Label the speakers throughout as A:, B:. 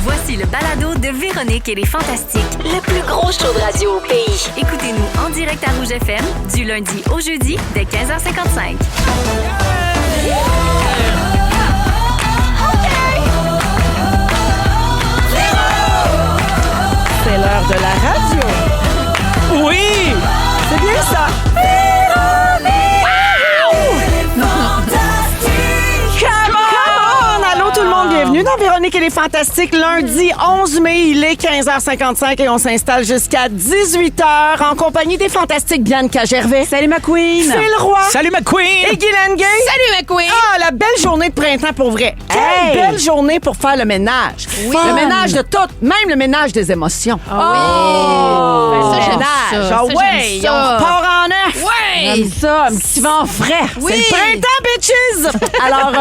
A: Voici le balado de Véronique et les Fantastiques.
B: Le plus gros show de radio au pays.
A: Écoutez-nous en direct à Rouge FM du lundi au jeudi dès 15h55.
C: C'est l'heure de la radio.
D: Oui!
C: C'est bien ça. Allô tout le monde, bienvenue dans Véronique et les Fantastiques. Lundi 11 mai, il est 15h55 et on s'installe jusqu'à 18h en compagnie des Fantastiques Bianca Gervais. Salut ma queen. Phil Roy.
D: Salut McQueen!
C: Et Guylaine Gay.
E: Salut, McQueen!
C: Ah, la belle journée de printemps pour vrai. Quelle belle journée pour faire le ménage. Le ménage de tout, même le ménage des émotions.
E: Oui! Ça, j'aime ça.
C: Genre,
E: Ça,
C: ouais,
E: j'aime
C: on
E: ça.
C: repart en neuf.
E: Ouais!
C: J'aime ça, un petit vent frais.
E: Oui.
C: C'est le printemps, bitches! Alors,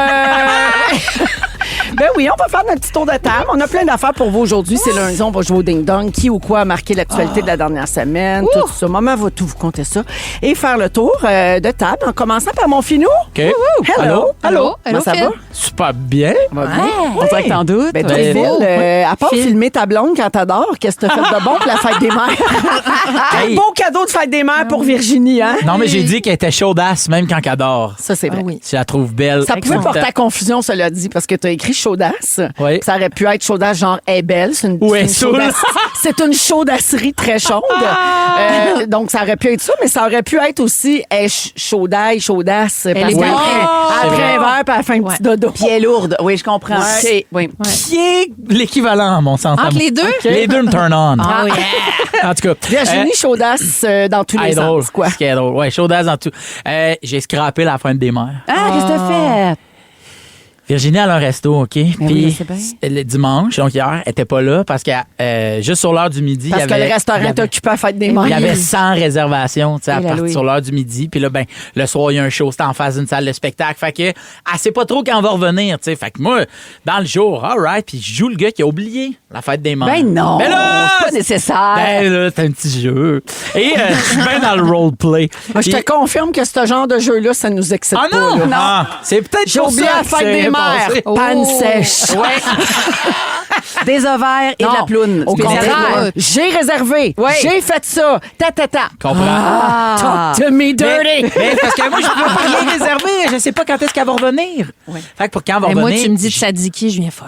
C: ben oui, on va faire notre petit tour de table. On a plein d'affaires pour vous aujourd'hui. C'est lundi, on va jouer au ding-dong. Qui ou quoi a marqué l'actualité de la dernière semaine, tout ça. Maman va tout vous compter ça. Et faire le tour de table en commençant par mon finou.
D: OK.
C: Hello.
E: Allô,
C: Comment ça
E: Phil?
C: va?
D: Super bien.
C: Va bien?
E: On dirait que t'en doutes.
C: Ben, toi,
D: Ouais.
C: Phil, à part
E: Phil.
C: filmer ta blonde quand t'adores, qu'est-ce que t'as fait de bon pour la fête des mères? Quel
D: Hey.
C: beau cadeau de fête des mères pour Virginie, hein?
D: Non, mais j'ai dit qu'elle était chaudasse, même quand elle dort.
C: Ça, c'est vrai.
E: Ah oui.
D: Je la trouve belle.
C: Ça pouvait porter à confusion, cela dit, parce que tu as écrit chaudasse.
D: Oui.
C: Ça aurait pu être chaudasse genre est belle. C'est une,
D: Ou
C: c'est
D: est
C: une
D: saoule.
C: c'est une chaudasserie très chaude. Donc, ça aurait pu être ça, mais ça aurait pu être aussi chaudaille, chaudasse.
E: Elle
C: parce
E: est
C: qu'après-
E: bonne.
C: après
D: C'est
C: un verre, puis elle fait un petit dodo.
F: Puis elle est lourde. Oui, je comprends.
C: Ouais.
F: OK. Oui.
D: Qui est l'équivalent, à mon sens?
E: Entre les deux?
D: Les deux me turn on.
E: Ah oui.
D: En tout cas.
C: Virginie chaudasse dans tous les
D: hey, drôle.
C: sens, quoi.
D: Ce qui est drôle. Ouais, chaudasse dans tout. J'ai scrappé la fin des mères.
F: Ah, qu'est-ce que t'as fait?
D: Virginie a un resto, OK?
F: oui,
D: Puis
F: je sais bien.
D: le dimanche, donc hier, elle était pas là parce que juste sur l'heure du midi,
C: Parce
D: il y
C: que
D: avait,
C: le restaurant
D: il y
C: est
D: avait-
C: occupé à fête des
D: il y
C: mères.
D: avait 100 réservations, tu sais, à
F: Et la
D: partir
F: Louis.
D: sur l'heure du midi. Puis là, ben, le soir, il y a un show, c'était en face d'une salle de spectacle. Fait que, elle sait pas trop quand on va revenir, tu sais. Fait que moi, dans le jour, all right, puis je joue le gars qui a oublié la fête des mères.
F: Ben non,
D: Mais là,
F: c'est pas nécessaire.
D: ben là, c'est un petit jeu. Et je suis bien dans le roleplay.
C: Moi, je te
D: Puis-
C: confirme que ce genre de jeu-là, ça nous excite
D: Ah
C: pas.
D: non!
C: là.
D: Ah, c'est peut-être
C: J'ai
D: pour
C: oublié
D: ça
C: la
D: que
C: fête
D: c'est
C: des mères.
D: passé.
C: Panne sèche.
F: Des ovaires et de
C: Non,
F: la ploune.
C: Au
F: Spécial.
C: contraire, j'ai réservé.
F: Ouais.
C: J'ai fait ça. Ta.
D: Comprends?
F: Ah.
C: Talk to me dirty.
D: Mais parce que moi, je peux pas rien réserver. Je sais pas quand est-ce qu'elle va revenir. Fait que pour quand elle va
E: Mais
D: revenir.
E: moi, tu me dis de Sadiki, je viens folle.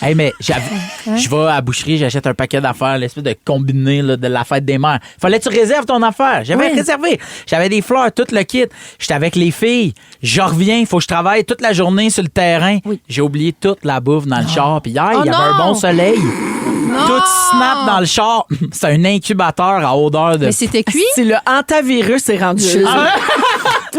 D: Hey, mais je vais à la boucherie, j'achète un paquet d'affaires, l'espèce de combiné là, de la fête des mères. Fallait que tu réserves ton affaire. J'avais réservé. J'avais des fleurs, tout le kit. J'étais avec les filles. Je reviens, il faut que je travaille toute la journée sur le terrain. J'ai oublié toute la bouffe dans le char. Puis hier, il y avait un bon soleil. Tout snap dans le char. C'est un incubateur à odeur de...
E: Mais c'était cuit?
C: Si le hantavirus est rendu chez eux.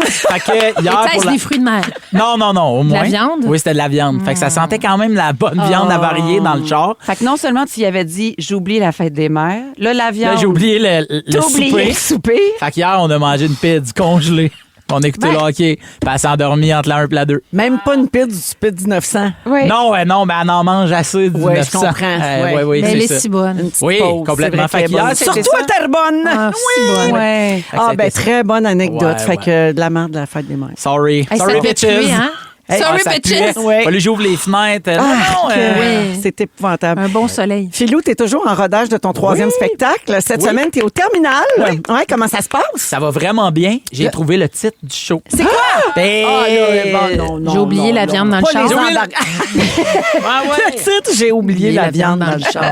D: Fait que hier,
E: Est-ce
D: pour la-
E: des fruits de mer?
D: Non, au moins.
E: la viande?
D: Oui, c'était de la viande. Fait que ça sentait quand même la bonne viande avariée dans le char.
F: Fait que non seulement tu y avais dit j'oublie la fête des mères, là la viande.
D: Là, j'ai oublié le
F: T'as oublié
D: souper.
F: le souper.
D: Fait qu'hier, on a mangé une pizza congelée. On a écouté le hockey. Puis elle s'est endormie entre la 1 et la 2.
C: Même pas une pizza du Super 1900.
F: Oui.
D: Non, mais elle en mange assez du
C: Ouais,
D: 900.
C: je comprends. Ouais.
D: Oui,
E: Mais elle
D: c'est
E: est
D: ça.
E: si bonne.
C: Une petite
D: Oui,
C: pause.
D: complètement.
C: C'est vrai qu'elle est
D: Fait qu'hier,
C: bonne.
D: c'était
C: Surtout
D: ça.
C: à Terrebonne.
E: Ah, si bonne.
F: Ouais.
D: Fait que
C: Ah,
D: c'était
C: ben
D: ça.
C: très bonne anecdote.
D: Ouais,
C: fait que de la merde de la fête des mères.
D: Sorry.
E: Hey, ça
D: Sorry,
E: devait
D: bitches.
E: tuer, hein? Sorry,
D: ça
E: bitches.
D: puait.
C: Ouais.
D: Fallait que j'ouvre les fenêtres. Non,
E: oui.
C: C'est épouvantable.
E: Un bon soleil.
C: Philou, t'es toujours en rodage de ton troisième spectacle. Cette semaine, t'es au terminal. Ouais, comment ça se passe?
D: Ça va vraiment bien. J'ai trouvé le titre du show.
C: C'est quoi?
D: Ben,
E: J'ai oublié la viande dans le
C: Pas
E: char.
C: les
D: J'ai oublié la-
C: embarques. Le titre, j'ai oublié la viande dans le char.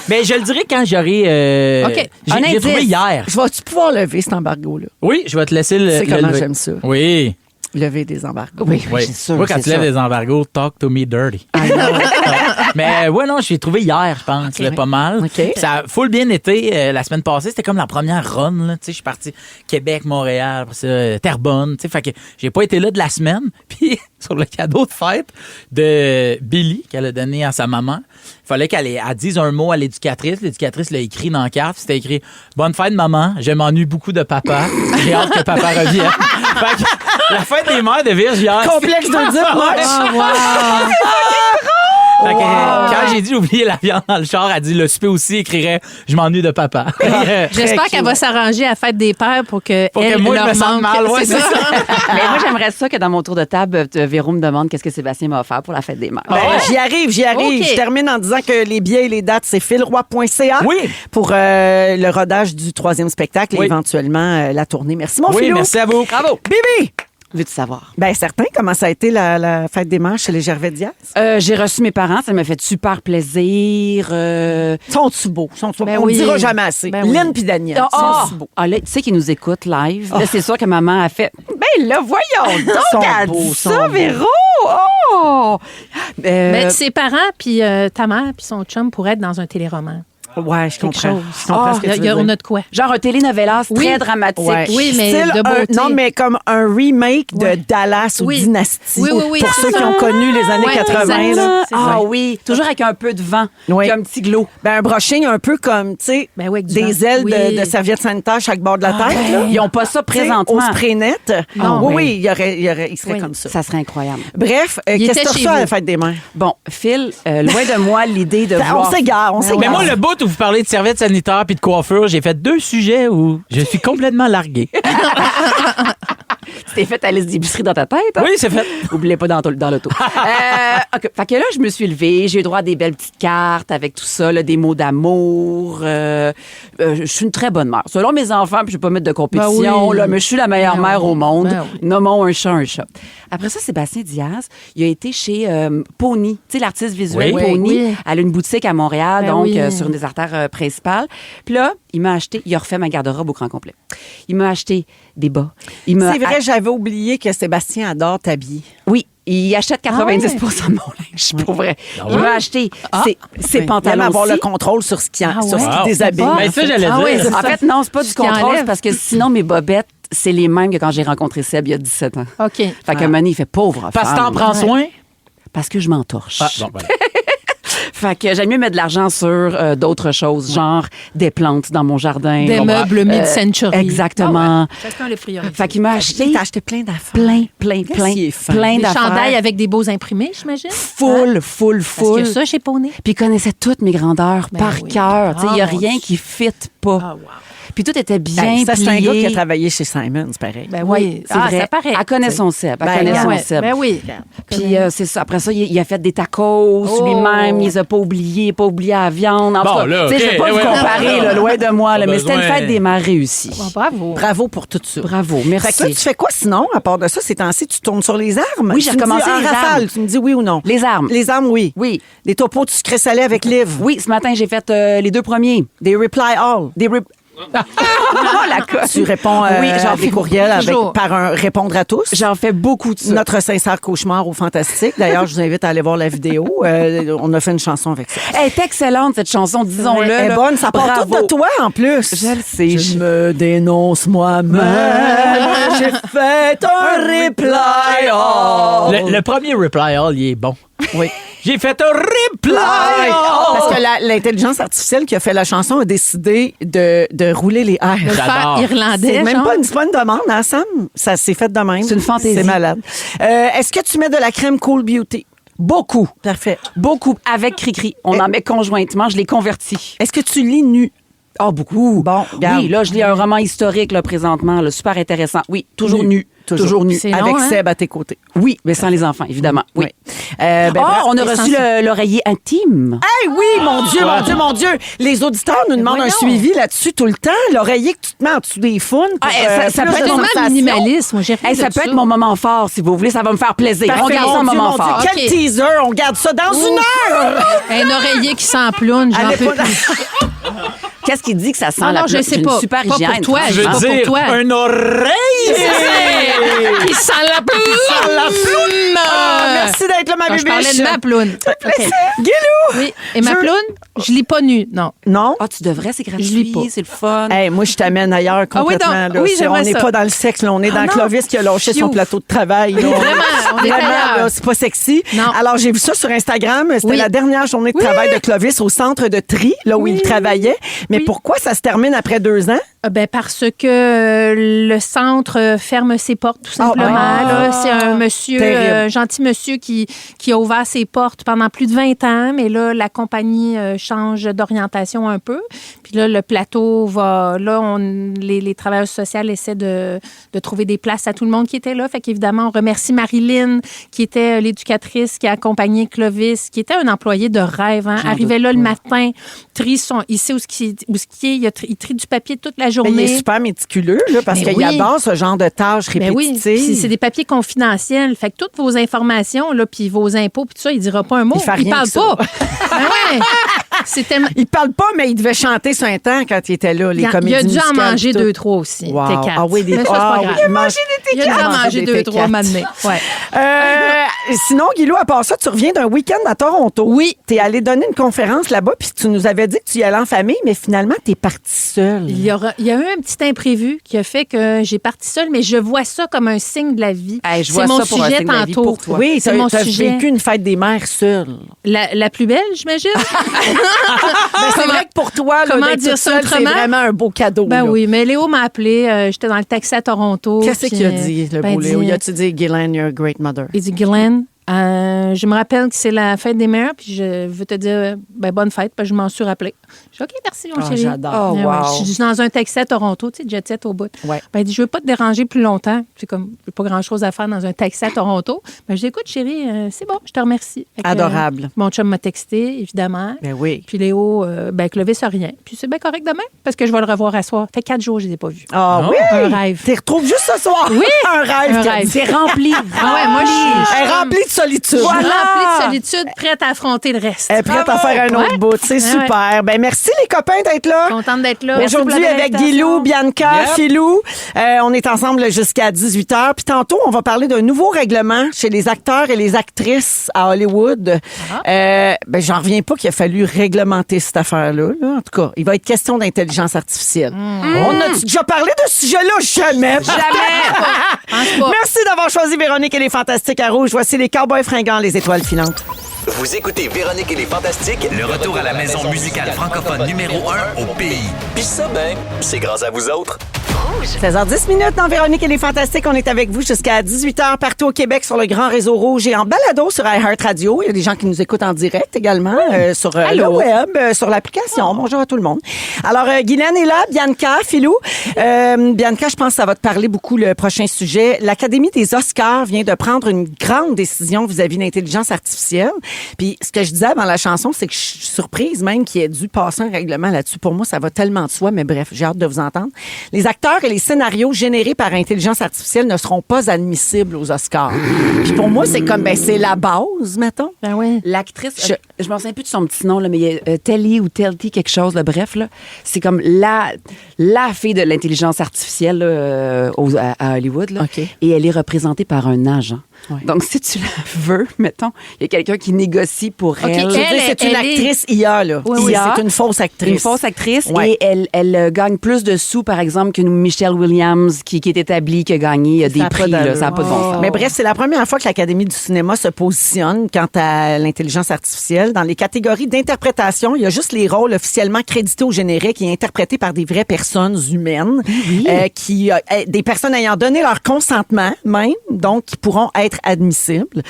D: Mais je le dirais quand j'aurai.
E: OK.
D: J'ai trouvé hier.
C: Je vais-tu pouvoir lever cet embargo-là?
D: Oui, je vais te laisser le.
C: C'est
D: le
C: comment
D: lever.
C: j'aime ça.
D: Oui.
C: Lever des embargos.
F: Oui,
D: Oui.
F: c'est sûr.
D: Moi, quand
F: c'est
D: tu lèves
F: ça.
D: des embargos, talk to me dirty. Mais ouais, non, je l'ai trouvé hier, je pense, là, pas mal.
C: OK.
D: Ça a full bien été la semaine passée. C'était comme la première run. Là, tu sais, je suis parti Québec, Montréal, après ça, Terrebonne. Tu sais, fait que j'ai pas été là de la semaine. Puis sur le cadeau de fête de Billy qu'elle a donné à sa maman, il fallait qu'elle dise un mot à l'éducatrice. L'éducatrice l'a écrit dans la carte. C'était écrit « Bonne fête, maman. Je m'ennuie beaucoup de papa. J'ai hâte que papa revienne. » Fait que la fête des mères de Virge hier.
C: Complexe de dire, moi.
D: Fait que, quand j'ai dit j'ai oublié la viande dans le char, elle dit le souper aussi écrirait je m'ennuie de papa.
E: J'espère qu'elle va s'arranger à la fête des pères pour que
D: moi, je
E: leur
D: me sente
E: manque.
D: mal. Ouais, c'est ça.
F: Mais moi, j'aimerais ça que dans mon tour de table, Véro me demande qu'est-ce que Sébastien m'a offert pour la fête des mères.
C: Ben, j'y arrive.
E: OK.
C: Je termine en disant que les billets et les dates, c'est philroy.ca
D: Oui.
C: pour le rodage du 3e spectacle et
D: Oui.
C: éventuellement la tournée. Merci, mon
D: Oui,
C: Philou.
D: merci à vous.
C: Bravo. Bibi!
F: Veux-tu savoir?
C: Ben certain. Comment ça a été la fête des mères chez les Gervais-Diaz?
F: J'ai reçu mes parents, ça m'a fait super plaisir.
C: Sont-tu beaux?
E: Ben
C: On ne
E: oui.
C: dira jamais assez.
E: Ben oui.
C: Lynn puis Daniel, sont-tu beaux?
F: Là, tu sais qu'ils nous écoutent live. Là, c'est sûr que maman a fait. Ben là, voyons donc,
C: Sont
F: elle
C: beaux,
F: dit
C: sont
F: ça,
C: beaux.
F: Véro! Oh!
E: Mais ses parents, puis ta mère, puis son chum pourraient être dans un téléroman.
C: Ouais, je comprends.
E: chose.
C: Je comprends ce que tu veux dire.
E: On a de quoi.
F: Genre un télénovelas
E: Oui.
F: très dramatique.
C: Ouais.
E: Oui, mais
C: Style
E: de beauté.
C: non, mais comme un remake de
E: Ouais.
C: Dallas ou
E: Oui.
C: Dynasty.
E: Oui, oui,
C: Pour
E: c'est
C: ceux
E: ça.
C: qui ont connu les années
E: Ouais,
C: 80.
E: exact.
C: là.
E: C'est
F: Ah
E: vrai.
F: oui, toujours avec un peu de vent.
C: Oui.
F: Puis un petit glow.
C: Ben, un brushing un peu comme, tu sais,
E: Ben oui, avec du
C: des
E: vent.
C: ailes
E: Oui.
C: de serviettes sanitaires chaque bord de la tête.
E: ouais.
C: là.
F: Ils n'ont pas ça
C: Tu sais,
F: présentement.
C: Au spray net.
E: Non,
C: oui,
E: mais-
C: oui, il serait
E: Oui.
C: comme ça.
F: Ça serait incroyable.
C: Bref,
E: Il
C: qu'est-ce que
E: était
C: tu
E: chez
C: reçois à la
E: vous.
C: fête des mères?
F: Bon, Phil, loin de moi l'idée de
C: On
F: vouloir...
C: s'égare, on s'égare.
D: Mais moi, le bout où vous parlez de serviettes sanitaires puis de coiffure, j'ai fait 2 sujets où je suis complètement largué.
F: Tu t'es fait ta liste d'épicerie dans ta tête, hein?
D: Oui, c'est fait.
F: Oubliez pas dans l'auto. OK. Fait que là, je me suis levée. J'ai eu droit à des belles petites cartes avec tout ça, là, des mots d'amour. Je suis une très bonne mère. Selon mes enfants, puis je vais pas mettre de compétition,
E: oui.
F: là, mais je suis la meilleure
E: Ben
F: mère
E: oui.
F: au monde.
E: Ben oui.
F: Nommons un chat un chat. Après ça, Sébastien Diaz, il a été chez Pony. Tu sais, l'artiste visuel
D: Oui.
F: Pony.
E: Oui.
F: Elle a une boutique à Montréal,
E: Ben
F: donc
E: oui.
F: sur une des artères principales. Puis là, il a refait ma garde-robe au grand complet. Il m'a acheté des bas. Il m'a
C: C'est vrai, j'avais oublié que Sébastien adore t'habiller.
F: Oui, il achète 90 de mon linge, pour vrai. Il m'a acheté ses
C: Il aime
F: pantalons
C: avoir
F: aussi.
C: le contrôle sur ce qui,
E: Ah
C: sur ce
E: ouais?
C: qui
D: Wow.
C: déshabille.
E: Ah,
D: Mais ça, j'allais
E: Ah
D: dire.
E: oui, c'est
F: En
E: ça.
F: fait, non, c'est pas du
E: Ce qui
F: contrôle,
E: enlève.
F: c'est parce que sinon, mes bobettes, c'est les mêmes que quand j'ai rencontré Seb il y a 17 ans.
E: OK.
F: Fait que Mané, il fait pauvre
D: Parce que t'en
F: femme.
D: prends soin.
F: Parce que je m'entorche.
D: Ah, bon, voilà.
F: Fait que j'aime mieux mettre de l'argent sur d'autres choses, genre des plantes dans mon jardin.
E: Des meubles mid-century.
F: Exactement.
E: Chacun les priorités.
F: Fait qu'il m'a acheté
C: T'as acheté plein d'affaires.
F: plein
C: qu'il est fin.
F: plein
E: Des
F: d'affaires.
E: chandails avec des beaux imprimés, j'imagine.
F: Full.
E: Parce qu'il y a ça chez Poney.
F: Puis il connaissait toutes mes grandeurs
E: Ben
F: par
E: oui.
F: cœur. Tu sais, il n'y a
E: Ah, mon
F: rien
E: Dieu.
F: qui fit pas.
E: Ah, wow.
F: Puis tout était bien
C: Hey, ça, c'est un
F: plié.
C: gars qui a travaillé chez Simon, c'est pareil.
E: Ben
F: Oui,
E: oui,
F: c'est
E: ah,
F: vrai.
E: ça paraît.
F: Elle connaît son Seb. Elle
C: Ben,
F: connaît son
E: ouais.
F: Seb.
E: Ben oui.
F: Puis c'est ça. Après ça, il a fait des tacos
E: Oh.
F: lui-même. Il les a pas oubliés la viande. En
D: Bon,
F: tout cas,
D: là,
F: tu sais, je
D: OK,
F: vais pas vous
D: ouais,
F: comparer,
D: non,
F: là, loin de moi. Là,
D: pas
F: mais c'était une
D: besoin.
F: fête des mères réussie.
E: Bon, bravo.
C: Bravo pour tout ça.
F: Bravo,
C: Fait
F: merci.
C: que là, tu fais quoi sinon, à part de ça, ces temps-ci, tu tournes sur les armes?
F: Oui, j'ai
C: Tu me dis
F: recommencé
C: en
F: les
C: rafale,
F: armes.
C: tu me dis oui ou non?
F: Les armes.
C: Les armes, oui.
F: Oui.
C: Des topos de sucré salé avec Liv.
F: Oui, ce matin, j'ai fait les 2 premiers.
C: Des reply all.
F: La coche.
C: Tu réponds
F: Oui, j'en
C: des
F: fais
C: courriels
E: toujours.
C: par un répondre à tous.
F: J'en fais beaucoup de ça.
C: Notre sincère cauchemar au Fantastique. D'ailleurs, je vous invite à aller voir la vidéo. On a fait une chanson avec ça.
F: Elle est excellente, cette chanson, disons-le.
C: Elle est
F: là.
C: bonne, ça part tout
F: Bravo.
C: de toi en plus.
F: Je le sais.
C: Je me dénonce moi-même. J'ai fait un reply all.
D: Le premier reply all, il est bon.
C: Oui.
D: J'ai fait un reply all.
C: Parce que l'intelligence artificielle qui a fait la chanson a décidé de rouler les airs.
E: Le faire
D: J'adore.
E: irlandais,
C: C'est même
E: genre.
C: pas une demande, hein, Sam? Ça s'est fait de même.
F: C'est une fantaisie.
C: C'est malade. Est-ce que tu mets de la crème Cool Beauty?
F: Beaucoup.
C: Parfait.
F: Beaucoup. Avec Cricri. On en met conjointement. Je l'ai converti.
C: Est-ce que tu lis nu?
F: Ah, beaucoup.
C: Bon, regarde.
F: Oui, là, je lis un roman historique, là, présentement, là, super intéressant. Oui, toujours nu. Toujours nu.
E: C'est long,
C: Avec
E: hein?
C: Seb à tes côtés.
F: Oui, mais sans les enfants, évidemment. Oui.
C: Ben,
F: On a
E: c'est
F: reçu l'oreiller intime.
C: Hey, oui, mon Dieu, mon Dieu, mon Dieu. Les auditeurs nous demandent un
E: voyons.
C: suivi là-dessus tout le temps. L'oreiller que tu te mets en dessous des founes. Pour,
F: ça
C: plus
F: peut
C: de
F: être
E: Tellement
C: sensations.
E: minimaliste. Moi, j'ai
F: Hey, ça peut être mon moment fort, si vous voulez. Ça va me faire plaisir.
C: Parfait,
F: On garde ça un
C: mon Dieu,
F: moment
C: mon Dieu.
F: fort.
C: Quel
E: OK.
C: teaser. On garde ça dans une heure.
E: Un oreiller qui s'emploune, j'en
C: Allez,
E: peux
C: pas-
E: plus.
F: Qu'est-ce qui dit que ça sent
E: Ah
F: la
E: non, je sais pas.
F: Super
E: Pas pour
F: hygiène.
E: toi,
D: Je veux
E: pas pour
D: dire,
E: toi.
D: un oreille.
E: Il sent la ploune!
C: la ploune. Merci d'être là, ma
E: Non, je
C: bibiche.
E: parlais de ma ploune. OK.
C: Guilou.
E: Oui. Et ma ploune, je lis pas nu. Non.
C: Non?
F: Ah, tu devrais, c'est
E: Je lis pas.
F: gratuit, c'est le fun.
C: Hey, moi, je t'amène ailleurs complètement.
E: Ah oui, donc,
C: là.
E: oui,
C: C'est- on
E: j'aimerais
C: n'est
E: ça.
C: pas dans le sexe, là. On est dans
F: non.
C: Clovis qui a lâché son
F: Phew.
C: plateau de travail. Là.
E: Vraiment, on est
C: Vraiment,
E: ailleurs.
C: là, c'est pas sexy.
E: Non.
C: Alors, j'ai vu ça sur Instagram. C'était
E: Oui.
C: la dernière journée de travail de Clovis au centre de tri, là où il travaillait. Mais pourquoi ça se termine après 2 ans?
E: Parce que le centre ferme ses portes, tout simplement. Là, c'est un monsieur, gentil monsieur qui a ouvert ses portes pendant plus de 20 ans, mais là, la compagnie change d'orientation un peu. Puis là, le plateau va... Là, les travailleurs sociaux essaient de trouver des places à tout le monde qui était là. Fait qu'évidemment, on remercie Marilyn, qui était l'éducatrice qui a accompagné Clovis, qui était un employé de rêve. Hein. Arrivait là le matin, il sait où ce qui est, il trie du papier toute la journée.
C: Mais il est super méticuleux, là, parce qu'il adore ce genre de tâches répétitives.
E: Oui. C'est des papiers confidentiels. Fait que toutes vos informations, là, puis vos impôts, puis tout ça, il dira pas un mot. Il parle pas.
C: Il parle pas, mais il devait chanter sur un temps quand il était là, les comédies musicales.
E: Il a dû en manger 2-3 aussi,
C: wow.
E: T4.
C: Ah oui,
E: mais ça, c'est pas grave.
C: Il a mangé des T4.
E: Il a dû en manger 2-3 maintenant. Ouais.
C: Sinon, Guilou, à part ça, tu reviens d'un week-end à Toronto.
E: Oui.
C: Tu es allé donner une conférence là-bas, puis tu nous avais dit que tu y allais en famille, mais finalement, tu es partie seule.
E: Il y a eu un petit imprévu qui a fait que j'ai parti seule, mais je vois ça comme un signe de la vie.
F: Je vois
E: c'est mon
F: ça pour
E: sujet
F: un signe de la vie pour toi.
C: Oui,
E: c'est mon sujet.
C: vécu une fête des mères seule.
E: La plus belle, j'imagine?
C: C'est vrai que pour toi, là,
E: comment dire ça autrement?
C: C'est vraiment un beau cadeau.
E: Ben oui, mais Léo m'a appelé. J'étais dans le taxi à Toronto.
C: Qu'est-ce qu'il a dit, le beau Léo? Il a-tu dit, Guylaine, you're a great mother?
E: Il dit, Guylaine, je me rappelle que c'est la fête des mères, puis je veux te dire bonne fête, parce que je m'en suis rappelé. Je dis, OK, merci, mon chéri.
C: J'adore.
E: Je suis dans un taxi à Toronto, tu sais, jet set au bout.
C: Ouais.
E: Il dit, je veux pas te déranger plus longtemps. C'est comme, j'ai pas grand-chose à faire dans un taxi à Toronto. Je dis, écoute, chérie, c'est bon, je te remercie.
C: Adorable.
E: Mon chum m'a texté, évidemment.
C: Ben oui.
E: Puis Léo, Clovis a rien. Puis c'est bien correct demain, parce que je vais le revoir à soir. Fait 4 jours, je les ai pas vus.
C: Ah oui?
E: Un rêve.
C: Tu les retrouves juste ce soir?
E: Oui.
C: Un rêve.
E: C'est rempli. Moi,
C: Elle est remplie de solitude.
E: Remplie de solitude, prête à affronter le reste.
C: Elle est prête à faire un autre bout. C'est super. Ben merci les copains d'être là.
E: Contente d'être là.
C: Aujourd'hui avec Guilou, Bianca, Philou. On est ensemble jusqu'à 18h. Puis tantôt, on va parler d'un nouveau règlement chez les acteurs et les actrices à Hollywood. J'en reviens pas qu'il a fallu réglementer cette affaire-là. Là. En tout cas, il va être question d'intelligence artificielle. On a déjà parlé de ce sujet-là? Jamais. Merci d'avoir choisi Véronique et les Fantastiques à Rouge. Voici les Cowboys fringants, les étoiles filantes.
G: Vous écoutez Véronique et les Fantastiques, le retour à la maison musicale francophone numéro 1 au pays. Puis ça, c'est grâce à vous autres.
C: 16h10 dans Véronique et les Fantastiques. On est avec vous jusqu'à 18h partout au Québec sur le grand réseau Rouge et en balado sur iHeartRadio. Il y a des gens qui nous écoutent en direct également sur le web, sur l'application. Bonjour à tout le monde. Alors, Guylaine est là, Bianca, Philou. Bianca, je pense que ça va te parler beaucoup le prochain sujet. L'Académie des Oscars vient de prendre une grande décision vis-à-vis de l'intelligence artificielle. Puis, ce que je disais avant la chanson, c'est que je suis surprise même qu'il ait dû passer un règlement là-dessus. Pour moi, ça va tellement de soi, mais bref, j'ai hâte de vous entendre. Les acteurs et les scénarios générés par intelligence artificielle ne seront pas admissibles aux Oscars. Puis pour moi, c'est comme, c'est la base, mettons.
E: Ben oui.
F: L'actrice, je m'en souviens plus de son petit nom, là, mais il y a Telly ou Telty, quelque chose, là, bref, là, c'est comme la fille de l'intelligence artificielle là, à Hollywood. Là,
C: okay.
F: Et elle est représentée par un agent.
C: Ouais.
F: Donc, si tu la veux, mettons, il y a quelqu'un qui négocie pour elle.
C: C'est une actrice IA, là.
F: Oui,
C: IA, c'est une fausse actrice.
F: Une fausse actrice.
C: Ouais.
F: Et elle gagne plus de sous, par exemple, que Michelle Williams, qui est établie, qui a gagné des prix. Là, ça n'a pas de bon sens.
C: Mais bref, c'est la première fois que l'Académie du cinéma se positionne quant à l'intelligence artificielle. Dans les catégories d'interprétation, il y a juste les rôles officiellement crédités au générique et interprétés par des vraies personnes humaines, des personnes ayant donné leur consentement même, donc qui pourront être admissibles.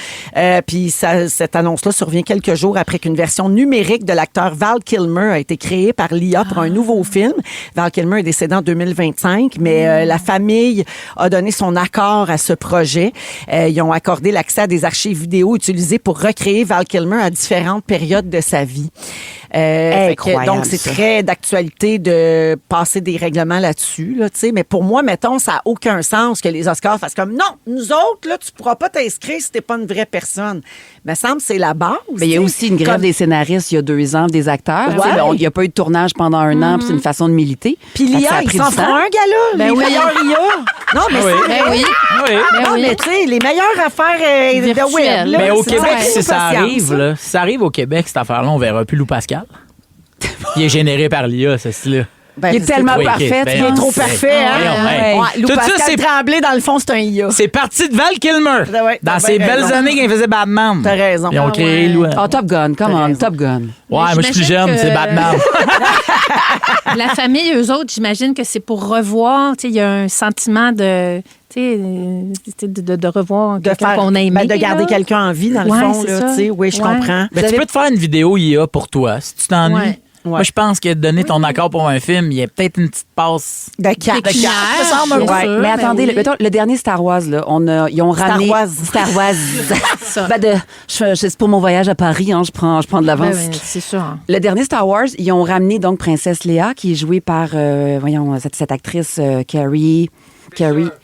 C: Puis cette annonce-là survient quelques jours après qu'une version numérique de l'acteur Val Kilmer a été créée par l'IA pour un nouveau film. Val Kilmer est décédé en 2025, mais la famille a donné son accord à ce projet. Ils ont accordé l'accès à des archives vidéo utilisées pour recréer Val Kilmer à différentes périodes de sa vie. Donc, c'est très d'actualité de passer des règlements là-dessus, là, tu sais. Mais pour moi, mettons, ça n'a aucun sens que les Oscars fassent comme, non, nous autres, là, tu pourras pas t'inscrire si t'es pas une vraie personne. Me semble c'est la base.
F: Mais il y a aussi une grève des scénaristes il y a 2 ans, des acteurs. Il n'y a pas eu de tournage pendant 1 an, puis c'est une façon de militer.
C: Puis l'IA, ils s'en feront un gala, les meilleurs IA. Non, mais mais tu sais, les meilleures affaires de web. Là,
D: mais au Québec, si ça arrive au Québec, cette affaire-là, on verra plus Lou Pascal. Il est généré par l'IA, ce style-là.
C: Ben,
F: Il est tellement
D: Oui,
F: parfait.
D: ben,
C: Il est trop parfait, hein?
D: voyons, hey.
C: Ouais, Lou
D: Tout ça,
C: Pascal
D: c'est-
C: Tremblay, dans le fond, c'est un IA.
D: C'est parti de Val Kilmer.
C: Ouais,
D: dans
C: t'as
D: ses
C: bien
D: belles
C: raison.
D: années qu'il faisait Batman.
C: T'as raison.
D: Ils ont
C: Ah
D: créé
C: ouais.
D: Lou.
F: Oh, Top Gun, come on,
C: raison.
F: Top Gun.
D: Ouais, moi, je suis plus
E: j'imagine
D: jeune,
E: que-
D: c'est Batman.
E: La famille, eux autres, j'imagine que c'est pour revoir. Tu sais, il y a un sentiment de, tu sais, de revoir
C: De
E: quelqu'un
C: faire,
E: qu'on a aimé.
C: ben, de garder
E: là.
C: quelqu'un en vie, dans le
E: Ouais,
C: fond.
E: c'est
C: Là,
E: ça.
C: tu sais. Oui, je
E: Ouais.
C: comprends.
D: Ben, tu peux te faire une vidéo IA pour toi, si tu t'ennuies.
E: Ouais.
D: Moi, je pense que donner ton accord pour un film, il y a peut-être une petite passe.
C: De carte.
E: Pécuniaire,
C: Ça semble
E: bien
C: ouais.
E: sûr.
F: Mais attendez,
E: oui.
F: mettons, le dernier Star Wars, là, ils ont ramené...
C: Wars.
F: Star Wars.
E: Ça.
F: Ben, c'est pour mon voyage à Paris, hein, je prends de
E: Ben,
F: l'avance.
E: ben, c'est sûr. hein.
F: Le dernier Star Wars, ils ont ramené donc Princesse Leia, qui est jouée par, voyons, cette actrice Carrie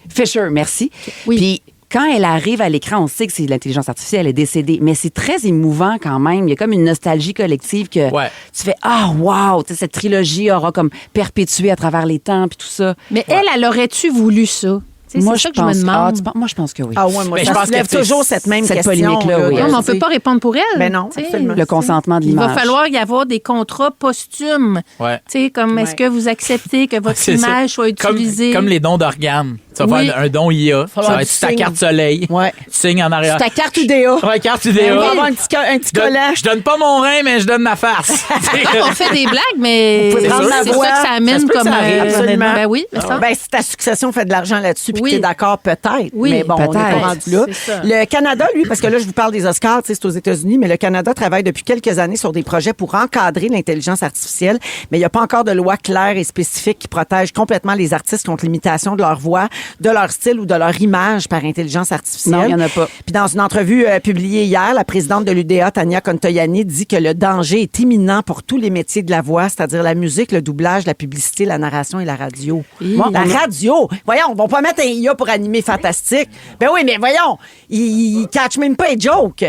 F: Fisher, merci.
E: Oui.
F: Puis quand elle arrive à l'écran, on sait que c'est de l'intelligence artificielle, elle est décédée, mais c'est très émouvant quand même. Il y a comme une nostalgie collective que
D: Ouais.
F: tu fais wow, tu sais, cette trilogie aura comme perpétué à travers les temps puis tout ça.
E: Mais elle aurait-tu voulu ça? Tu sais,
F: Moi,
E: c'est ça que je me
F: pense,
E: demande.
F: moi, je pense que oui.
C: Ah ouais, moi,
D: Mais
C: ça
D: je pense
C: soulève
D: que
C: toujours cette même
F: cette
C: question.
F: polémique-là, oui.
E: Non, mais on
C: tu sais.
E: peut pas répondre pour elle.
C: Ben non,
E: tu sais.
C: absolument.
F: Le consentement de
E: Il va
F: l'image.
E: falloir y avoir des contrats posthumes.
D: Ouais.
E: Tu sais, comme est-ce
C: Ouais.
E: que vous acceptez que votre
D: C'est ça.
E: image soit utilisée?
D: Comme les dons d'organes. Tu vas
E: Oui.
D: faire un don IA. Ça
C: Falloir
D: va
C: que
D: être
C: tu
D: sur ta
C: signes.
D: carte soleil.
C: Ouais.
D: Tu signes en arrière.
C: Ta carte UDA.
D: Ouais, carte
C: On
D: UDA.
C: va avoir un petit collant.
D: Je donne pas mon rein, mais je donne ma face.
E: On fait des blagues, mais
C: Vous pouvez
E: c'est
C: prendre ma
E: ça
C: voix.
E: que ça
D: Ça
E: amène
D: se peut que
E: comme...
D: ça arrive,
C: absolument.
E: Ben oui, mais ça...
C: Ben, si ta succession fait de l'argent là-dessus puis
E: Oui.
C: que t'es d'accord, peut-être.
E: Oui,
C: mais bon, on n'est pas
F: peut-être.
C: rendu là.
E: C'est ça.
C: Le Canada, lui, parce que là, je vous parle des Oscars, tu sais, c'est aux États-Unis, mais le Canada travaille depuis quelques années sur des projets pour encadrer l'intelligence artificielle, mais il n'y a pas encore de loi claire et spécifique qui protège complètement les artistes contre l'imitation de leur voix, de leur style ou de leur image par intelligence artificielle.
F: Non, il y en a pas.
C: Puis dans une entrevue publiée hier, la présidente de l'UDA, Tania Contoyani, dit que le danger est imminent pour tous les métiers de la voix, c'est-à-dire la musique, le doublage, la publicité, la narration et la radio. La radio! Voyons, on va pas mettre un IA pour animer Fantastique. Ben oui, mais voyons, il catch même pas les jokes.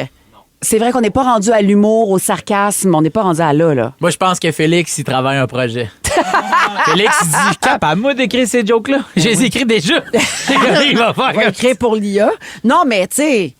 F: C'est vrai qu'on n'est pas rendu à l'humour, au sarcasme, on n'est pas rendu à là.
D: Moi, je pense que Félix, il travaille un projet. Félix, il dit capable, moi, d'écrire ces jokes-là. Je les écris déjà. Il va faire
C: On va
D: comme
C: écrire pour l'IA. Non, mais tu sais...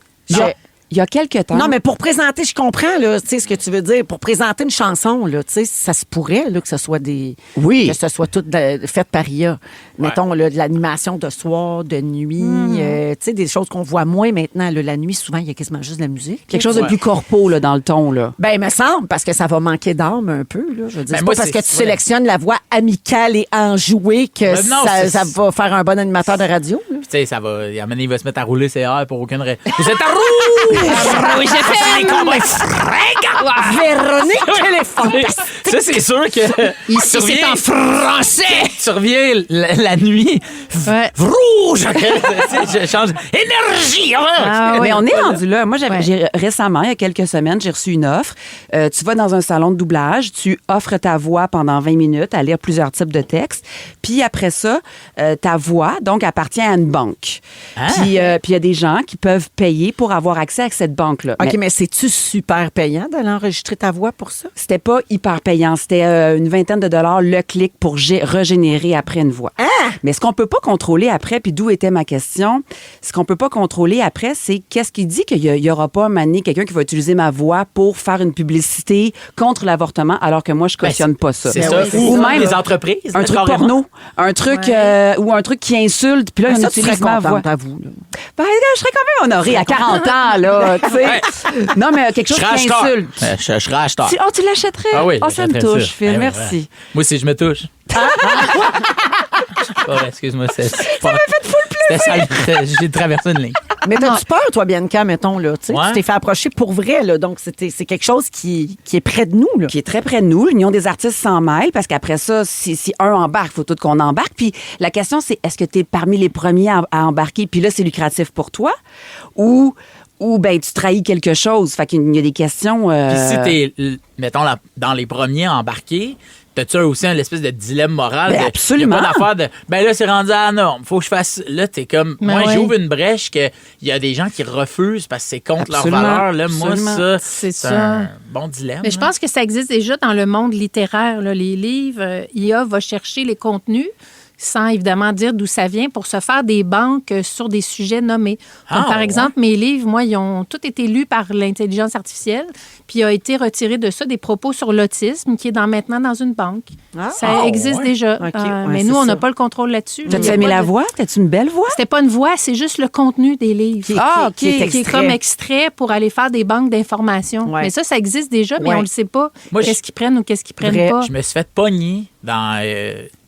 F: Il y a quelques temps.
C: Non, mais pour présenter, je comprends, là, tu sais, ce que tu veux dire. Pour présenter une chanson, là, tu sais, ça se pourrait, là, que ce soit des.
F: Oui.
C: Que ce soit tout fait par IA. Mettons, là, de l'animation de soir, de nuit, tu sais, des choses qu'on voit moins maintenant. Là, la nuit, souvent, il y a quasiment juste de la musique.
F: Quelque chose de plus corpo là, dans le ton. Là.
C: Ben, il me semble, parce que ça va manquer d'âme un peu, là. Je veux dire,
D: Ben,
C: c'est
D: moi,
C: pas parce
D: c'est-
C: que tu sélectionnes la voix amicale et enjouée que
D: Ben non,
C: ça va faire un bon animateur de radio, là.
D: Tu sais, ça va. À un moment donné, il va se mettre à rouler ses airs pour aucune raison. Vous êtes à rouler! Oui, j'ai fait!
C: Véronique, elle est fantastique.
D: Ça, c'est sûr que.
E: Ici, c'est en
D: français! Tu reviens la nuit.
E: Ouais.
D: Rouge! Je change. Énergie!
E: Ah,
F: Mais
E: oui.
F: on est rendu là. Moi,
E: Ouais.
F: j'ai récemment, il y a quelques semaines, j'ai reçu une offre. Tu vas dans un salon de doublage, tu offres ta voix pendant 20 minutes à lire plusieurs types de textes. Puis après ça, ta voix, donc, appartient à une banque. Puis il y a des gens qui peuvent payer pour avoir accès à cette banque-là.
C: OK,
F: Mais
C: mais c'est-tu super payant d'aller enregistrer ta voix pour ça?
F: c'était pas hyper payant. C'était une vingtaine de dollars le clic pour régénérer après une voix. Mais ce qu'on peut pas contrôler après, puis d'où était ma question, ce qu'on peut pas contrôler après, c'est qu'est-ce qui dit qu'il y aura pas un moment donné quelqu'un qui va utiliser ma voix pour faire une publicité contre l'avortement, alors que moi, je cautionne pas ça.
D: C'est ça.
F: Ou même
D: les entreprises.
F: un truc
D: carrément.
F: porno, un truc ou un truc qui insulte, puis là, on
C: Ça, tu serais
F: utilise ma voix.
C: contente, avoue, là.
F: Ben, je serais quand même honorée à 40 ans, là, tu sais. Non, mais quelque chose
D: Je serais
F: qui
D: acheteur.
F: insulte.
D: Je serais acheteur.
F: Tu l'achèterais?
D: Ah oui,
F: Oh, ça me
D: j'achèterais
F: touche, Phil.
D: Ben oui,
F: Merci.
D: ouais. Moi aussi, je me touche. Ouais, excuse-moi, ça m'a fait full plaisir. J'ai traversé une ligne.
C: Mais t'as-tu peur, toi, Bianca, mettons, là? Tu sais,
D: Ouais.
C: tu t'es fait approcher pour vrai, là. Donc, c'est quelque chose qui est près de nous, là.
F: Qui est très près de nous. L'Union des artistes s'en mêle parce qu'après ça, si un embarque, il faut tout qu'on embarque. Puis la question, c'est est-ce que tu es parmi les premiers à embarquer, puis là, c'est lucratif pour toi? Ou ben tu trahis quelque chose? Fait qu'il y a des questions...
D: Puis si t'es, mettons, dans les premiers embarqués, t'as-tu aussi un espèce de dilemme moral?
F: Ben, absolument.
D: Y a pas d'affaire de, ben là, c'est rendu à la norme. Faut que je fasse. Là, t'es comme.
E: Ben
D: moi,
E: ouais.
D: j'ouvre une brèche qu'il y a des gens qui refusent parce que c'est contre
F: Absolument.
D: leurs valeurs. Là,
F: Absolument.
D: moi, ça,
E: C'est
D: c'est
E: ça.
D: un bon dilemme.
E: Mais je
D: là.
E: pense que ça existe déjà dans le monde littéraire. Là. Les livres, IA va chercher les contenus. sans évidemment dire d'où ça vient, pour se faire des banques sur des sujets nommés. Donc, par exemple, mes livres, moi, ils ont tous été lus par l'intelligence artificielle, puis il a été retiré de ça des propos sur l'autisme qui est maintenant dans une banque. Ça existe déjà. Mais nous, on n'a pas le contrôle là-dessus.
F: T'as-tu aimé la voix? T'as-tu une belle voix?
E: C'était pas une voix, c'est juste le contenu des livres. Qui est comme extrait pour aller faire des banques d'informations. Mais ça existe déjà, mais on ne le sait pas. Qu'est-ce qu'ils prennent ou qu'est-ce qu'ils prennent pas.
D: Je me suis fait pogner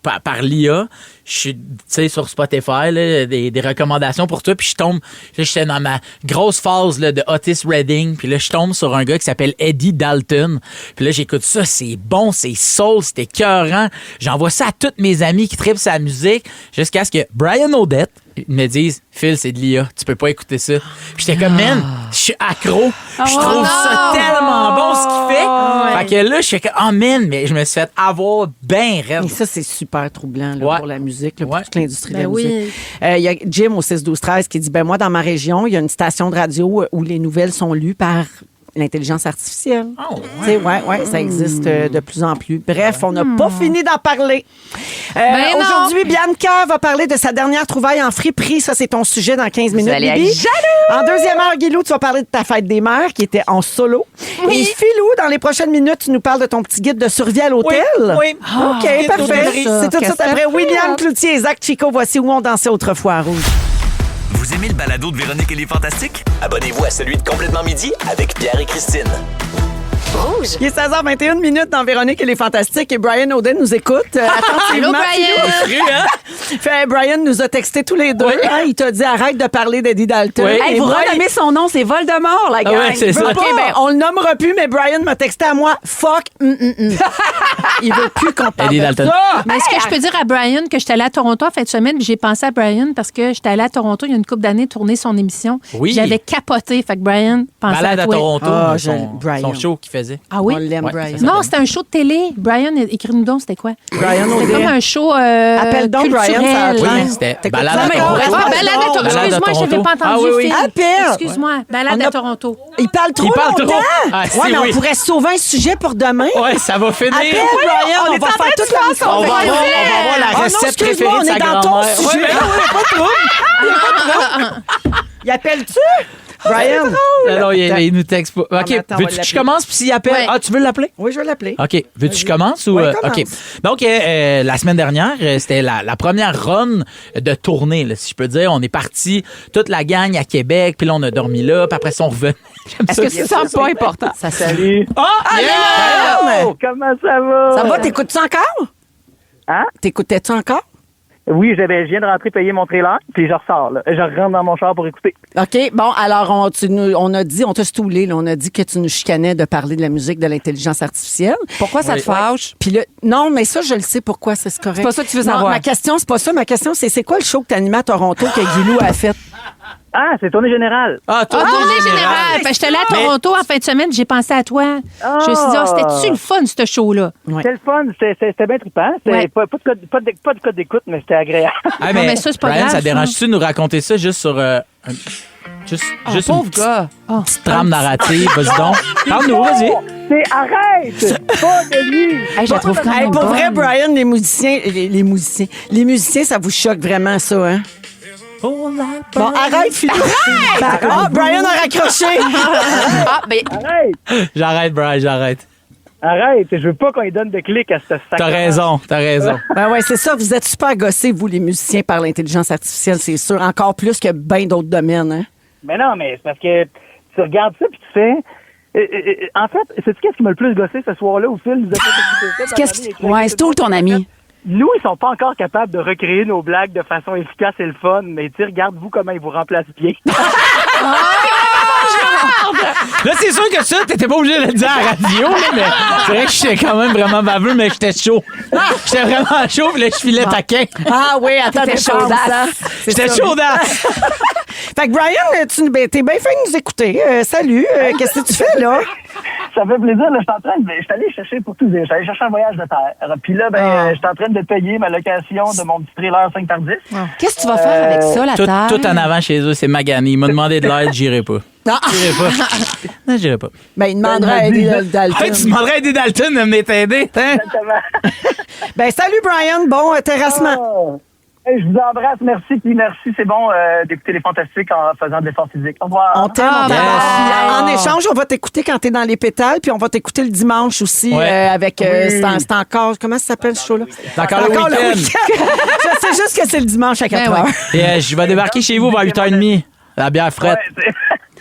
D: par l'IA. Je suis, tu sais, sur Spotify, là, des recommandations pour toi, puis je tombe, là, j'étais dans ma grosse phase là, de Otis Redding, puis là, je tombe sur un gars qui s'appelle Eddie Dalton, puis là, j'écoute ça, c'est bon, c'est soul, c'est écœurant. J'envoie ça à toutes mes amis qui trippent sa musique, jusqu'à ce que Brian Odette me dise, Phil, c'est de l'IA, tu peux pas écouter ça. Puis j'étais comme, man, je suis accro, je trouve ça tellement bon ce qu'il fait. Fait que là, je suis comme, oh man, mais je me suis fait avoir bien raide.
C: Et ça, c'est super troublant là, pour la musique, là, pour toute l'industrie de la
E: oui.
C: musique. Il y a Jim au 6-12-13 qui dit, moi, dans ma région, il y a une station de radio où les nouvelles sont lues par l'intelligence artificielle. Ouais, ça existe de plus en plus. Bref, on n'a pas fini d'en parler. Aujourd'hui, Bianca va parler de sa dernière trouvaille en friperie. Ça, c'est ton sujet dans 15 minutes, Bibi. En deuxième heure, Guilou, tu vas parler de ta fête des mères qui était en solo. Oui. Et Philou, dans les prochaines minutes, tu nous parles de ton petit guide de survie à l'hôtel.
D: Oui.
C: OK, parfait. C'est tout de suite après William Cloutier et Zach Chico. Voici Où on dansait autrefois à Rouge.
G: Vous aimez le balado de Véronique et les Fantastiques? Abonnez-vous à celui de Complètement Midi avec Pierre et Christine.
B: Rouge.
C: Il est 16h21 minutes dans Véronique et les Fantastiques et Brian O'Den nous écoute.
E: Allô, Brian!
C: Brian nous a texté tous les deux.
D: Oui.
C: Hein, il t'a dit arrête de parler d'Eddie Dalton.
D: Oui.
F: Hey, vous renommez son nom, c'est Voldemort, la gang.
D: ouais, c'est ça.
C: OK, on le nommera plus, mais Brian m'a texté à moi. Fuck. Il veut plus qu'on parle
D: Eddie
C: de
D: Dalton.
C: ça.
E: Mais est-ce que je peux dire à Brian que j'étais allée à Toronto en fin de semaine, puis j'ai pensé à Brian parce que j'étais allée à Toronto il y a une couple d'années tourner son émission.
D: Oui.
E: J'avais capoté. Fait que Brian pensait
D: Balade
E: à
D: à
E: toi.
D: Toronto,
C: Brian.
D: son show qu'il faisait.
E: Ah oui?
C: On l'aime,
D: Ouais,
C: Brian.
D: c'est ça.
E: Non, c'était un show de télé. Brian, écris-nous donc, c'était quoi?
C: Brian
E: C'était
C: O'Den.
E: comme un show
C: Appelle donc
E: culturel.
C: Brian, ça
D: Oui,
C: Hein?
D: c'était
C: T'écoutes
D: Balade
C: ça,
D: à
C: mais
D: Toronto.
C: pour
E: Ah,
C: rester
E: Balade à
C: drôle.
E: Toronto.
D: Balade à
E: Excuse-moi, je n'avais
D: Toronto.
E: pas entendu.
D: Ah oui.
E: Phil.
C: Appelle.
E: Excuse-moi. Balade
C: On
E: à
C: a-
E: Toronto.
C: Il parle trop
D: Il parle
C: longtemps.
D: trop. Ah, si,
C: mais
D: oui.
C: on pourrait sauver un sujet pour demain.
D: Ouais, ça va finir.
C: Appelle Brian, on va faire toute la mission.
D: On va avoir la
C: Oh non,
D: recette
C: excuse-moi,
D: préférée
C: on
D: de sa
C: est dans ton
D: grand-mère.
C: sujet.
D: Ouais,
C: Pas de trouble. Il y a pas de trouble. Il appelle-tu? Brian.
D: Non, il nous texte pas. OK,
C: mais attends, on va
D: veux-tu que je
C: l'appeler.
D: commence puis s'il appelle?
E: Ouais.
D: Ah, tu veux l'appeler?
C: Oui, je vais l'appeler.
D: OK. Veux-tu que je commence ou.
C: Oui,
D: OK.
C: commence.
D: Donc, la semaine dernière, c'était la première run de tournée, là, si je peux dire. On est parti, toute la gang à Québec, puis là, on a dormi là, puis après ça, on revenait.
F: Est-ce que tu te sens pas important?
C: Ça
H: Salut.
D: Ah!
C: Brian!
H: Oh, comment ça va?
C: Ça va? T'écoutes-tu encore?
H: Hein?
C: T'écoutais-tu encore?
H: Oui, je viens de rentrer payer mon trailer, puis je ressors. Là. Je rentre dans mon char pour écouter.
C: OK. Bon, alors, on t'a stoulé, là. On a dit que tu nous chicanais de parler de la musique de l'intelligence artificielle.
F: Pourquoi ça te fâche?
C: Puis là, non, mais ça, je le sais pourquoi, c'est correct.
F: C'est pas ça que tu veux
C: Non,
F: savoir.
C: ma question, c'est pas ça. Ma question, c'est quoi le show que tu animais à Toronto que Guilou a fait?
H: Ah, c'est tournée générale.
D: Ah, toi,
E: Tournée générale. Fait que j'étais allée à Toronto en fin de semaine, j'ai pensé à toi. Je me suis dit, c'était-tu le fun, ce show-là?
C: Ouais.
H: C'était le fun, c'était bien trippant. C'était
E: Ouais.
H: pas de code d'écoute, mais c'était agréable.
D: Ah,
E: mais ça, c'est pas
D: Brian,
E: grave,
D: ça
E: ça.
D: dérange-tu de nous raconter ça juste sur. Juste
F: Pauvre
D: une
F: gars.
D: petite trame narrative, vas-y donc. Parle-nous, vas-y.
H: C'est arrête! Pas de lui!
F: Hey, je la trouve quand
C: Hey,
F: même
C: pour
F: bonne.
C: vrai, Brian, les musiciens, ça vous choque vraiment, ça, hein? Bon, arrête, Philippe. Ah, Brian a raccroché.
F: Ah, ben,
H: Arrête!
D: J'arrête, Brian, j'arrête.
H: Arrête! Je veux pas qu'on lui donne de clics à ce sac.
D: T'as raison.
C: Ben ouais, c'est ça. Vous êtes super gossés, vous, les musiciens, par l'intelligence artificielle, c'est sûr. Encore plus que bien d'autres domaines, hein?
H: Mais non, mais c'est parce que tu regardes ça puis tu fais... en fait, sais-tu qu'est-ce qui m'a le plus gossé ce soir-là au fil?
F: Ouais, c'est tout ton ami.
H: Nous, ils sont pas encore capables de recréer nos blagues de façon efficace et le fun, mais tu sais, regarde-vous comment ils vous remplacent bien.
D: Là, c'est sûr que ça, t'étais pas obligé de le dire à la radio, là, mais c'est vrai que j'étais quand même vraiment baveux, mais j'étais chaud. J'étais vraiment chaud, puis là, je filais taquin.
C: Ah oui, attends,
F: T'étais chaudasse.
D: J'étais chaudasse.
C: Fait que Brian, t'es bien fait de nous écouter. Salut. Qu'est-ce que tu fais, là?
H: Ça fait plaisir, là, je suis allé chercher pour tout dire. Je suis allé chercher un voyage de terre. Puis là, je suis en train de payer ma location de mon petit trailer 5x10.
F: Qu'est-ce que tu vas faire avec ça, la terre?
D: Tout en avant chez eux, c'est magané. Il m'a demandé de l'aide, j'irai pas.
C: Non.
D: J'irai pas. Non, j'irai pas.
C: Ben, il demanderait à Eddie Dalton.
D: Hey, tu demanderais à Eddie Dalton de venir t'aider. Hein?
C: Ben, salut, Brian. Bon terrassement.
H: Hey, je vous embrasse, merci, puis merci, c'est bon d'écouter les Fantastiques en faisant de l'effort physique. Au revoir.
C: On t'aime.
E: Ah,
C: on t'adore.
E: yes.
C: Puis, en échange, on va t'écouter quand t'es dans les pétales, puis on va t'écouter le dimanche aussi avec... c'est encore... Comment ça s'appelle, ce show-là?
D: C'est encore le week-end.
C: Je sais juste que c'est le dimanche à 4 heures.
D: Et je vais débarquer chez vous vers 8h30. La bière frette.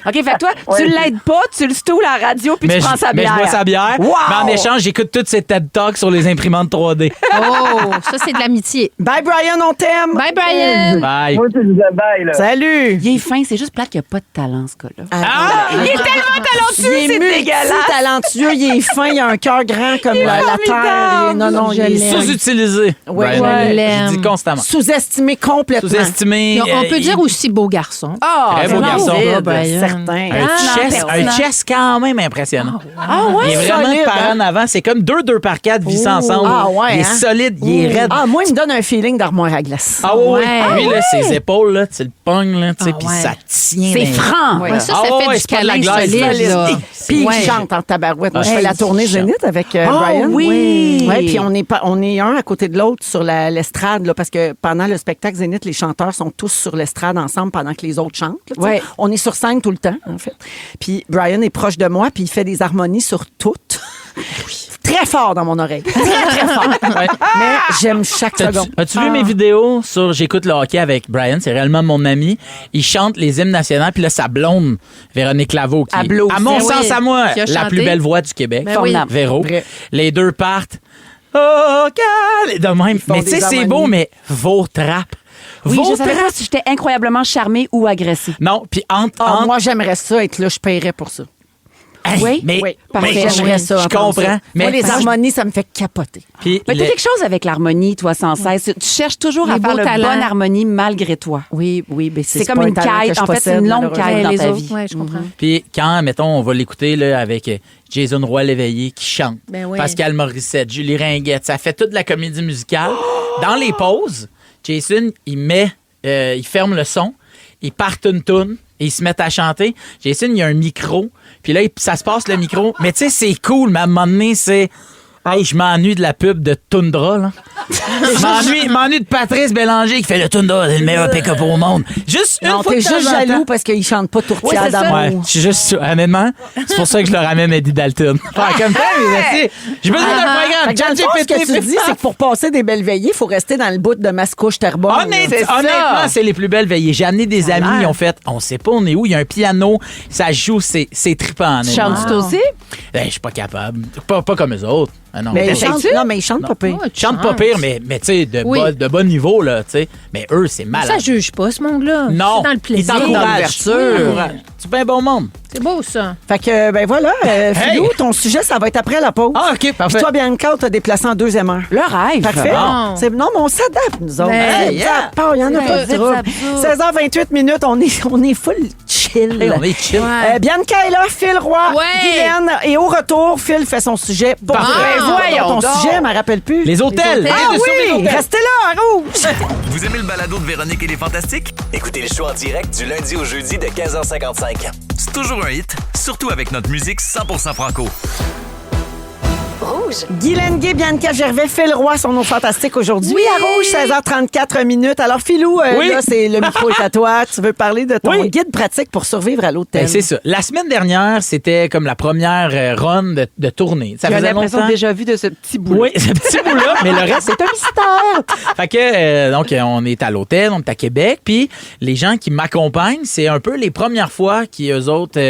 F: OK, fait que toi, tu l'aides pas, tu le stoules à la radio puis tu prends sa bière.
D: Mais je bois sa bière.
C: Wow!
D: Mais en échange, j'écoute toutes ces TED Talks sur les imprimantes 3D.
E: Oh, ça, c'est de l'amitié.
C: Bye, Brian, on t'aime.
E: Bye, Brian.
D: Bye.
H: Moi, c'est du bye, là.
C: Salut.
F: Il est fin, c'est juste plate qu'il n'y a pas de talent, ce gars-là.
C: Il est tellement talentueux, c'est dégueulasse. Talentueux, il est fin, il a un cœur grand comme la terre. Non, il est
D: Sous-utilisé.
C: Oui,
D: Brian.
E: je l'aime.
D: Je dis constamment.
C: sous-estimé complètement.
D: Sous-estimé.
E: On peut dire aussi beau garçon.
F: Ah,
D: Très beau garçon.
C: Certain.
D: Un chess quand même impressionnant.
C: Ah ouais,
D: Il est vraiment
C: solide,
D: par en avant. C'est comme 2 par 4 vissent ensemble.
C: Ah ouais,
D: Il est
C: hein?
D: solide, il est raide.
C: Ah, moi, il me donne un feeling d'armoire à glace.
D: Ah oui,
E: Ouais.
D: lui, là, ses épaules, là, tu le pognes, là, tu sais, puis
E: ouais.
D: ça tient.
F: c'est
D: dans-
F: franc.
E: Ouais, ça
D: Ah
E: fait
D: ouais,
E: du
D: c'est pas de la
E: câlin
D: glace,
E: solide. là.
C: Puis
E: Ouais.
C: il chante en tabarouette. Moi, je
D: Ouais.
C: fais la tournée
D: Il chante.
C: Zénith avec Brian.
F: oui.
C: Ouais, puis on est un à côté de l'autre sur l'estrade, là, parce que pendant le spectacle Zénith, les chanteurs sont tous sur l'estrade ensemble pendant que les autres chantent. Là, tu sais.
F: Ouais.
C: On est sur scène tout le temps, en fait. Puis Brian est proche de moi, puis il fait des harmonies sur toutes. Très fort dans mon oreille. Très, très fort.
D: Ouais.
C: Mais j'aime chaque seconde.
D: As-tu vu mes vidéos sur J'écoute le hockey avec Brian? C'est réellement mon ami. Il chante les hymnes nationaux, puis là, sa blonde, Véronique Laveau, qui,
F: Applaudit.
D: à mon
E: Ben
D: sens,
E: oui.
D: à moi,
E: Qui a
D: la
E: chanté.
D: plus belle voix du Québec.
E: Ben oui.
D: Véro.
C: Vrai.
D: Les deux partent. Oh, calme! De même.
C: font
D: Mais tu sais,
C: des
D: c'est
C: harmonies.
D: beau, mais vos trappes.
F: Oui,
D: Vos
F: je savais
D: trappes.
F: pas si j'étais incroyablement charmée ou agressée.
D: Non, puis entre.
C: Ah, moi, j'aimerais ça être là. Je paierais pour ça.
D: Hey,
F: Oui,
D: mais,
C: Oui,
F: parfait.
D: mais
C: j'aimerais ça.
D: Je
C: entendre
D: comprends.
C: ça.
D: Mais
C: Moi, les harmonies, ça me fait capoter.
D: Puis
F: Mais t'as
D: le-
F: quelque chose avec l'harmonie, toi, sans cesse. Tu cherches toujours
E: Les
F: à faire
E: beaux
F: la
E: talents.
F: bonne harmonie malgré toi.
C: Oui, ben
F: C'est comme une quête. En fait, c'est une longue quête dans
E: Les
F: ta
E: autres,
F: vie.
E: ouais, je comprends.
D: Puis quand, mettons, on va l'écouter là, avec Jason Roy-Léveillé qui chante,
E: Ben oui.
D: Pascal Morissette, Julie Ringuette, ça fait toute la comédie musicale. Dans les pauses, Jason, il ferme le son, il part une toune et il se met à chanter. Jason, il y a un micro, puis là, ça se passe le micro. Mais tu sais, c'est cool, mais à un moment donné, c'est... Hey, je m'ennuie de la pub de Tundra, là. Je m'ennuie de Patrice Bélanger qui fait le Tundra, c'est le meilleur pick-up au monde. Juste une
C: Non,
D: fois
C: t'es
D: de temps
C: juste
D: en temps.
C: jaloux parce qu'ils chantent pas Tourtière
F: Ouais, c'est ça.
C: d'amour.
D: Ouais, je suis juste, honnêtement, c'est pour ça que je le ramène Eddie Dalton. Faire comme ça, mais j'ai besoin d'un
C: Fait
D: programme.
C: que dans le fond, ce que tu dis, c'est que pour passer des belles veillées, il faut rester dans le bout de Mascouche Terrebonne.
D: Honnêtement, c'est les plus belles veillées. J'ai amené des amis, ils ont fait, on sait pas on est où, il y a un piano, ça joue, c'est trippant.
F: Tu
D: honnêtement.
F: chantes-tu aussi?
D: Ben, je suis pas capable. Pas comme eux autres. Ah non,
C: Mais ils
D: t'essayes-tu?
C: chantent, non, mais ils chantent pas pire.
E: Ouais, tu
D: Ils chantent pas
E: chantes.
D: pire, mais tu sais,
E: Oui.
D: de bon niveau, là, tu sais. Mais eux, c'est malade.
E: Ça juge pas, ce monde-là.
D: Non.
E: C'est dans le plaisir.
D: Ils t'encouragent.
C: l'ouverture.
D: C'est bien bon monde.
E: C'est beau, ça.
C: Fait que, ben voilà, Philou, ton sujet, ça va être après la pause.
D: Ah, OK,
C: Puis
D: parfait.
C: toi, Bianca, t'as déplacé en deuxième heure.
F: Le rêve.
C: Parfait.
E: Bon.
C: Non, mais on s'adapte, nous autres.
E: Ben,
C: Hey, ça part, il y en a pas de
F: Zip,
C: trouble.
F: zap, zap.
C: 16h28 minutes, on est full chill.
D: Hey, on est chill.
E: Ouais.
C: Bianca est là, Phil Roy,
E: Ouais.
C: Guylaine, et au retour, Phil fait son sujet. Bon,
D: Parfait.
C: voyons ton
F: donc.
C: sujet, je me rappelle plus.
D: Les hôtels.
C: Ah
D: Les dessous des
C: oui,
D: hôtels.
C: restez là, à rouge.
G: Vous aimez le balado de Véronique et les Fantastiques? Écoutez le show en direct du lundi au jeudi de 15h55. C'est toujours un hit, surtout avec notre musique 100% franco.
B: Rouge.
C: Guylaine Gay, Bianca Gervais, Phil Roy sont nos fantastiques aujourd'hui. À rouge, 16h34 minutes. Alors, Philou,
D: Oui.
C: là, c'est le micro est à toi. Tu veux parler de ton
D: Oui.
C: guide pratique pour survivre à l'hôtel.
D: Ben, c'est ça. La semaine dernière, c'était comme la première run de tournée. Ça
F: J'ai
D: faisait
F: l'impression
D: longtemps.
F: déjà vu de ce petit bout.
D: Oui, ce petit bout-là, mais le reste, c'est un mystère. Fait que, donc, on est à l'hôtel, on est à Québec, puis les gens qui m'accompagnent, c'est un peu les premières fois qui, eux autres,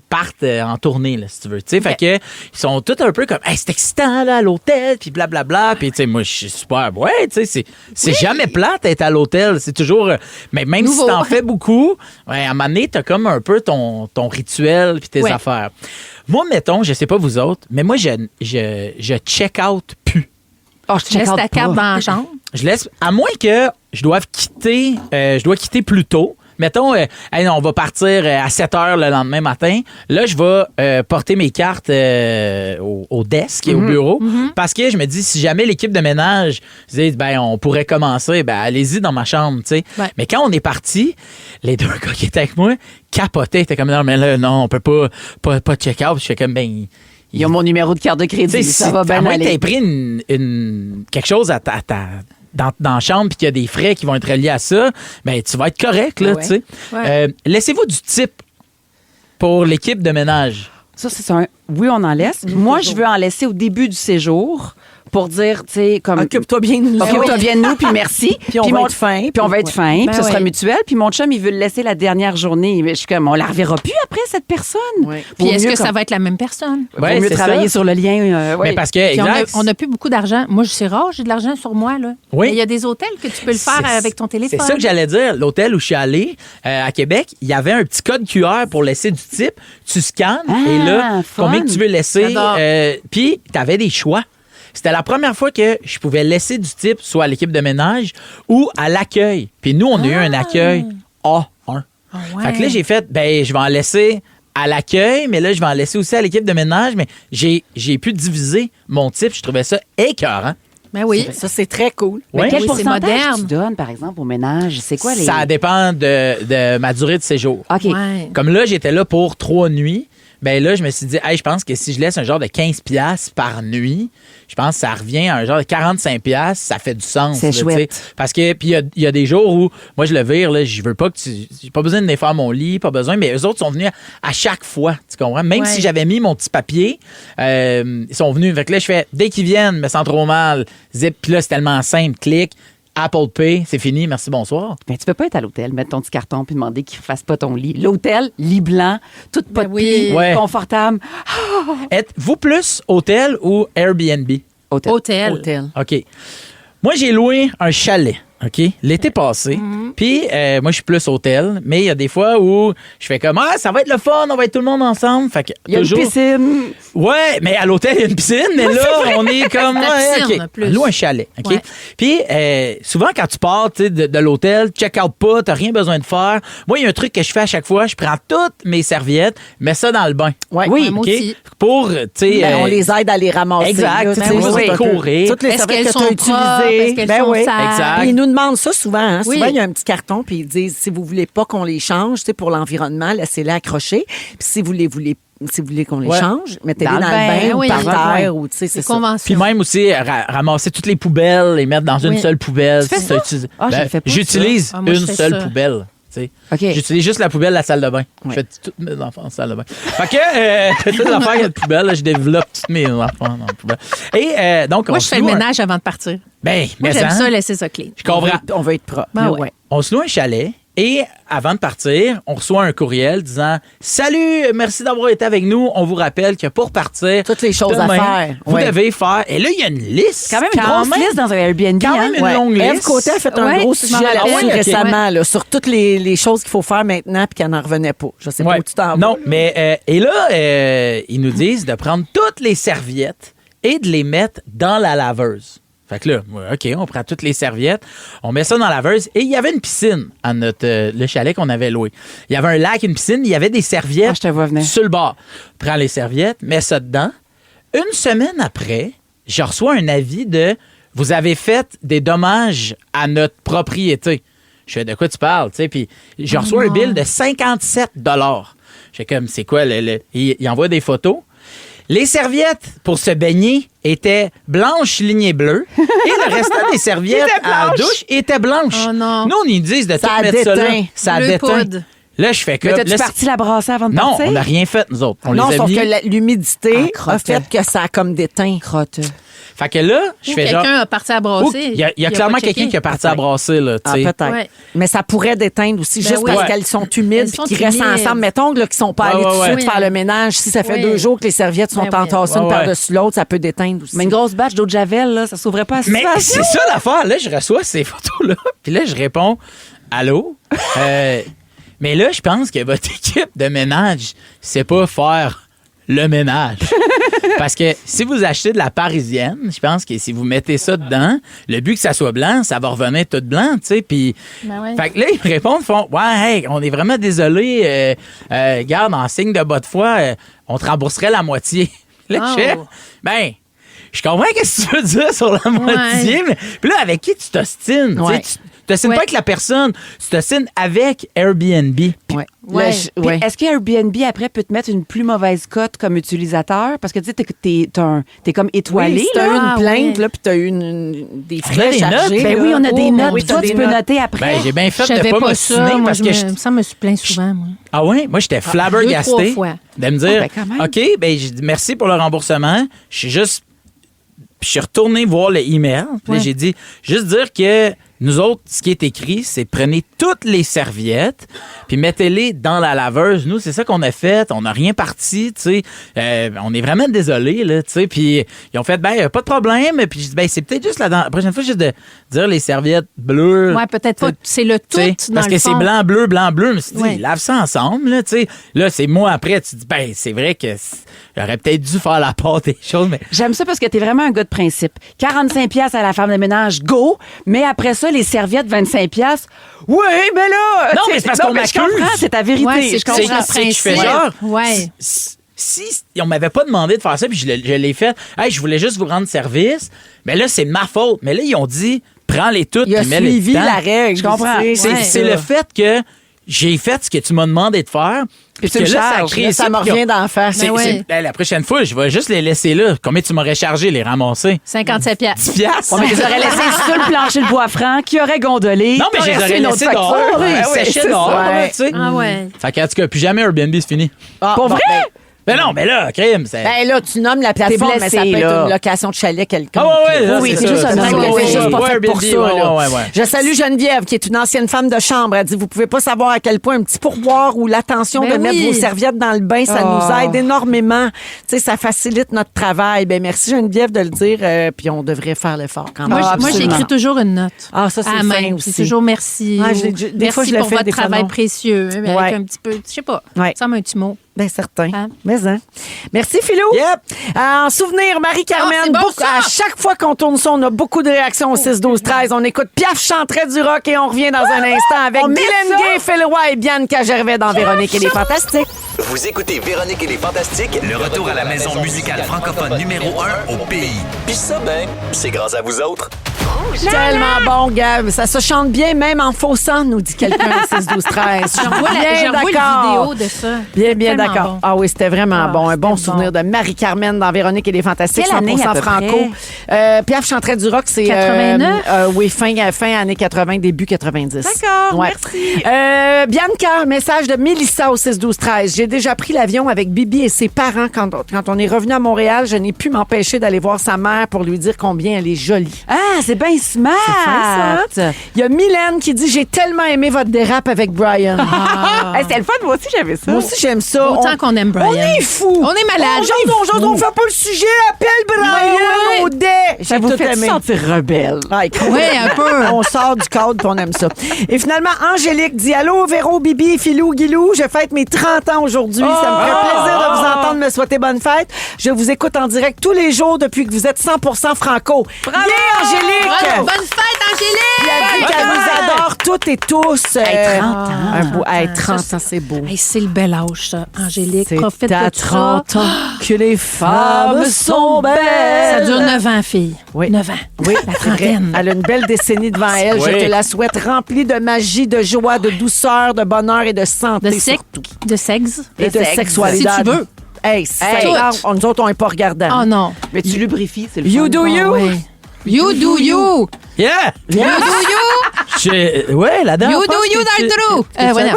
D: partent en tournée, là, si tu veux. Tu sais, fait que, ils sont tous un peu comme, hey, c'est excitant, là, à l'hôtel, puis blablabla. Puis, tu sais, moi, je suis super, ouais, tu sais, c'est jamais plate d'être à l'hôtel. C'est toujours, mais même
E: Nouveau.
D: si t'en fais beaucoup, ouais, à un moment donné, t'as comme un peu ton rituel puis tes
E: Ouais.
D: affaires. Moi, mettons, je sais pas vous autres, mais moi, je check out plus.
F: Oh, je
E: Tu laisses
F: check out
E: ta carte
F: pas.
E: dans la chambre.
D: Je laisse, à moins que je doive quitter plus tôt. mettons, hey, on va partir à 7 heures le lendemain matin. Là, je vais porter mes cartes au desk et au bureau parce que je me dis, si jamais l'équipe de ménage dit, ben, on pourrait commencer, ben, allez-y dans ma chambre, tu sais.
E: Ouais.
D: Mais quand on est parti, les 2 gars qui étaient avec moi capotaient. T'es comme, non, mais là, non, on peut pas check-out. Je fais comme, ben,
F: Ils ont mon numéro de carte de crédit. Ça va bien
D: à moins que
F: aller.
D: t'aies pris quelque chose dans la chambre puis qu'il y a des frais qui vont être reliés à ça, ben, tu vas être correct, là,
C: Ouais.
D: tu sais.
E: Ouais.
D: Laissez-vous du type pour l'équipe de ménage.
F: Ça, c'est un... Oui, on en laisse. Moi, je veux en laisser au début du séjour pour dire, tu sais, comme...
C: Occupe-toi bien de nous.
F: Occupe-toi bien de nous, puis merci.
C: Puis on va être fin.
F: Puis on va être fin, puis ce sera
E: oui.
F: mutuel. Puis mon chum, il veut le laisser la dernière journée. Mais je suis comme, on la reverra plus après, cette personne.
C: Ouais.
E: Puis
F: Vaut
E: est-ce
F: mieux
E: que ça
F: comme-
E: va être la même personne?
D: Ouais,
F: Vaut mieux
D: c'est
F: travailler
D: ça.
F: sur le lien.
D: Mais parce que,
E: Puis
D: exact,
E: on n'a plus beaucoup d'argent. Moi, c'est rare, j'ai de l'argent sur moi. Là.
D: Oui.
E: Mais il y a des hôtels que tu peux le faire
D: C'est-
E: avec ton téléphone.
D: C'est ça que j'allais dire. L'hôtel où je suis allé, à Québec, il y avait un petit code QR pour laisser du type. Tu scannes et là,
F: fun.
D: combien que tu veux laisser.
E: J'adore.
D: Puis, tu avais des choix. C'était la première fois que je pouvais laisser du type soit à l'équipe de ménage ou à l'accueil. Puis nous, on a eu un accueil A1.
E: Ah ouais.
D: Fait que là, j'ai fait, ben, je vais en laisser à l'accueil, mais là, je vais en laisser aussi à l'équipe de ménage. Mais j'ai pu diviser mon type. Je trouvais ça écœurant.
E: Ben oui.
C: Ça, c'est très cool.
F: Mais
D: Ouais.
F: quel
E: Oui, c'est
F: pourcentage
E: moderne.
F: tu donnes, par exemple, au ménage? C'est quoi les...
D: Ça dépend de ma durée de séjour.
F: OK.
E: Ouais.
D: Comme là, j'étais là pour 3 nuits. Ben là, je me suis dit, hey, je pense que si je laisse un genre de 15$ par nuit, je pense que ça revient à un genre de 45$, ça fait du sens.
F: C'est
D: là,
F: chouette.
D: tu sais. Parce que, puis il y a des jours où, moi, je le vire, là, je veux pas que j'ai pas besoin de défaire mon lit, pas besoin, mais eux autres sont venus à chaque fois, tu comprends? Même
E: Ouais.
D: si j'avais mis mon petit papier, ils sont venus. Fait que là, je fais, dès qu'ils viennent, me sens trop mal, zip, puis là, c'est tellement simple, clic, Apple Pay, c'est fini, merci, bonsoir.
F: Mais tu peux pas être à l'hôtel, mettre ton petit carton puis demander qu'il ne fasse pas ton lit. L'hôtel, lit blanc, tout pas de
E: oui.
F: plis,
D: Ouais.
F: confortable.
D: Êtes-vous plus hôtel ou Airbnb?
F: Hôtel.
E: Hôtel.
D: OK. Moi, j'ai loué un chalet, OK, l'été passé. Puis, moi, je suis plus hôtel, mais il y a des fois où je fais comme, ah, ça va être le fun, on va être tout le monde ensemble. Fait que
F: Il y a
D: toujours...
F: une piscine.
D: Ouais, mais à l'hôtel, il y a une piscine, mais là, on est comme,
E: La
D: ouais,
E: piscine,
D: OK.
E: plus.
D: On loue un chalet, OK?
E: Ouais.
D: Puis, souvent, quand tu pars tu sais, de l'hôtel, check-out pas, t'as rien besoin de faire. Moi, il y a un truc que je fais à chaque fois, je prends toutes mes serviettes, mets ça dans le bain.
C: Ouais.
E: Oui, moi
D: OK?
E: aussi.
D: Pour, tu sais...
C: Ben, on les aide à les ramasser.
D: Exact.
C: là, tu sais,
D: Ben
C: ça,
D: oui.
C: c'est un peu-
D: Courir.
C: Toutes les
E: Est-ce
C: serviettes
E: qu'elles
C: que
E: sont
C: tu as
E: propres?
C: utilisées.
E: Est-ce qu'elles
C: Ben
E: sont
C: oui.
E: sales?
D: Exact.
C: Puis ils nous demandent ça souvent. Hein.
E: Oui.
C: Souvent, il y a un petit carton, puis ils disent si vous voulez pas qu'on les change, tu sais, pour l'environnement, laissez-les accrochés. Puis si vous voulez qu'on les
D: Ouais.
C: change, mettez-les
F: Dans
C: dans
F: le
C: le bain
F: bain,
C: ou
E: oui.
C: par
F: Dans un
C: terre.
F: coin.
C: Ou, tu sais, c'est
E: C'est
C: ça.
E: convention.
D: Puis même aussi, ramasser toutes les poubelles, les mettre dans une
E: Oui.
D: seule poubelle.
F: Tu fais
D: si
F: ça?
D: t'as utilisé-
F: Ah, je le fais pas,
D: J'utilise
E: ça. Ah, moi, je
D: une
E: fais
D: seule
E: ça.
D: poubelle. tu sais.
F: OK.
D: J'utilise juste la poubelle de la salle de bain.
C: Ouais.
D: Je fais toutes mes enfants en salle de bain. Fait que, toutes les affaires, il y a de poubelle, là, je développe toutes mes enfants dans la poubelle. Et donc,
E: Moi,
D: on
E: je
D: se
E: fais le
D: loue un-
E: ménage avant de partir.
D: Ben,
E: Moi,
D: mais
E: j'aime
D: hein,
E: ça, laisser ça clean.
D: je comprends.
C: On veut être propre.
E: Ben
C: Mais
E: ouais.
D: On se loue un chalet et avant de partir, on reçoit un courriel disant « Salut, merci d'avoir été avec nous. On vous rappelle que pour partir,
C: Toutes les choses
D: demain,
C: à faire.
D: vous
C: Ouais.
D: devez faire... » Et là, il y a une liste.
F: Quand même une grosse liste dans un Airbnb.
D: Quand
F: hein?
D: même une longue
C: Ève
D: liste.
C: Côté a fait un
E: Ouais,
C: gros
E: je
C: sujet
E: m'en
C: là-dessus
E: rappelle.
C: récemment, là, sur toutes les choses qu'il faut faire maintenant puis qu'elle n'en revenait pas. Je sais pas
D: Ouais.
C: où tu t'en vas.
D: Non, mais et là, ils nous disent de prendre toutes les serviettes et de les mettre dans la laveuse. Fait que là, OK, on prend toutes les serviettes, on met ça dans la laveuse et il y avait une piscine à le chalet qu'on avait loué. Il y avait un lac, une piscine, il y avait des serviettes
F: Ah, je te vois venir.
D: sur le bord. Prends les serviettes, mets ça dedans. Une semaine après, je reçois un avis de « Vous avez fait des dommages à notre propriété. » Je fais « De quoi tu parles? » Tu sais, puis je reçois un bill de 57 $. Je fais comme « C'est quoi? Il envoie des photos. Les serviettes pour se baigner étaient blanches lignées bleues et le restant des serviettes à la douche étaient blanches.
E: Oh non.
D: Nous, on nous dit de
C: Ça
D: tout
C: a
D: mettre ça là.
C: déteint.
D: Ça a
E: Bleu
D: déteint.
E: poudre.
D: Là, je fais comme...
F: Mais t'as-tu
D: là,
F: parti la brasser avant de
D: non,
F: partir?
D: on n'a rien fait, nous autres. On
C: Non,
D: les a
C: sauf
D: mis.
C: que l'humidité
F: Ah,
C: a
F: crotte.
C: fait que ça a comme déteint.
F: Crotte.
D: Fait que là, je
E: Ou
D: fais genre...
E: quelqu'un a parti à
D: Ouh,
E: brasser.
D: Il y a
E: a
D: clairement
E: pas checké.
D: quelqu'un qui est parti à brasser, là, tu
C: Ah,
D: sais.
C: peut-être.
E: Ouais.
C: Mais ça pourrait déteindre aussi,
E: Ben
C: juste
E: oui.
C: parce
D: Ouais.
C: qu'elles sont humides
E: Elles
C: et
E: sont
C: qu'ils restent
E: humides.
C: ensemble. Mettons là, qu'ils sont pas
D: Ouais,
C: allés tout de
D: ouais,
C: suite
E: ouais.
C: faire le ménage. Si ça fait
E: Oui.
C: 2 jours que les serviettes sont
E: Ben oui.
C: entassées une
D: Ouais, ouais.
C: par-dessus l'autre, ça peut déteindre aussi.
F: Mais une grosse batch d'eau de Javel, là, ça s'ouvrait pas à
D: Mais
F: ça.
D: c'est ça l'affaire. Là, je reçois ces photos-là. Puis là, je réponds « Allô? Mais là, je pense que votre équipe de ménage, c'est pas faire le ménage. Parce que si vous achetez de la parisienne, je pense que si vous mettez ça dedans, le but que ça soit blanc, ça va revenir tout blanc, tu sais. Puis, fait que là, ils me répondent, font, ouais, hey, on est vraiment désolé. Regarde, en signe de bas de foi, on te rembourserait la moitié. Là, je fais, ben, je comprends ce que tu veux dire sur la moitié, mais puis là, avec qui tu t'ostines?
C: Ouais.
D: Tu t'ostines pas avec la personne, tu t'ostines avec Airbnb.
C: Ouais.
F: Puis est-ce que Airbnb, après, peut te mettre une plus mauvaise cote comme utilisateur? Parce que, tu sais, t'es comme étoilé,
C: oui,
F: là.
C: t'as eu une plainte, là, puis t'as eu des frais
D: des
C: chargés.
D: notes.
F: Ben oui, on a des notes.
C: Oui,
F: Toi, tu peux noter après.
D: Ben, j'ai bien fait
E: Je
D: de
E: savais
D: pas
E: pas
D: m'ostiner
E: ça. Moi,
D: parce que
E: ça me suis plaint souvent, moi.
D: Ah ouais? Moi, j'étais flabbergasté
E: 2-3 fois.
D: de me dire,
F: ben, quand même.
D: OK, ben, j'ai dit merci pour le remboursement. Je suis retourné voir le email. Puis là, j'ai dit, juste dire que nous autres, ce qui est écrit, c'est prenez toutes les serviettes puis mettez-les dans la laveuse. Nous, c'est ça qu'on a fait. On n'a rien parti, tu sais. On est vraiment désolés, là, tu sais. Puis ils ont fait, ben, pas de problème. Puis j'ai dit, ben, c'est peut-être juste la prochaine fois, juste de dire les serviettes bleues.
E: Ouais, peut-être pas. C'est le tout,
D: T'sais,
E: dans
D: parce
E: le
D: que c'est
E: fond.
D: blanc, bleu. Je me suis dit,
E: Ouais.
D: lave ça ensemble, là, tu sais. Là, c'est moi après, tu dis, ben, c'est vrai que j'aurais peut-être dû faire la part des choses, mais.
F: J'aime ça parce que t'es vraiment un gars de principe. 45$ à la femme de ménage, go! Mais après ça, les serviettes, 25$. Oui, mais là!
D: Non, mais c'est parce qu'on
F: je comprends,
D: m'accuse.
F: c'est ta vérité.
E: Ouais,
F: je comprends.
D: c'est que je fais
E: principe.
D: genre.
E: Ouais.
D: Si on m'avait pas demandé de faire ça, puis je l'ai fait, hey, je voulais juste vous rendre service, mais là, c'est ma faute. Mais là, ils ont dit, prends-les toutes,
C: Il a
D: puis mets-les
C: suivi
D: dedans.
C: la règle.
F: Je comprends.
C: tu sais.
D: C'est le fait que j'ai fait ce que tu m'as demandé de faire.
F: Puis tu
D: que
F: me
D: là,
F: charges.
D: crée
C: Là, ça me
D: puis
C: revient d'en faire.
D: c'est-
E: ouais.
D: c'est- ben, la prochaine fois, je vais juste les laisser là. Combien tu m'aurais chargé, les ramasser?
E: 57 $.
D: 10 piastres?
F: Ouais, mais tu aurais laissé sur le plancher de bois franc qui aurait gondolé.
D: Non, mais je les
F: T'aurais reçu
D: aurais
F: une autre
D: laissés
F: facture.
D: dehors.
F: Oui,
D: Ils
F: oui,
D: séchaient
F: c'est
D: dehors,
F: ça.
D: là, tu sais.
E: Ah ouais.
D: Fait qu'en tout cas, plus jamais Airbnb, c'est fini.
C: Ah,
F: Pour
C: bon,
F: vrai?
D: Ben non, mais là, crime, c'est...
C: Ben là, tu nommes la plateforme, mais ça peut
F: blessé,
C: être
F: là.
C: une location de chalet quelconque.
D: Ah ouais, là,
C: oui,
D: c'est
C: c'est
D: ça.
C: juste un
F: C'est
C: nom.
F: ça,
C: C'est
F: oui,
C: juste
F: oui.
C: pas fait pour
D: Airbnb,
C: ça. là.
D: ouais.
C: Je salue Geneviève, qui est une ancienne femme de chambre. Elle dit, vous pouvez pas savoir à quel point un petit pourboire ou l'attention
E: Ben
C: de mettre
E: oui.
C: vos serviettes dans le bain, ça nous aide énormément. Tu sais, ça facilite notre travail. Ben merci Geneviève de le dire, puis on devrait faire l'effort quand même.
E: Moi,
F: Ah,
E: j'écris
F: absolument.
E: toujours une note.
C: Ah, ça, c'est
E: À la
C: fin
E: main.
C: aussi.
E: C'est toujours merci.
C: Ah,
E: ou
C: des
E: merci
C: fois, je le
E: pour
C: fais,
E: votre
C: des fois,
E: travail
C: non.
E: précieux. Mais
C: Ouais.
E: avec un petit peu, je sais pas,
C: Ouais.
E: ça met un petit mot.
C: Bien certain.
E: Hein?
C: Mais hein. Merci, Philou.
D: Yep.
C: En souvenir, Marie-Carmen,
E: Ah, c'est bon, ça.
C: à chaque fois qu'on tourne ça, on a beaucoup de réactions au 6-12-13. On écoute Piaf chanterait du rock et on revient dans un instant avec
F: on met
C: Guylaine
F: ça.
C: Gay, Phil Roy et Bianca Gervais dans Véronique et les Fantastiques.
G: Vous écoutez Véronique et les Fantastiques, le retour à la maison musicale francophone numéro 1 au pays. Puis ça, ben, c'est grâce à vous autres.
C: Tellement bon, Gab. Ça se chante bien, même en faussant, nous dit quelqu'un au 6-12-13.
E: Je revois la vidéo de ça.
C: Bien
E: Tellement
C: d'accord.
E: bon.
C: Ah oui, c'était vraiment
E: Ah,
C: bon. Un bon
E: c'était
C: souvenir de Marie-Carmen dans Véronique et les Fantastiques.
F: Quelle année,
C: 100%
F: à peu
C: franco. Pierre chanterait du rock, c'est...
E: 89?
C: oui, fin années 80, début 90.
F: D'accord,
C: Ouais.
F: merci.
C: Bianca, message de Mélissa au 6-12-13. J'ai déjà pris l'avion avec Bibi et ses parents quand on est revenu à Montréal. Je n'ai pu m'empêcher d'aller voir sa mère pour lui dire combien elle est jolie.
F: Ah, c'est bien smart.
C: C'est fin, ça. Il y a Mylène qui dit « J'ai tellement aimé votre dérape avec Brian.
F: Hey, c'était le fun, moi aussi, j'avais ça.
C: Moi aussi, j'aime ça.
E: Autant qu'on aime Brian.
C: On est fous.
E: On est malade.
C: On fait pas le sujet. Appelle Brian
E: Ouais.
C: au dé.
F: Ça
C: J'ai
F: vous
C: tout
F: fait
C: aimé.
F: sentir rebelle.
C: Ah, écoute,
E: Oui, un peu.
C: On sort du cadre puis on aime ça. Et finalement, Angélique dit « Allô, Véro, Bibi, Philou, Guilou, je fête mes 30 ans aujourd'hui. Ça me fait plaisir de vous entendre me souhaiter bonne fête. Je vous écoute en direct tous les jours depuis que vous êtes 100% franco. Bravo, Angélique!
E: Bravo, bonne fête, Angélique!
C: Puis elle dit qu'elle nous adore toutes et tous.
F: 30 ans.
C: Un beau, 30 ans, c'est beau.
E: Hey, c'est le bel âge, ça, Angélique.
C: C'est
E: Profite
C: à
E: de ça.
C: 30 ans que les femmes sont belles.
E: Ça dure 9 ans, fille.
C: Oui.
E: 9 ans.
C: Oui,
E: La
C: c'est vrai.
E: trentaine.
C: Elle a une belle décennie devant elle.
D: Oui.
C: Je te la souhaite remplie de magie, de joie, de douceur, de bonheur et de santé.
E: De sexe. De sexe.
C: Et de sexualité.
E: Si tu veux.
C: Hey, nous autres, on n'est pas regardants.
E: Oh non.
F: Mais tu lubrifies, c'est le
C: You
F: fun.
C: do you.
E: Oh, oui. You do you.
D: Yeah!
E: You do you.
D: Ouais, là-dedans.
E: You
D: je pense
E: do you
D: que
E: dans le
D: tu-
E: trou. Voilà.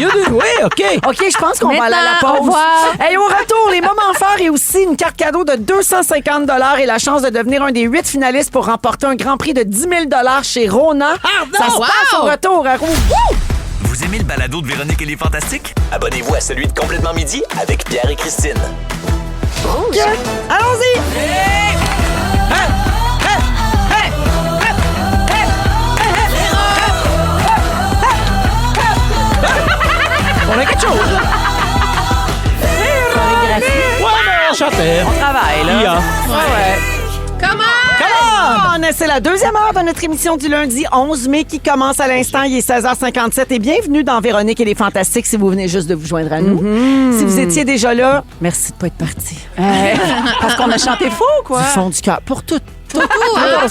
D: You do, ouais, OK.
C: OK, je pense qu'on va aller à la
E: Maintenant, au
C: pause.
E: revoir.
C: Hey, au retour, les moments forts et aussi une carte cadeau de 250 $ et la chance de devenir un des 8 finalistes pour remporter un grand prix de 10 000 $ chez Rona. Ça se passe au retour à Rouge.
G: Vous aimez le balado de Véronique et les Fantastiques? Abonnez-vous à celui de Complètement Midi avec Pierre et Christine.
C: Allons-y!
D: On a quelque chose.
C: Chorégraphie.
F: On travaille, là.
D: IA.
C: C'est la deuxième heure de notre émission du lundi 11 mai qui commence à l'instant. Il est 16h57 et bienvenue dans Véronique et les Fantastiques si vous venez juste de vous joindre à nous. Si vous étiez déjà là, merci de ne pas être parti.
F: Parce qu'on a chanté faux, quoi.
C: Du fond du cœur. Pour tout.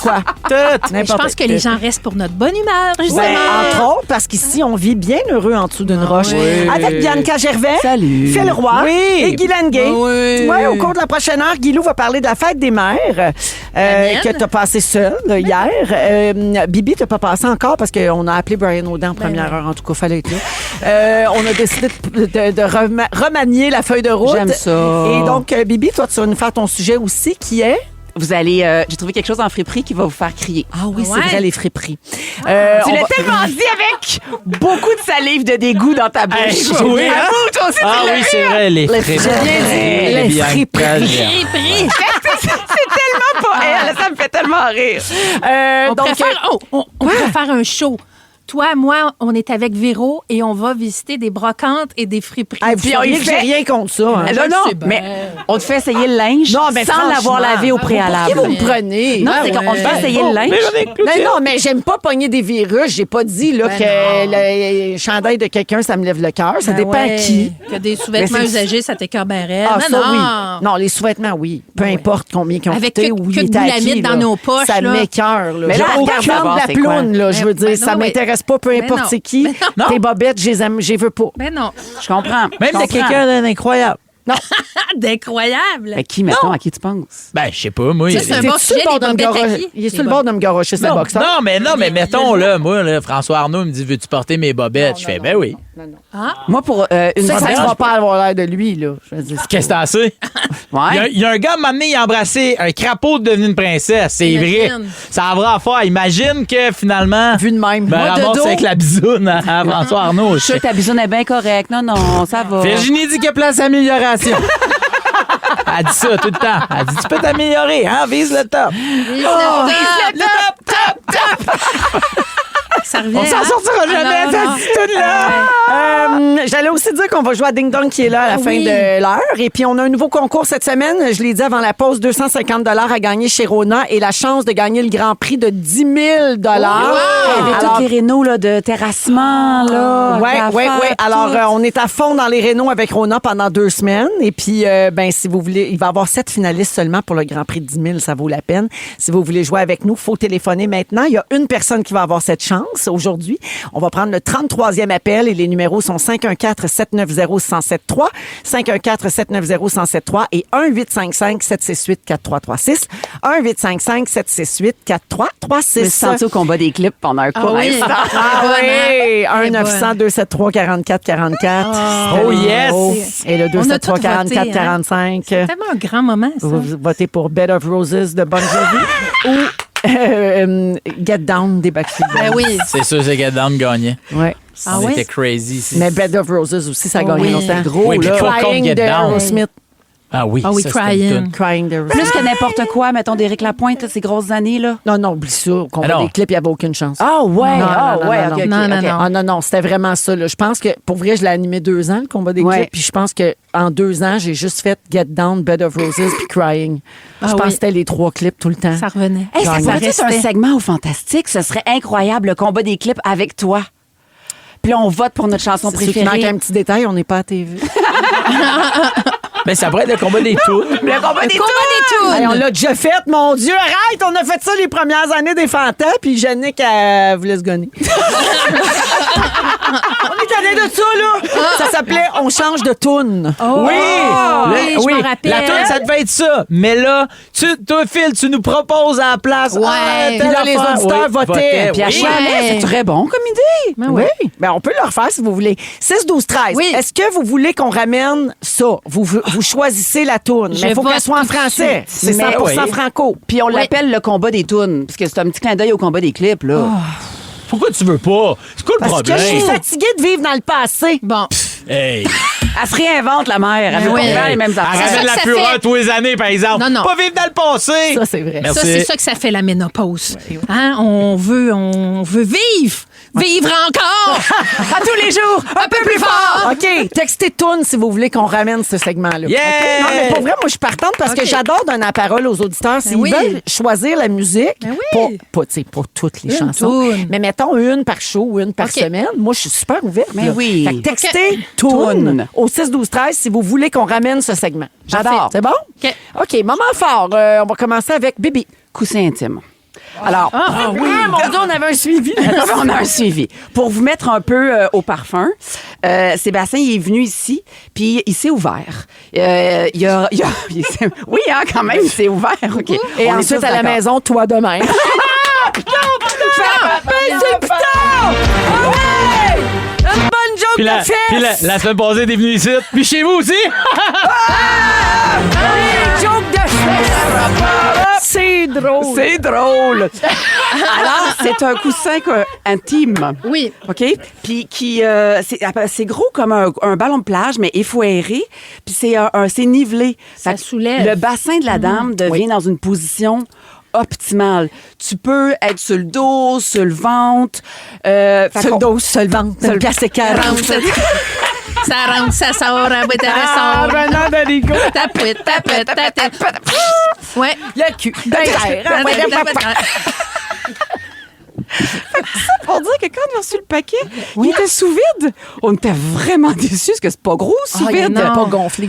D: Quoi?
E: Je pense que les gens restent pour notre bonne humeur, justement.
C: Ouais, entre autres, parce qu'ici, on vit bien heureux en dessous d'une roche.
D: oui.
C: Avec Bianca Gervais,
F: Salut.
C: Phil Roy
D: Oui.
C: et Guy Lenguet.
D: Oui.
C: Ouais, au cours de la prochaine heure, Guilou va parler de la fête des mères que tu as passée seule hier. Bibi, tu n'as pas passé encore parce qu'on a appelé Brian Audin en première heure. En tout cas, fallait être là. On a décidé de remanier la feuille de route.
F: J'aime ça.
C: Et donc, Bibi, toi, tu vas nous faire ton sujet aussi qui est...
F: Vous allez... j'ai trouvé quelque chose en friperie qui va vous faire crier.
C: Ah oui,
E: Ouais.
C: c'est vrai, les friperies.
F: Tu l'as tellement dit avec beaucoup de salive de dégoût dans ta bouche.
D: Oui, hein?
F: Avoue, toi aussi,
D: Ah oui, c'est vrai, les friperies.
C: J'ai bien dit, les friperies.
F: c'est tellement pas elle. Ça me fait tellement rire.
E: On pourrait faire un show. Toi, moi, on est avec Véro et on va visiter des brocantes et des friperies.
C: Puis on y fait rien contre ça. Hein.
F: Non, mais on te fait essayer le linge sans l'avoir lavé au préalable.
C: Pourquoi vous me prenez?
F: Non, c'est qu'on te fait essayer le linge.
C: Non, mais j'aime pas pogner des virus. J'ai pas dit là, que le chandail de quelqu'un, ça me lève le cœur. Ça dépend à qui.
E: Que des sous-vêtements
C: Mais c'est-
E: usagés, ça t'écœurerait.
C: Ah,
E: non,
C: ça,
E: non.
C: oui. Non, les sous-vêtements, oui. Peu importe combien ils ont
E: Avec
C: coûté
E: que-
C: ou
E: que
C: ils
E: de
C: étaient à
E: boulamite
C: qui,
E: dans
C: là.
E: nos poches,
C: Ça
E: là.
C: m'écœure.
F: Mais là,
C: J'ai
F: regarde
C: aucun
F: d'abord,
C: de la
F: c'est quoi?
C: ploune, là. Je veux dire,
E: Ben
C: ça
E: non,
C: m'intéresse pas, peu
E: Ben
C: importe
E: non.
C: c'est qui.
E: Ben non.
C: Tes bobettes, je les aime, je les veux pas.
E: Ben non.
F: Je comprends.
D: Même de quelqu'un d'incroyable.
E: D'incroyable.
F: Mais qui, mettons, à qui tu penses?
D: Ben, je sais pas, moi.
E: Ça, c'est un
C: T'es-tu
E: bon
C: sur le
E: sujet,
C: bord
E: les
C: de me
E: bobettes à
C: garocher?
E: qui?
C: Il est sur
E: Les
C: le bord de me garocher sa
D: Non,
C: boxeur.
D: non, mais mettons, là, moi, là, François Arnaud me dit, veux-tu porter mes bobettes? Je fais, ben oui.
F: Moi, pour une
C: Ça, ça
F: bobette,
C: ne va pas avoir l'air de lui, là. Je veux dire,
D: Qu'est-ce que t'en sais?
F: Ouais.
D: Il y a un gars, m'a amené, il a embrassé un crapaud devenu une princesse. C'est vrai.
E: Imagine.
D: Ça a vrai à faire. Imagine que finalement.
C: vu de même.
D: Ben,
C: Moi, de
D: ramasse
C: dos.
D: avec la bisoune à François Arnaud.
F: Je suis sûre que ta bisoune est bien correcte. Non, ça va.
D: Virginie dit qu'il y a place d'amélioration. Elle dit ça tout le temps. Elle dit, tu peux t'améliorer, hein? Vise le top.
E: Ça revient.
C: On s'en
E: hein?
C: sortira jamais
E: Non,
C: de
E: non.
C: cette attitude-là. J'allais aussi dire qu'on va jouer à Ding Dong qui est là à la fin
E: Oui.
C: de l'heure. Et puis, on a un nouveau concours cette semaine. Je l'ai dit avant la pause, 250 à gagner chez Rona et la chance de gagner le grand prix de 10 000
F: Avec
C: Alors,
F: tous les rénaux là, de terrassement. Là,
C: Oui.
F: d'affaires,
C: Alors,
F: tout.
C: on est à fond dans les rénaux avec Rona pendant 2 semaines. Et puis, ben, si vous voulez, il va y avoir 7 finalistes seulement pour le Grand Prix de 10 000. Ça vaut la peine. Si vous voulez jouer avec nous, il faut téléphoner maintenant. Il y a une personne qui va avoir cette chance aujourd'hui. On va prendre le 33e appel et les numéros sont 514-790-1073, 514-790-1073 et 1-855-768-4336, 1-855-768-4336.
F: Je me suis sentie au combat des clips pendant un court
E: oui.
F: instant.
C: Ah oui!
E: Elle est
C: 1-900-273-4444.
D: Oh yes!
C: Et le
E: On a tout voté,
C: 273-4445.
E: C'est tellement un grand moment, ça.
C: Vous votez pour Bed of Roses de Bon Jovi ou Get Down des Backstreet Boys.
E: Ben oui.
D: C'est sûr, c'est Get Down gagnait.
C: Ouais.
E: Ah
D: On
E: ouais?
D: était crazy ici.
C: Mais Bed of Roses aussi, ça a gagné
E: oui.
C: longtemps.
D: Oui, puis pas contre
C: Crying
D: Get
C: de
D: Down.
C: Aerosmith.
D: Ah oui,
E: Ah oui,
D: ça, c'était
E: Crying.
D: une toune.
C: Crying de
F: Plus que n'importe quoi, mettons d'Éric Lapointe, là, ces grosses années. Là.
C: Non, oublie ça. Au combat
D: Ah non.
C: des clips, il n'y avait aucune chance.
F: Ah ouais,
C: Non,
F: ok,
E: non.
F: ok.
E: Non, non, non.
C: Ah non, c'était vraiment ça. Là. Je pense que, pour vrai, je l'ai animé 2 ans, le combat des
F: Ouais.
C: clips. Puis je pense qu'en 2 ans, j'ai juste fait Get Down, Bed of Roses, puis Crying. Je pense
E: oui.
C: que c'était les 3 clips tout le temps.
E: Ça revenait.
F: Hey, ça
C: Gagnant.
F: pourrait être un segment au Fantastique. Ce serait incroyable, le combat des clips avec toi. Puis là, on vote pour notre chanson
C: C'est sûr qu'il manque
F: préférée.
C: un petit détail, on n'est pas à TV.
D: Mais ça pourrait être le combat des tounes.
F: Le combat des
E: Combat des
C: Hey, on
E: tunes.
C: l'a déjà fait, mon Dieu, arrête! On a fait ça les premières années des Fantas, puis Yannick, elle voulait se gonner. On est allé de ça, là! Ça s'appelait On change de toune.
D: Oui!
E: oui, je m'en rappelle.
D: La toune, ça devait être ça. Mais là, toi, Phil, tu nous proposes à la place.
E: Ouais.
D: telle
C: Puis là, les
D: affaire.
C: auditeurs votaient.
F: Puis à
D: oui.
F: Chalais, c'est très bon comme idée.
E: Ben
C: Oui.
E: oui.
C: Ben, on peut le refaire si vous voulez. 6, 12, 13.
E: Oui.
C: Est-ce que vous voulez qu'on ramène ça? Vous choisissez la toune. Mais il faut
E: vote
C: qu'elle soit en
E: tout de
C: français.
E: suite.
C: C'est
F: Mais
C: 100%
D: oui.
C: franco.
F: Puis on
E: Oui.
F: l'appelle le combat des tunes, parce que c'est un petit clin d'œil au combat des clips. Là.
D: Pourquoi tu veux pas? C'est quoi le
C: Parce que
D: problème?
C: je suis fatiguée de vivre dans le passé.
E: Bon.
D: Hey!
F: Elle se réinvente, la mère. Elle veut pas faire les mêmes
D: Elle
F: affaires.
D: ramène la
E: ça
D: fureur
E: fait-
D: tous les années, par exemple.
E: Non.
D: Pas vivre dans le passé.
C: Ça, c'est vrai.
D: Merci.
E: Ça, c'est ça que ça fait, la ménopause. Hein? On veut vivre. Vivre encore!
F: À tous les jours, un peu plus fort!
C: OK, textez Toon si vous voulez qu'on ramène ce segment-là.
D: Yeah!
C: OK? Non, mais pour vrai, moi, je suis partante parce que
E: OK.
C: j'adore donner la parole aux auditeurs. S'ils
E: oui.
C: veulent choisir la musique,
E: Ben oui.
C: pas toutes les
E: Une
C: chansons,
E: toune.
C: mais mettons une par show ou une par
E: OK.
C: semaine. Moi, je suis super ouverte.
F: Ben
C: là.
F: oui.
C: Fait que textez
F: Toon.
C: Toon au 6-12-13 si vous voulez qu'on ramène ce segment.
F: J'adore.
C: C'est bon?
E: OK.
C: OK, moment fort. On va commencer avec Bibi.
F: Coussin intime. Alors,
C: Ah, mon Dieu, on avait un suivi.
F: on a un suivi. Pour vous mettre un peu au parfum, Sébastien il est venu ici, puis il s'est ouvert. Oui, hein, quand même, il s'est ouvert. OK.
C: Et
F: On est
C: ensuite,
F: tous
C: à la
F: d'accord.
C: maison, toi de même. Une bonne joke
D: Puis
C: de fesses!
D: la semaine passée, t'es venu ici. Puis chez vous aussi.
C: Joke de fesses! C'est drôle.
F: C'est drôle. Alors, c'est un coussin intime.
E: Oui.
F: OK? Puis c'est gros comme un ballon de plage, mais effoiré. Puis c'est nivelé.
E: Ça
F: Fait que
E: soulève.
F: Le bassin de la dame devient dans une position optimale. Tu peux être sur le dos, sur le ventre.
C: Sur le dos, sur le ventre. Sur le placé 40.
E: Ça rentre, ça sort, à bout de
C: Ah,
E: ressort.
C: Renan Darigo.
E: Tapouette. Ouais.
C: Le cul.
F: Pour dire que quand on a reçu le paquet, il était sous vide. On était vraiment déçus parce que c'est pas gros sous
C: Il
F: vide.
C: n'était pas gonflé.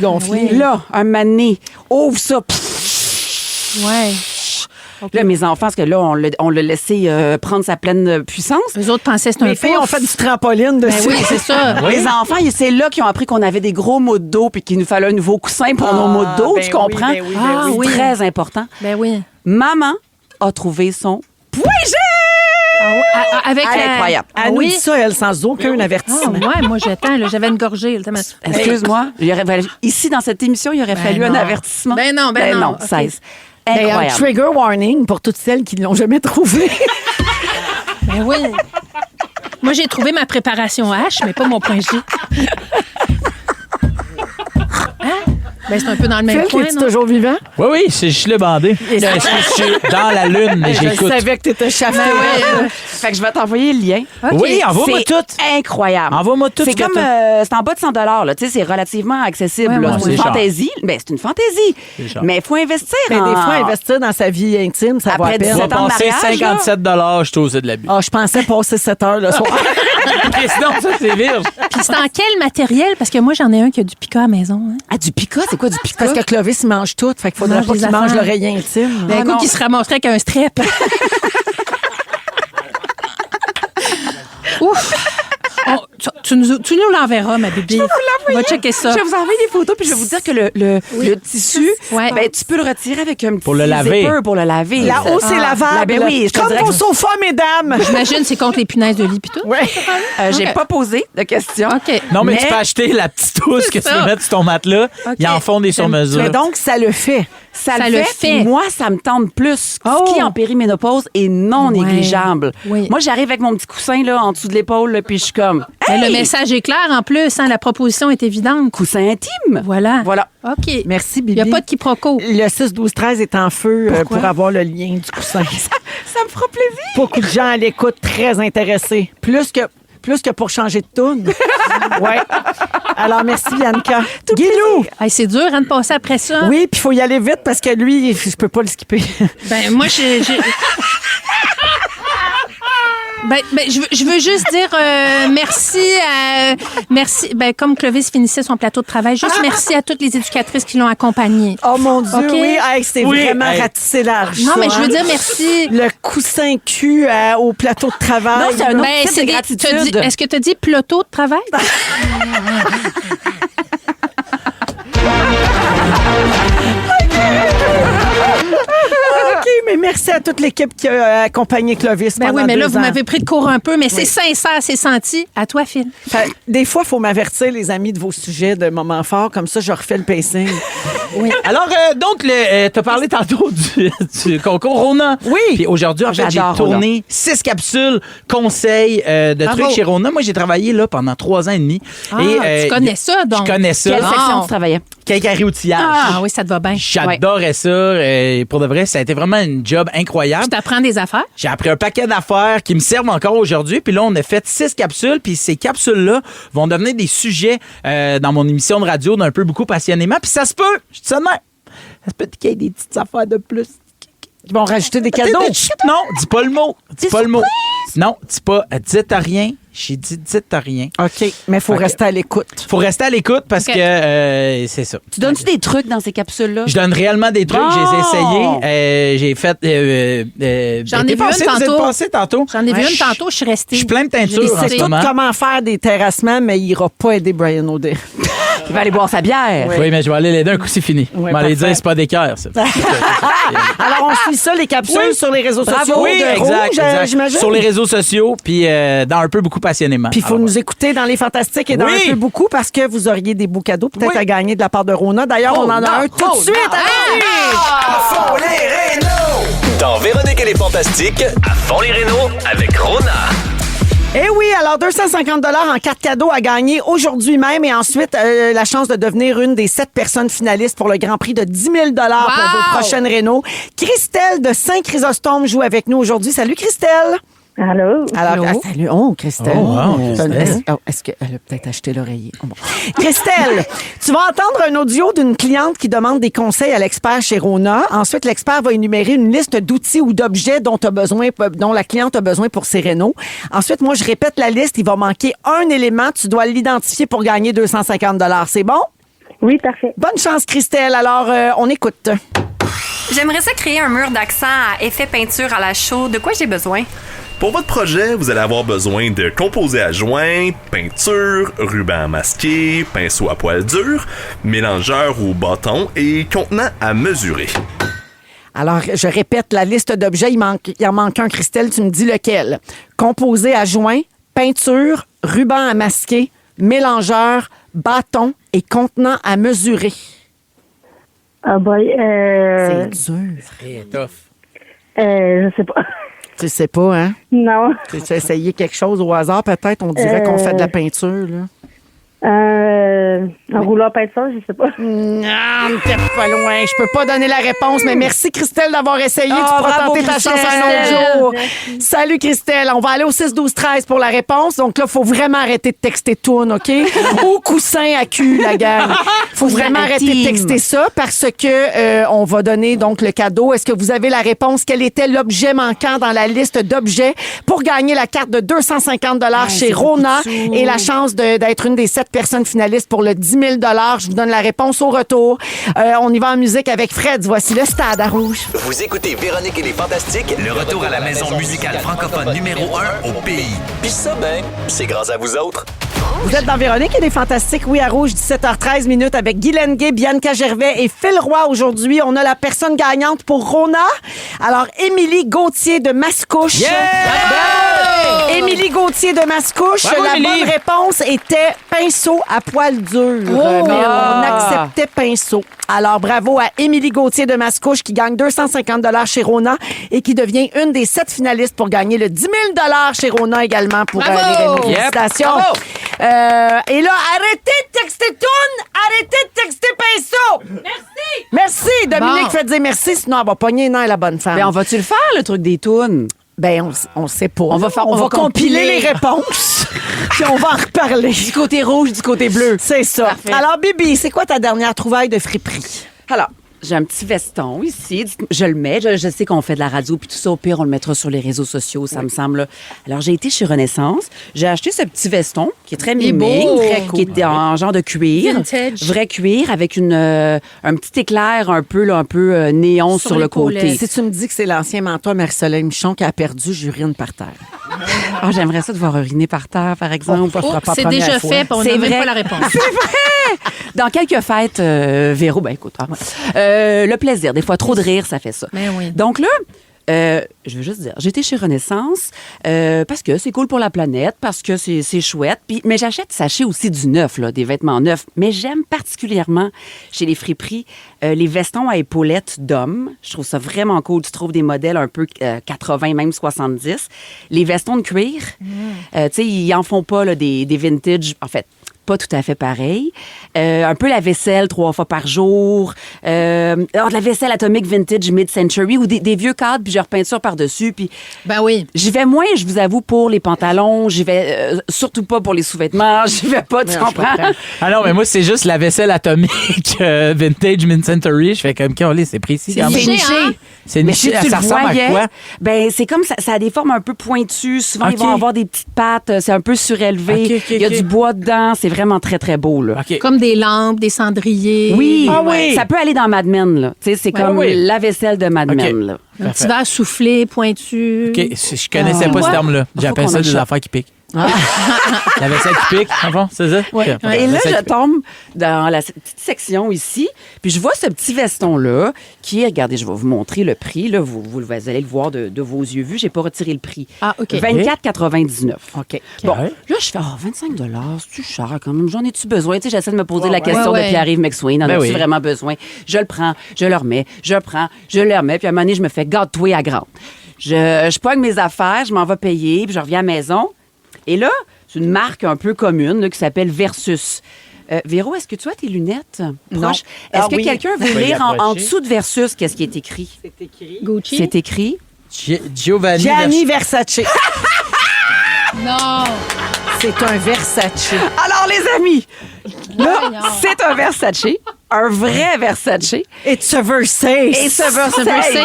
F: Là, un mané, ouvre ça.
E: Ouais.
F: Là, mes enfants, parce que là, on l'a laissé prendre sa pleine puissance.
E: Les autres pensaient que c'était un
C: Les filles ont
E: pouf.
C: fait du trampoline
E: Ben
C: dessus.
E: oui, c'est ça.
F: Les enfants, c'est là qu'ils ont appris qu'on avait des gros maux de dos puis qu'il nous fallait un nouveau coussin pour nos maux de dos,
C: ben
F: tu comprends?
C: oui, ben oui, ben
F: Ah,
E: oui.
F: c'est très important.
E: Ben oui.
F: Maman a trouvé son point G!
E: Avec
F: Elle est
E: la-
F: incroyable.
E: Ah
C: Elle nous
E: oui.
C: dit ça, elle, sans aucun
E: Ah,
C: avertissement.
E: ouais, moi j'attends, là, j'avais une gorgée. là.
F: Excuse-moi, ici, dans cette émission, il aurait fallu un
E: non.
F: avertissement.
E: Ben non, ok.
F: cesse.
C: Ben, un
F: Incroyable.
C: trigger warning pour toutes celles qui ne l'ont jamais trouvé.
E: Ben oui. Moi, j'ai trouvé ma préparation H, mais pas mon point G. Hein? Ben, c'est un peu dans le même
C: Phil,
E: coin,
C: es-tu
E: non?
C: toujours vivant?
D: Oui, je suis le bandé. Je suis dans la lune, mais
C: Je
D: j'écoute.
C: savais que tu étais chafé.
F: Fait que je vais t'envoyer le lien.
D: Oui, envoie-moi
F: C'est
D: tout.
F: incroyable.
D: Envoie-moi tout
F: C'est
D: ce que
F: comme,
D: t'as.
F: c'est en bas de 100 là. Tu sais, c'est relativement accessible.
E: Ouais,
F: là.
E: ouais,
F: C'est une
D: ouais.
F: fantaisie. Ben, c'est une fantaisie.
D: C'est cher.
F: Mais il faut investir.
C: Mais des
F: en-
C: fois, investir dans sa vie intime, ça va à
F: Après
C: peine.
D: Je vais
F: 17 ans de
D: passer
F: mariage,
D: 57 je trouve que c'est de l'abus.
C: Ah, je pensais passer 7 heures le soir.
D: Et sinon, ça, c'est virge.
E: Puis c'est en quel matériel? Parce que moi, j'en ai un qui a du pica à la maison. Hein.
F: Ah, du pica? C'est quoi du pica?
C: Parce que Clovis, il mange tout. Fait qu'il faudrait
E: mange
C: pas
E: des
C: qu'il mange
E: affaires.
C: l'oreiller intime.
E: Ben, un coup
F: non.
E: qui se ramasserait avec un strep. Ouf! Tu nous l'enverras, ma bébé. On va checker ça.
F: Je vais vous envoyer des photos puis je vais vous dire que le tissu,
E: Ouais.
F: ben, tu peux le retirer avec un petit
D: Pour le laver.
F: zipper pour le laver.
C: La hausse est lavable.
F: Ben oui, je te
C: Comme
F: dirais
C: vos
F: que-
C: sofas, mesdames.
E: J'imagine c'est contre les punaises de lit pis tout.
C: Ouais.
F: J'ai
E: Ok.
F: pas posé de questions.
E: OK.
D: Non, mais tu peux acheter la petite housse que tu
E: ça.
D: peux mettre sur ton matelas. Ils en font des sur-mesure.
C: Mais donc, ça le fait.
F: Ça
E: Ça
F: le
E: le
F: fait.
E: fait.
F: Puis moi, ça me tente plus.
E: Oh.
F: Ce qui, en périménopause, est non
E: Ouais.
F: négligeable.
E: Oui.
F: Moi, j'arrive avec mon petit coussin là, en dessous de l'épaule, là, puis je suis comme...
E: Mais
F: Hey!
E: le message est clair en plus. Hein, la proposition est évidente.
F: Coussin intime.
E: Voilà.
F: Voilà.
E: OK.
C: Merci,
E: Il
C: Bibi.
E: n'y a pas de quiproquo.
C: Le 6-12-13 est en feu
E: Pourquoi?
C: pour avoir le lien du coussin.
F: Ça me fera plaisir.
C: Beaucoup de gens à l'écoute, très intéressés. Plus que pour changer de toune. Ouais. Alors, merci, Bianca. Guilou!
E: Hey, c'est dur hein, de passer après ça.
C: Oui, puis il faut y aller vite parce que lui, je peux pas le skipper.
E: Ben, moi, j'ai... Ben, je veux juste dire merci, ben, comme Clovis finissait son plateau de travail, juste merci à toutes les éducatrices qui l'ont accompagné.
C: Oh mon Dieu,
E: OK.
C: oui. Hey, c'est
D: Oui,
C: vraiment
D: hey.
C: ratissé large.
E: Non,
C: ça,
E: mais je veux
C: hein.
E: dire merci.
C: Le coussin cul au plateau de travail.
F: Non, c'est un autre
E: Ben,
F: type de gratitude.
E: est-ce que tu as dit plateau de travail?
C: OK, mais merci. merci à toute l'équipe qui a accompagné Clovis
E: Ben
C: pendant
E: oui, mais là,
C: 2
E: vous
C: ans.
E: m'avez pris de court un peu, mais c'est sincère, c'est senti. À toi, Phil.
C: Des fois, il faut m'avertir, les amis, de vos sujets, de moments forts. Comme ça, je refais le pacing.
E: Oui.
D: Alors, donc, tu as parlé tantôt du concours Rona.
C: Oui.
D: Puis aujourd'hui, en fait, j'ai
F: J'adore
D: tourné 6 capsules conseils de
E: Bravo.
D: trucs chez Rona. Moi, j'ai travaillé là pendant 3 ans et demi.
E: Tu connais ça, donc?
D: Je connais ça.
F: Quelle
E: Ah.
F: section tu travaillais?
D: Quincaillerie outillage.
E: Ah oui, ça te va bien.
D: J'adorais ça. Pour de vrai, ça a été vraiment une job incroyable.
E: Tu t'apprends des affaires?
D: J'ai appris un paquet d'affaires qui me servent encore aujourd'hui. Puis là, on a fait 6 capsules. Puis ces capsules-là vont devenir des sujets dans mon émission de radio d'un peu beaucoup passionnément. Puis ça se peut, je dis ça de même, ça se peut qu'il y ait des petites affaires de plus.
C: Ils vont rajouter des cadeaux.
D: Non, dis pas le mot. Dis pas le mot. Non, dis pas, dites rien. J'ai dit, dites rien.
C: OK, mais il faut
D: Ok.
C: rester à l'écoute.
D: Faut rester à l'écoute parce
E: Ok.
D: que c'est ça.
F: Tu donnes-tu des trucs dans ces capsules-là?
D: Je donne réellement des trucs,
F: Bon.
D: je les ai essayés. J'ai fait.
E: J'en ai vu une
D: Vous êtes
E: tantôt.
D: passé tantôt.
E: J'en ai vu une tantôt, je suis restée.
D: Je suis plein de teinture
E: J'ai
D: en
E: laissé.
D: ce moment.
C: Comment faire des terrassements, mais il n'ira pas aider Brian O'Day.
F: Il va aller boire sa bière.
D: Oui, mais je vais aller l'aider un coup, c'est fini.
C: Ouais,
D: Je vais aller
C: parfait.
D: dire, c'est pas d'équerre, ça.
C: Alors, on suit ça, les capsules
D: Oui.
C: sur les réseaux sociaux.
D: Oui,
C: de
D: exact,
C: Rouge,
D: exact.
C: j'imagine.
D: Sur les réseaux sociaux, puis dans un peu beaucoup passionnément.
C: Puis il faut
D: Alors,
C: nous écouter dans les Fantastiques et dans
D: Oui.
C: un peu beaucoup parce que vous auriez des beaux cadeaux peut-être
D: Oui.
C: à gagner de la part de Rona. D'ailleurs, on en a un tout de suite. Allez-y!
G: À fond les rénaux! Dans Véronique et les Fantastiques, à fond les rénaux avec Rona.
C: Eh oui, alors 250 en cartes cadeaux à gagner aujourd'hui même et ensuite la chance de devenir une des 7 personnes finalistes pour le Grand Prix de 10 000 pour vos prochaines rénaux. Christelle de Saint-Chrysostome joue avec nous aujourd'hui. Salut Christelle!
H: Allô?
C: Alors, salut. Oh, Christelle.
D: Oh, wow, Christelle.
C: Est-ce qu'elle a peut-être acheté l'oreiller? Oh, bon. Christelle, tu vas entendre un audio d'une cliente qui demande des conseils à l'expert chez Rona. Ensuite, l'expert va énumérer une liste d'outils ou d'objets dont la cliente a besoin pour ses rénaux. Ensuite, moi, je répète la liste. Il va manquer un élément. Tu dois l'identifier pour gagner 250 $. C'est bon?
H: Oui, parfait.
C: Bonne chance, Christelle. Alors, on écoute.
A: J'aimerais ça créer un mur d'accent à effet peinture à la chaux. De quoi j'ai besoin?
I: Pour votre projet, vous allez avoir besoin de composés à joint, peinture, ruban masqué, pinceau à poil dur, mélangeur ou bâton et contenant à mesurer.
C: Alors, je répète la liste d'objets. Il en manque un, Christelle. Tu me dis lequel. Composé à joint, peinture, ruban à masquer, mélangeur, bâton et contenant à mesurer.
H: Ah boy,
C: C'est dur.
D: C'est tough.
H: je sais pas.
C: Tu sais pas, hein?
H: Non.
C: Tu as essayé quelque chose au hasard, peut-être? On dirait qu'on fait de la peinture, là.
H: Un rouleau à peinture, je sais pas.
C: Non, t'es pas loin. Je peux pas donner la réponse, mais merci, Christelle, d'avoir essayé. Tu pourras
F: bravo,
C: tenter ta chance un autre jour. Salut, Christelle. On va aller au 6-12-13 pour la réponse. Donc là, il faut vraiment arrêter de texter tourne, OK? Ou coussin à cul, la gang. Faut vraiment arrêter de texter ça parce que on va donner donc le cadeau. Est-ce que vous avez la réponse? Quel était l'objet manquant dans la liste d'objets pour gagner la carte de 250 $ chez Rona et la chance d'être une des 7 personnes finalistes pour le 10 000 $? Je vous donne la réponse au retour. On y va en musique avec Fred. Voici le Stade à Rouge.
G: Vous écoutez Véronique et les Fantastiques, le retour à la maison musicale francophone numéro 1 au pays. Puis ça, ben, c'est grâce à vous autres.
C: Vous êtes dans Véronique et les Fantastiques. Oui, à Rouge, 17h13 minutes avec Guy Lenguet, Bianca Gervais et Phil Roy. Aujourd'hui, on a la personne gagnante pour Rona. Alors, Émilie Gauthier de Mascouche.
D: Yeah!
C: Bravo! Émilie Gauthier de Mascouche.
D: Bravo,
C: la
D: Émilie!
C: bonne réponse était pinceau à poil dur. Mais on acceptait pinceau. Alors, bravo à Émilie Gauthier de Mascouche qui gagne 250 $ chez Rona et qui devient une des 7 finalistes pour gagner le 10 000 $ chez Rona également pour les Rénaux. Félicitations.
D: Bravo!
C: Et là, arrêtez de texter toune, arrêtez de texter pinceau. Merci. Merci. Dominique fait dire merci, sinon elle va pogner non, la bonne femme.
F: Ben, on va-tu le faire, le truc des tounes?
C: Ben, on sait pas.
F: On va
C: compiler
F: compiler
C: les réponses, puis on va en reparler.
F: Du côté rouge, du côté bleu.
C: C'est ça.
F: Parfait.
C: Alors, Bibi, c'est quoi ta dernière trouvaille de friperie?
F: Alors, j'ai un petit veston ici. Je le mets. Je sais qu'on fait de la radio, puis tout ça, au pire, on le mettra sur les réseaux sociaux, ça me semble. Alors, j'ai été chez Renaissance. J'ai acheté ce petit veston qui est très mimé,
E: beau.
F: qui est en genre de cuir.
E: Vintage.
F: Vrai cuir, avec un petit éclair un peu néon sur le côté.
E: l'épaulette.
C: Si tu me dis que c'est l'ancien mentor Marie-Soleil Michon qui a perdu, j'urine par terre.
F: Ah, j'aimerais ça de voir uriner par terre, par exemple.
C: Oh,
E: Oh,
C: pas
E: c'est
C: première
E: déjà
C: fois.
E: fait, puis on
F: C'est
E: n'a même
F: vrai.
E: pas la réponse.
F: Dans quelques fêtes, Véro, ben écoute, le plaisir. Des fois, trop de rire, ça fait ça.
E: Ben oui.
F: Donc là, Je veux juste dire, j'étais chez Renaissance parce que c'est cool pour la planète, parce que c'est chouette. Mais j'achète, sachez aussi du neuf, là, des vêtements neufs. Mais j'aime particulièrement chez les friperies les vestons à épaulettes d'hommes. Je trouve ça vraiment cool. Tu trouves des modèles un peu 80, même 70. Les vestons de cuir, tu sais, ils en font pas là, des vintage, en fait. Pas tout à fait pareil. Un peu la vaisselle 3 fois par jour. De la vaisselle atomique vintage mid-century ou des vieux cadres, puis je repeinture par-dessus. Puis
E: Ben oui.
F: j'y vais moins, je vous avoue, pour les pantalons. J'y vais surtout pas pour les sous-vêtements. J'y vais pas, tu comprends?
D: Ah non, mais moi, c'est juste la vaisselle atomique vintage mid-century. Je fais comme c'est précis. quand même.
E: niché, hein?
D: C'est
F: Mais
D: niché.
F: si tu
D: Ça
F: le
D: ressemble
F: voyais,
D: à quoi?
F: ben c'est comme ça a des formes un peu pointues. Souvent, ils
D: OK.
F: vont avoir des petites pattes. C'est un peu surélevé.
D: OK,
F: Il y a
D: OK.
F: du bois dedans. C'est vraiment très, très beau, là.
D: OK.
E: Comme des lampes, des cendriers.
F: Oui,
D: Ah oui.
F: ça peut aller dans Mad Men, là. Tu sais, c'est comme
D: oui.
F: la vaisselle de Mad
D: OK.
F: Men, là.
E: Un petit verre soufflé, pointu.
D: OK, je connaissais pas ce terme-là. J'appelle
F: qu'on
D: ça des
F: achète.
D: affaires qui piquent. La vaisselle qui pique, en fond, c'est ça? OK.
F: Et là,
D: Vaisselle
F: je
D: qui pique.
F: tombe dans la petite section ici, puis je vois ce petit veston-là qui est, regardez, je vais vous montrer le prix, là, vous allez le voir de vos yeux vus, j'ai pas retiré le prix.
E: Ah, OK.
F: 24,99.
C: OK.
F: Bon,
D: Ouais.
F: là, je fais 25 c'est-tu cher quand même? J'en ai-tu besoin? Tu sais, j'essaie de me poser la question
E: Ouais, ouais.
F: de Pierre-Yves McSwain. En
D: Ben
F: as-tu
D: oui.
F: vraiment besoin? Je le prends, je le remets, je le prends, je le remets, puis à un moment donné, je me fais garde-toi à grande. Je pogne mes affaires, je m'en vais payer, puis je reviens à la maison. Et là, c'est une marque un peu commune là, qui s'appelle Versus. Véro, est-ce que tu as tes lunettes proches? Est-ce que
C: oui.
F: quelqu'un veut
D: Je vais
F: lire
D: y
F: en
D: approcher.
F: dessous de Versus qu'est-ce qui est écrit?
E: Gucci.
F: C'est écrit.
D: Giovanni.
C: Gianni Versace.
E: Non.
C: C'est un Versace.
F: Alors, les amis, là, c'est un Versace, un vrai Versace.
C: It's a Versace.
F: Et ce Versace.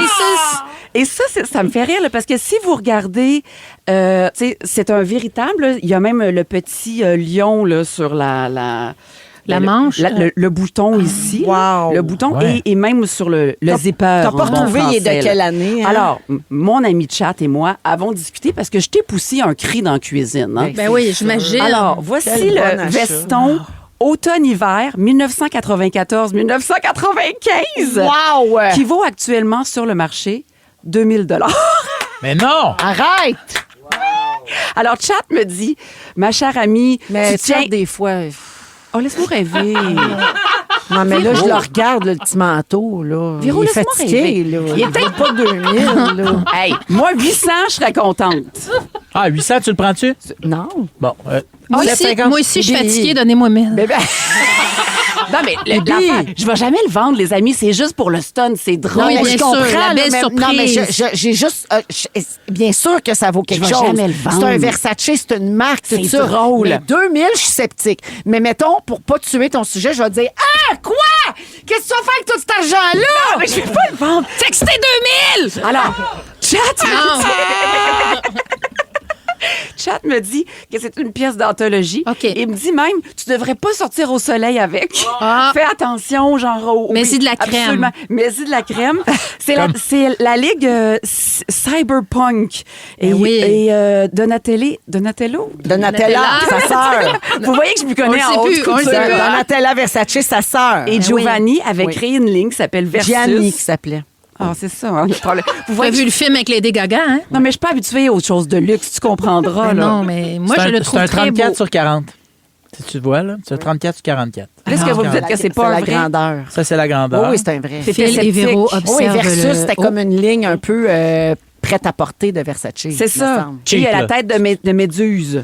F: Et ça, ça me fait rire, là, parce que si vous regardez, tu sais, c'est un véritable, là, il y a même le petit lion là, sur la
E: manche.
F: le bouton ici.
C: Wow.
F: Le bouton
D: Ouais.
F: et même sur le zipper.
C: T'as pas
F: en
C: retrouvé il est
F: français,
C: de
F: là.
C: quelle année? hein?
F: Alors, mon ami Chat et moi avons discuté parce que je t'ai poussé un cri dans la cuisine. Hein?
E: Ben oui, j'imagine.
F: Alors, voici
C: Quel bon
F: le
C: achat.
F: veston automne-hiver 1994-1995
C: Wow!
F: qui vaut actuellement sur le marché 2000 $.
D: Mais non!
C: Arrête!
F: Alors, Chat me dit, ma chère amie,
C: Mais
F: tu tiens...
C: tiens, des fois...
F: Oh, laisse-moi rêver.
C: Non, mais là, je le regarde, le petit manteau, là.
F: Véro,
C: il est
F: laisse-moi
C: fatigué,
F: rêver.
C: là.
F: Il est
C: Il vaut pas 2000, là.
F: Hey, moi, 800, je serais contente.
D: Ah, 800, tu le prends-tu?
C: Non.
D: Bon,
E: Moi
C: c'est
E: aussi,
C: 50.
E: moi aussi, je suis
C: Bibi.
E: fatiguée. Donnez-moi 1000.
F: Bébé. Non, mais l'affaire, je vais jamais le vendre, les amis. C'est juste pour le stun. C'est drôle.
E: Oui,
C: mais
E: bien
C: je
E: sûr,
C: comprends,
E: la
C: là,
E: belle
C: mais,
E: surprise.
C: Non, mais j'ai juste... bien sûr que ça vaut quelque
F: Je vais
C: chose.
F: jamais le vendre.
C: C'est un Versace, c'est une marque, tout
F: C'est
C: ça.
F: drôle.
C: Mais 2000, je suis sceptique. Mais mettons, pour pas tuer ton sujet, je vais te dire, ah, quoi? Qu'est-ce que tu vas faire avec tout cet argent-là?
F: Non, mais je vais pas le vendre.
E: Textez 2000!
F: Alors, Chat,
E: Non.
F: Chat me dit que c'est une pièce d'anthologie.
E: OK.
F: Et il me dit même, tu devrais pas sortir au soleil avec.
E: Ah.
F: Fais attention, genre au...
E: Mets-y de la crème.
F: Absolument. Mets-y de la crème. C'est la ligue Cyberpunk. Et,
E: oui.
F: Donatello.
C: Donatella, sa sœur.
F: Vous voyez que je me connais
E: On le
F: en
E: sait
F: haute
E: plus, on le
F: couture.
E: sait plus.
C: Donatella Versace, sa sœur.
F: Et Giovanni avait
C: Oui.
F: créé une ligne qui s'appelle Versus.
C: Gianni qui s'appelait.
F: Ah, c'est ça. Hein, le problème. Vous
E: Tu as
F: voyez que
E: vu le film avec Lady Gaga, hein?
F: Non, mais je suis pas habituée aux choses de luxe, tu comprendras.
E: Ben
F: là.
E: non, mais moi, je le trouve
D: C'est un
E: très
D: 34
E: beau.
D: sur 40. Tu vois, là? C'est un 34 sur 44.
F: Qu'est-ce que vous me dites que c'est pas un
C: la
F: vrai?
C: grandeur.
D: Ça, c'est la grandeur.
C: Oh, oui, c'est un vrai.
F: C'est
E: Phil et
F: sceptique.
E: Véro
C: Oui,
E: observent
C: Versus,
E: le...
C: c'était comme une ligne un peu prête à porter de Versace.
F: C'est
C: me
F: ça.
C: semble.
F: Et il a la
D: là.
F: tête de méduse.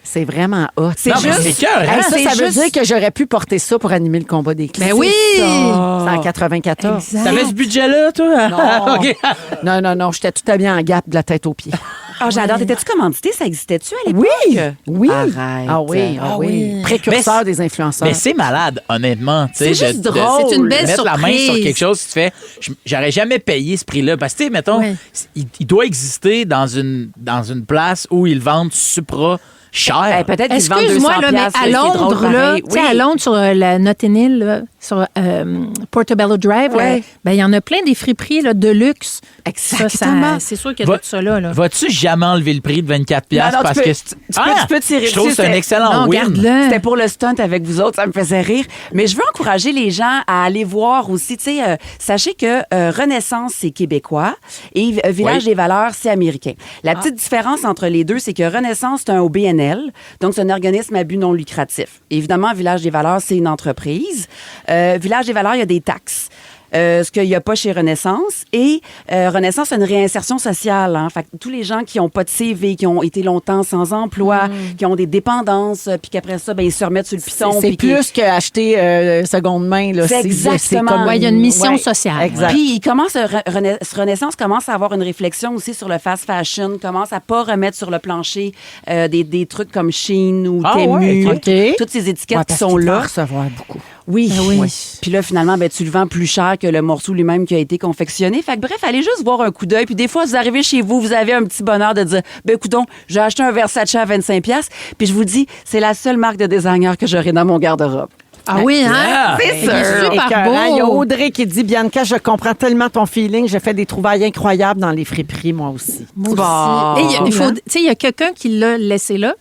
C: C'est vraiment hot.
F: C'est
D: Non, mais
F: juste-
D: c'est cœur,
C: Hey,
D: hein?
C: ça,
F: c'est
C: ça veut
F: juste-
C: dire que j'aurais pu porter ça pour animer le combat des clés.
E: Ben oui!
C: C'est en 94.
E: Exact.
D: T'avais ce budget-là, toi?
C: Non.
D: OK.
C: Non, j'étais tout habillé en gap de la tête aux pieds.
F: Ah, j'adore. T'étais-tu commandité? Ça existait-tu à
C: Oui,
F: l'époque?
C: oui.
F: Arrête.
C: Ah oui, ah oui. Précurseur
D: Mais
C: des influenceurs.
D: Mais c'est malade, honnêtement. tu sais,
F: C'est juste
D: de-
F: drôle.
E: C'est une belle
D: mettre la main sur
E: surprise.
D: quelque chose, tu te fais, j'aurais jamais payé ce prix-là. Parce que, tu sais, mettons,
E: Oui.
D: il doit exister dans une place où ils vendent supra cher.
F: Eh, peut-être qu'ils vendent 200
E: Excuse-moi, là, mais
F: piastres,
E: à
F: c'est drôle
E: Londres, là,
F: pareil.
E: tu sais, à Londres, sur la Notting Hill, là, sur Portobello Drive, il y en a plein des friperies là, de luxe.
F: Exactement.
E: C'est sûr qu'il y a tout ça là.
D: Vas-tu jamais enlever le prix de 24$ parce que
F: tu peux tirer
D: je trouve que c'est un excellent
E: non,
D: win.
F: C'était pour le stunt avec vous autres, ça me faisait rire. Mais je veux encourager les gens à aller voir aussi. Tu sais, sachez que Renaissance, c'est québécois et Village des Valeurs, c'est américain. La petite différence entre les deux, c'est que Renaissance, c'est un OBNL, donc c'est un organisme à but non lucratif. Évidemment, Village des Valeurs, c'est une entreprise. Village des Valeurs, il y a des taxes. Ce qu'il n'y a pas chez Renaissance. Et Renaissance a une réinsertion sociale. Hein. Fait que tous les gens qui n'ont pas de CV, qui ont été longtemps sans emploi, qui ont des dépendances, puis qu'après ça, ils se remettent sur le piton.
C: C'est plus qu'acheter seconde main. Là.
F: C'est exactement.
E: Il y a une mission sociale.
C: Exact.
F: Puis Renaissance commence à avoir une réflexion aussi sur le fast fashion, commence à pas remettre sur le plancher des trucs comme Shein ou Temu. Toutes ces étiquettes qui sont là.
C: Recevoir beaucoup.
F: Oui. Puis là, finalement, tu le vends plus cher que le morceau lui-même qui a été confectionné. Fait que bref, allez juste voir un coup d'œil. Puis des fois, vous arrivez chez vous, vous avez un petit bonheur de dire, coudonc, j'ai acheté un Versace à 25$. Puis je vous dis, c'est la seule marque de designer que j'aurai dans mon garde-robe.
E: Ah oui, hein?
F: C'est
E: sûr. Super beau.
C: Il y a Audrey qui dit, Bianca, je comprends tellement ton feeling. J'ai fait des trouvailles incroyables dans les friperies, moi aussi.
E: Moi aussi. Il y a quelqu'un qui l'a laissé là.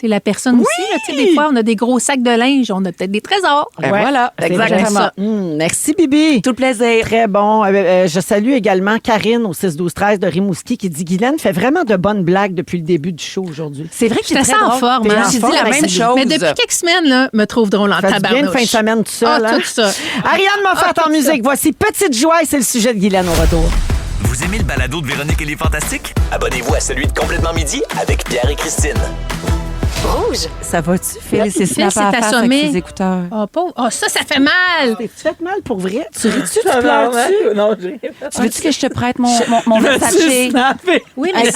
E: C'est la personne aussi. Là, des fois, on a des gros sacs de linge, on a peut-être des trésors.
F: Voilà, exactement.
C: Merci, Bibi.
F: Tout le plaisir.
C: Très bon. Je salue également Karine au 6-12-13 de Rimouski qui dit Guylaine fait vraiment de bonnes blagues depuis le début du show aujourd'hui.
F: C'est vrai que
E: j'étais
F: très
E: en forme.
F: J'ai dit la même chose.
E: Mais depuis quelques semaines, là, me trouve drôle en tabarnouche.
C: Bien une fin de semaine tout seul.
E: Tout ça.
C: Ariane Moffat en musique. Voici Petite Joie et c'est le sujet de Guylaine au retour.
G: Vous aimez le balado de Véronique et les Fantastiques? Abonnez-vous à celui de Complètement Midi avec Pierre et Christine.
B: Rouge.
F: Ça va-tu, Phil? C'est
E: Phil s'est assommé.
F: Avec ses écouteurs.
E: Ça fait mal.
C: Tu fait mal pour vrai? Tu ris-tu? Tu pleures-tu?
D: Non,
F: Tu veux-tu que je te prête mon Versace?
E: Oui, mais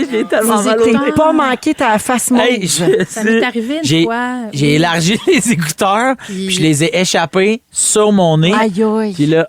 D: j'ai tellement mal au
C: T'es pas manqué ta face mauve.
E: ça m'est arrivé une fois.
D: J'ai élargi les écouteurs, puis je les ai échappés sur mon nez.
C: Aïe, aïe.
D: Puis là,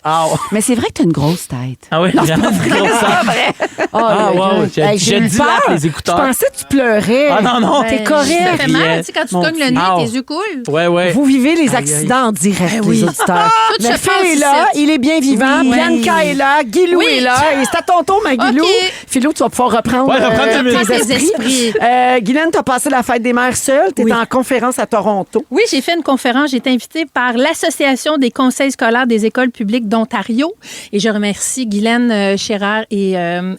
F: Mais c'est vrai que t'as une grosse tête.
D: Ah oui, j'ai vraiment une grosse tête.
C: wow.
D: Je dilate les écouteurs.
C: Je pensais que tu pleurais.
D: Ah non.
C: T'es correct.
E: Ça fait mal, tu sais, quand tu cognes le nez, tes yeux coulent.
D: Ouais.
C: Vous vivez les accidents en direct, les auditeurs.
E: Tout se
C: Mais Phil
E: passe
C: est là,
E: ici.
C: il est bien vivant.
E: Oui.
C: Bianca est là, Guilou est là. Et c'est à ton tour, ma Guilou.
E: OK.
C: Philo, tu vas pouvoir reprendre
E: tes
C: tes esprits.
E: esprits.
C: Guylaine, t'as passé la fête des mères seule. T'es en conférence à Toronto.
E: Oui, j'ai fait une conférence. J'ai été invitée par l'Association des conseils scolaires des écoles publiques d'Ontario. Et je remercie Guylaine Chérard et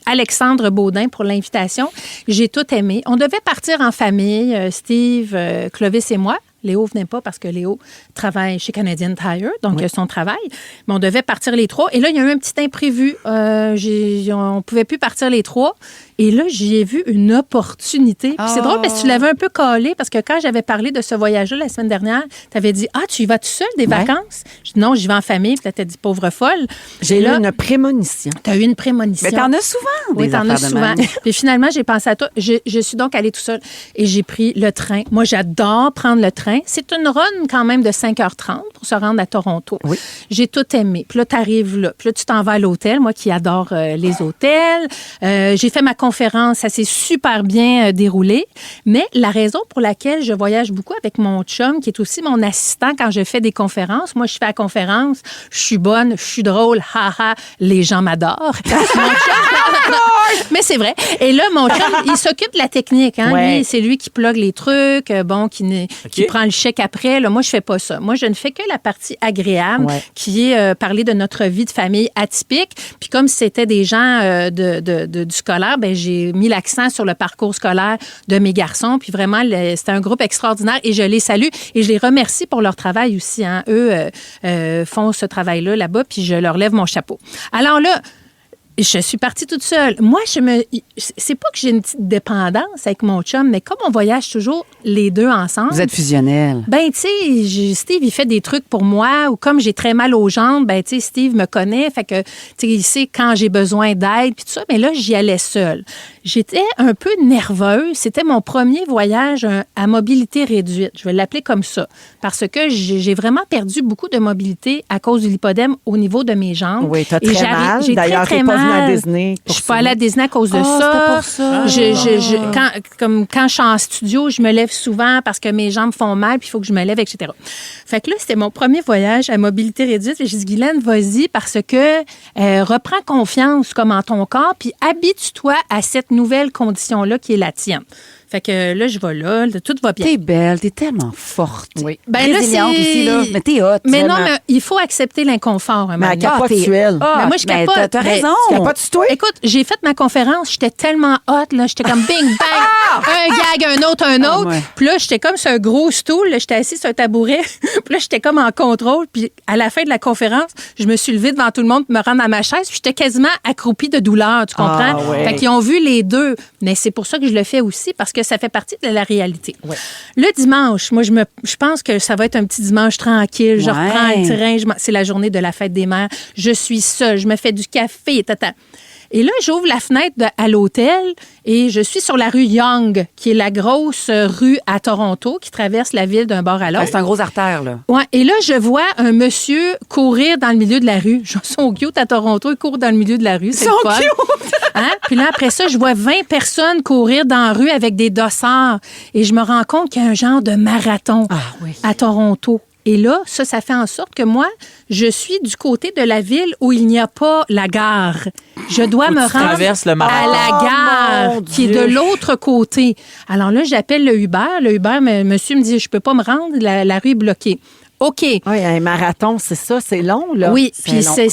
E: Alexandre Baudin pour l'invitation. J'ai tout aimé. On devait partir en famille, Steve, Clovis et moi. Léo venait pas parce que Léo travaille chez Canadian Tire, donc son travail. Mais on devait partir les trois. Et là, il y a eu un petit imprévu. On pouvait plus partir les trois. Et là, j'y ai vu une opportunité. Puis c'est drôle parce que tu l'avais un peu collé parce que quand j'avais parlé de ce voyage-là la semaine dernière, tu avais dit « tu y vas tout seul des vacances? » Je dis « Non, j'y vais en famille. » Puis là, tu as dit « Pauvre folle. »
C: J'ai eu une prémonition.
E: Tu as eu une prémonition.
F: Mais t'en as souvent.
E: Oui, t'en as souvent. Puis finalement, j'ai pensé à toi. Je suis donc allée tout seul et j'ai pris le train. Moi, j'adore prendre le train. C'est une run quand même de 5h30 pour se rendre à Toronto. Oui. J'ai tout aimé. Puis là, tu arrives là. Puis là, tu t'en vas à l'hôtel. Moi qui adore les hôtels. J'ai fait ma conférence. Ça s'est super bien déroulé. Mais la raison pour laquelle je voyage beaucoup avec mon chum, qui est aussi mon assistant quand je fais des conférences. Moi, je fais la conférence. Je suis bonne. Je suis drôle. Haha. Les gens m'adorent. Mais c'est vrai. Et là, mon chum, il s'occupe de la technique. Hein? Lui, c'est lui qui plug les trucs, qui prend le chèque après. Là, moi, je fais pas ça. Moi, je ne fais que la partie agréable, qui est parler de notre vie de famille atypique. Puis comme c'était des gens du scolaire, ben j'ai mis l'accent sur le parcours scolaire de mes garçons. Puis vraiment, c'était un groupe extraordinaire et je les salue et je les remercie pour leur travail aussi. Hein. Eux font ce travail-là là-bas, puis je leur lève mon chapeau. Alors là, je suis partie toute seule. Moi, c'est pas que j'ai une petite dépendance avec mon chum, mais comme on voyage toujours les deux ensemble.
F: Vous êtes fusionnels.
E: Ben, tu sais, Steve, il fait des trucs pour moi, ou comme j'ai très mal aux jambes, ben, tu sais, Steve me connaît, fait que, tu sais, il sait quand j'ai besoin d'aide, puis tout ça, mais là, j'y allais seule. J'étais un peu nerveuse. C'était mon premier voyage à mobilité réduite. Je vais l'appeler comme ça. Parce que j'ai vraiment perdu beaucoup de mobilité à cause du lipodème au niveau de mes jambes.
C: Oui, t'as très mal.
E: J'ai
C: D'ailleurs,
E: très
C: t'es pas
E: mal.
C: à Disney.
E: Je suis pas allée à Disney à cause de ça.
F: C'était pour ça.
E: Quand je suis en studio, je me lève souvent parce que mes jambes font mal, puis il faut que je me lève, etc. Fait que là, c'était mon premier voyage à mobilité réduite. J'ai dit, Guylaine, vas-y, parce que reprends confiance comme en ton corps, puis habitue-toi à cette nouvelle condition-là qui est la tienne. Fait que là, je vais là, tout va bien.
F: T'es belle, t'es tellement forte.
C: Oui.
E: Ben là,
F: Résiliente
E: c'est...
F: aussi, là. Mais t'es hot.
E: Mais non,
F: vraiment.
E: mais il faut accepter l'inconfort.
C: Mais elle capote sur elle.
E: Mais moi, je capote.
F: T'as
E: Mais
F: raison.
C: Tu capotes sur toi?
E: Écoute, j'ai fait ma conférence, j'étais tellement hot, là, j'étais comme bing, bang, un gag, un autre.
F: ouais.
E: Puis là, j'étais comme sur un gros stool, là, j'étais assise sur un tabouret, puis là, j'étais comme en contrôle, puis à la fin de la conférence, je me suis levée devant tout le monde pour me rendre à ma chaise, puis j'étais quasiment accroupie de douleur, tu comprends?
C: Ah, ouais.
E: Fait qu'ils ont vu les deux, mais c'est pour ça que je le fais aussi, parce que ça fait partie de la réalité.
C: Ouais.
E: Le dimanche, moi, je pense que ça va être un petit dimanche tranquille, je
F: Ouais.
E: reprends le train, c'est la journée de la fête des mères, je suis seule, je me fais du café, tata. Et là, j'ouvre la fenêtre à l'hôtel et je suis sur la rue Yonge, qui est la grosse rue à Toronto qui traverse la ville d'un bord à l'autre.
F: C'est un gros artère, là.
E: Ouais, et là, je vois un monsieur courir dans le milieu de la rue. Ils sont cute à Toronto, ils courent dans le milieu de la rue. C'est
C: Ils sont
E: le fun.
C: cute!
E: Hein? Puis là, après ça, je vois 20 personnes courir dans la rue avec des dossards. Et je me rends compte qu'il y a un genre de marathon à Toronto. Et là, ça fait en sorte que moi, je suis du côté de la ville où il n'y a pas la gare. Je dois me rendre
D: traverses le
E: à
D: marathon.
E: la gare
C: mon
E: qui est
C: Dieu.
E: de l'autre côté. Alors là, j'appelle le Uber. Le Uber, monsieur me dit, je peux pas me rendre, la rue est bloquée. OK.
C: Oui, un marathon, c'est ça, c'est long, là.
E: Oui,
C: C'est
E: puis
C: long.
E: c'est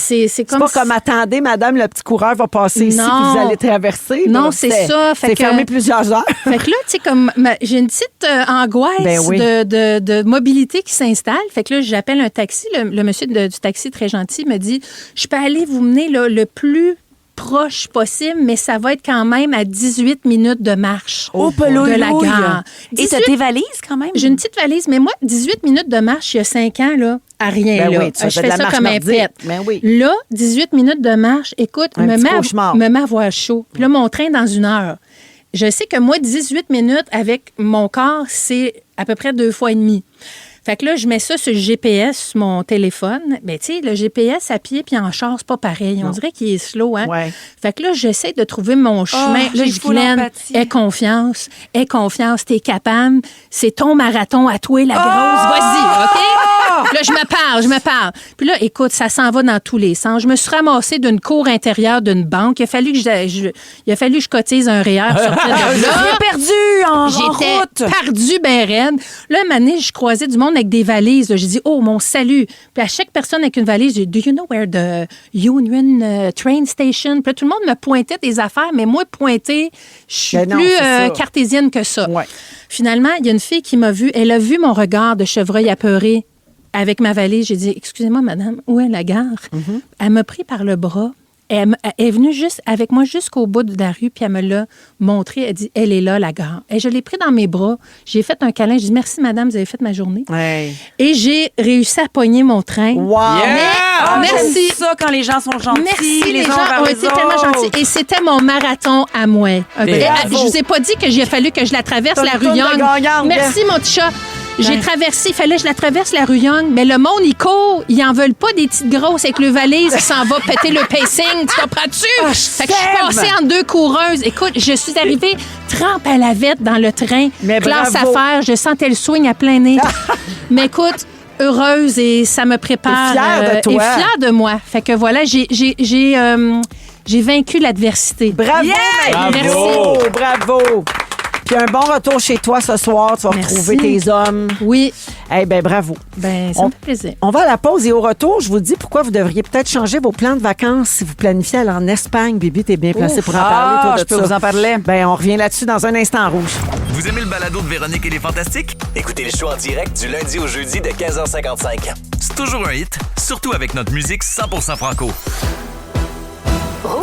E: comme...
C: C'est pas comme attendez, madame, le petit coureur va passer ici,
E: Non.
C: puis vous allez traverser.
E: Non,
C: là.
E: c'est ça. Fait
C: C'est
E: que-
C: fermé plusieurs heures.
E: Fait que là, tu sais, comme j'ai une petite angoisse
C: Ben oui.
E: de mobilité qui s'installe. Fait que là, j'appelle un taxi. Le monsieur du taxi, très gentil, me dit, je peux aller vous mener là, le plus proche possible, mais ça va être quand même à 18 minutes de marche de la gare.
F: Et t'as
E: 18
F: tes valises, quand même?
E: J'ai une petite valise, mais moi, 18 minutes de marche, il y a 5 ans, là, à rien,
C: Ben
E: là.
C: oui, tu
E: Je
C: faisais de
E: fais
C: la
E: ça
C: marche
E: comme un
C: nordique.
E: pet.
C: Ben oui.
E: Là, 18 minutes de marche, écoute,
C: Un
E: me
C: petit cauchemar.
E: met à avoir chaud. Puis là, mon train dans 1 heure. Je sais que moi, 18 minutes avec mon corps, c'est à peu près 2 fois et demi. Fait que là, je mets ça sur le GPS, sur mon téléphone. Mais tu sais, le GPS à pied puis en char, c'est pas pareil. On dirait qu'il est slow, hein?
C: Ouais.
E: Fait que là, j'essaie de trouver mon chemin. Là,
F: j'ai
E: je dis,
F: full
E: Guylaine,
F: empathie.
E: aie confiance, t'es capable. C'est ton marathon à toi, la grosse. Vas-y, OK? Là, je me parle. Puis là, écoute, ça s'en va dans tous les sens. Je me suis ramassée d'une cour intérieure d'une banque. Il a fallu que je cotise un REER pour sortir de là.
F: J'ai perdu en
E: J'étais
F: route.
E: perdue ben raide. Là, un moment donné, je croisais du monde avec des valises. J'ai dit, oh, mon salut. Puis à chaque personne avec une valise, j'ai dit, do you know where the Union train station? Puis là, tout le monde me pointait des affaires, mais moi, pointer, je suis
C: Ben non,
E: plus
C: c'est ça.
E: cartésienne que ça.
C: Ouais.
E: Finalement, il y a une fille qui m'a vue. Elle a vu mon regard de chevreuil apeuré avec ma valise. J'ai dit, excusez-moi, madame, où est la gare?
C: Mm-hmm.
E: Elle m'a pris par le bras. Elle est venue juste avec moi jusqu'au bout de la rue, puis elle me l'a montré. Elle dit, elle est là, la gare. Et je l'ai pris dans mes bras. J'ai fait un câlin. J'ai dit, merci, madame, vous avez fait ma journée.
C: Ouais.
E: Et j'ai réussi à pogner mon train.
C: Wow!
F: Ah,
E: Merci.
F: j'aime ça quand les gens sont gentils.
E: Merci, les
F: uns
E: gens
F: envers
E: ont
F: les
E: été tellement
F: autres.
E: gentils. Et c'était mon marathon à moi.
D: Et
E: Je vous ai pas dit que j'ai fallu que je la traverse
C: T'as
E: la
C: une
E: rue
C: toune de
E: Young.
C: gagnante,
E: Merci, mon petit chat. J'ai traversé, il fallait que je la traverse la rue Young, mais le monde, il court. Ils en veulent pas des petites grosses avec le valise qui s'en va péter le pacing. Tu comprends-tu? Fait que je suis passée en 2 coureuses. Écoute, je suis arrivée trempe à la vette dans le train.
C: Mais
E: classe
C: bravo.
E: affaires. Je sentais le swing à plein nez. Mais écoute, heureuse et ça me prépare.
C: T'es fière de toi.
E: Et fière de moi. Fait que voilà, j'ai vaincu l'adversité.
C: Bravo,
F: Yeah!
C: Marie.
D: Bravo!
C: Bravo! Puis un bon retour chez toi ce soir. Tu vas
E: Merci.
C: retrouver tes hommes.
E: Oui,
C: Eh bien, bravo.
E: ben ça me fait plaisir.
C: On va à la pause et au retour, je vous dis pourquoi vous devriez peut-être changer vos plans de vacances si vous planifiez aller en Espagne. Bibi, t'es bien placé pour en parler, toi, de
F: je peux
C: ça.
F: vous en parler.
C: Ben, on revient là-dessus dans un instant rouge.
G: Vous aimez le balado de Véronique et les Fantastiques? Écoutez le show en direct du lundi au jeudi de 15h55. C'est toujours un hit, surtout avec notre musique 100% franco.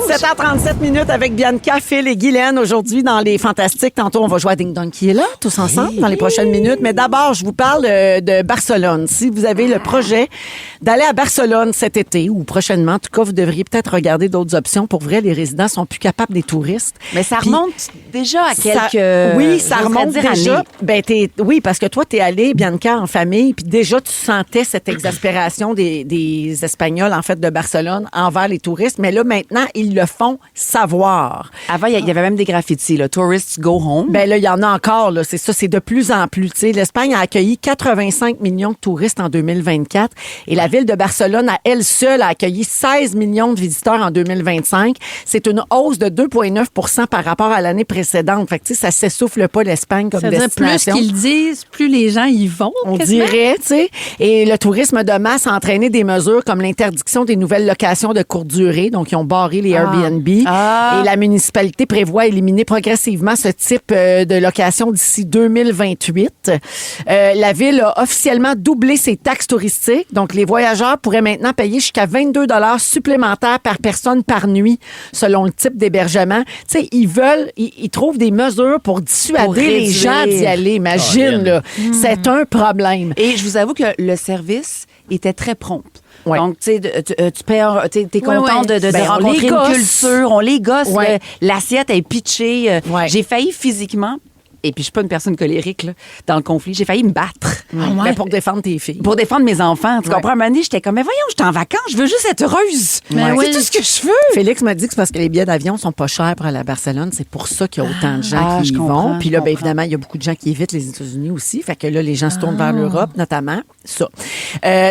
C: 7h37 minutes avec Bianca, Phil et Guylaine aujourd'hui dans les Fantastiques. Tantôt, on va jouer à Ding Dong qui est là, tous ensemble, dans les prochaines minutes. Mais d'abord, je vous parle de Barcelone. Si vous avez le projet d'aller à Barcelone cet été ou prochainement, en tout cas, vous devriez peut-être regarder d'autres options. Pour vrai, les résidents sont plus capables des touristes.
F: Mais ça
C: Puis,
F: remonte déjà à
C: ça-
F: quelques...
C: oui, ça
F: j'oserais
C: remonte
F: dire
C: déjà.
F: années.
C: Ben, oui, parce que toi, t'es allée, Bianca, en famille, puis déjà, tu sentais cette exaspération des Espagnols, en fait, de Barcelone envers les touristes. Mais là, maintenant, ils le font savoir.
F: Avant, il y avait même des graffitis, là. Tourists go home.
C: Ben là, il y en a encore, là. C'est ça, c'est de plus en plus. Tu sais, l'Espagne a accueilli 85 millions de touristes en 2024 et la ville de Barcelone, à elle seule, a accueilli 16 millions de visiteurs en 2025. C'est une hausse de 2,9 par rapport à l'année précédente. Fait que, tu sais, ça s'essouffle pas l'Espagne comme destination.
E: Plus qu'ils disent, plus les gens y vont.
C: On dirait, tu sais. Et le tourisme de masse a entraîné des mesures comme l'interdiction des nouvelles locations de courte durée. Donc, ils ont barré les Airbnb. Et la municipalité prévoit éliminer progressivement ce type de location d'ici 2028. La ville a officiellement doublé ses taxes touristiques. Donc, les voyageurs pourraient maintenant payer jusqu'à 22 $ supplémentaires par personne par nuit, selon le type d'hébergement. Tu sais, ils trouvent des mesures pour dissuader les gens d'y aller. Imagine, là. C'est un problème.
F: Et je vous avoue que le service était très prompt.
C: Ouais.
F: Donc, tu sais, t'es content de rencontrer une culture. On les gosse.
C: Ouais.
F: L'assiette est pitchée.
C: Ouais.
F: J'ai failli physiquement, et puis je suis pas une personne colérique là, dans le conflit, j'ai failli me battre.
C: Ben, pour défendre tes filles.
F: Pour défendre mes enfants. Tu comprends? À un moment donné, j'étais comme, mais voyons, je suis en vacances, je veux juste être heureuse. C'est tout ce que je veux.
C: Félix m'a dit que c'est parce que les billets d'avion sont pas chers pour aller à Barcelone. C'est pour ça qu'il y a autant de gens qui y vont. Puis là, ben, évidemment, il y a beaucoup de gens qui évitent les États-Unis aussi. Fait que là, les gens se tournent vers l'Europe, notamment. Ça.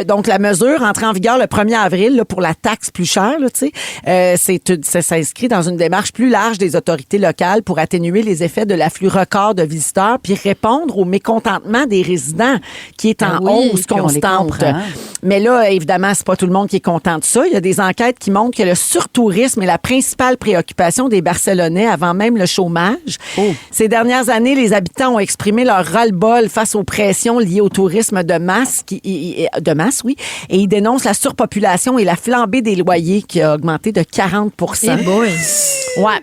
C: Donc, la mesure entre en vigueur le 1er avril là, pour la taxe plus chère. Là, ça s'inscrit dans une démarche plus large des autorités locales pour atténuer les effets de l'afflux record de visiteurs puis répondre au mécontentement des résidents qui est en hausse constante. Mais là, évidemment, c'est pas tout le monde qui est content de ça. Il y a des enquêtes qui montrent que le surtourisme est la principale préoccupation des Barcelonais avant même le chômage. Ces dernières années, les habitants ont exprimé leur ras-le-bol face aux pressions liées au tourisme de masse, et ils dénoncent la surpopulation et la flambée des loyers qui a augmenté de 40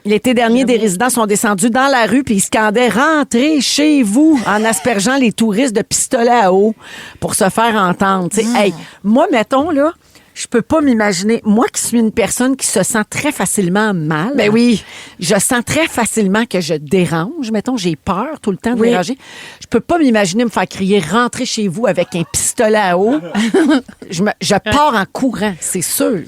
C: L'été dernier, des résidents sont descendus dans la rue puis ils scandaient « Rentrez chez vous » en aspergeant les touristes de pistolets à eau pour se faire entendre. Hey, moi, mettons, là, je peux pas m'imaginer. Moi qui suis une personne qui se sent très facilement mal.
F: Ben oui.
C: Je sens très facilement que je dérange. Mettons, j'ai peur tout le temps de déranger. Je peux pas m'imaginer me faire crier « Rentrez chez vous » avec un pistolet à eau. je pars en courant, c'est sûr.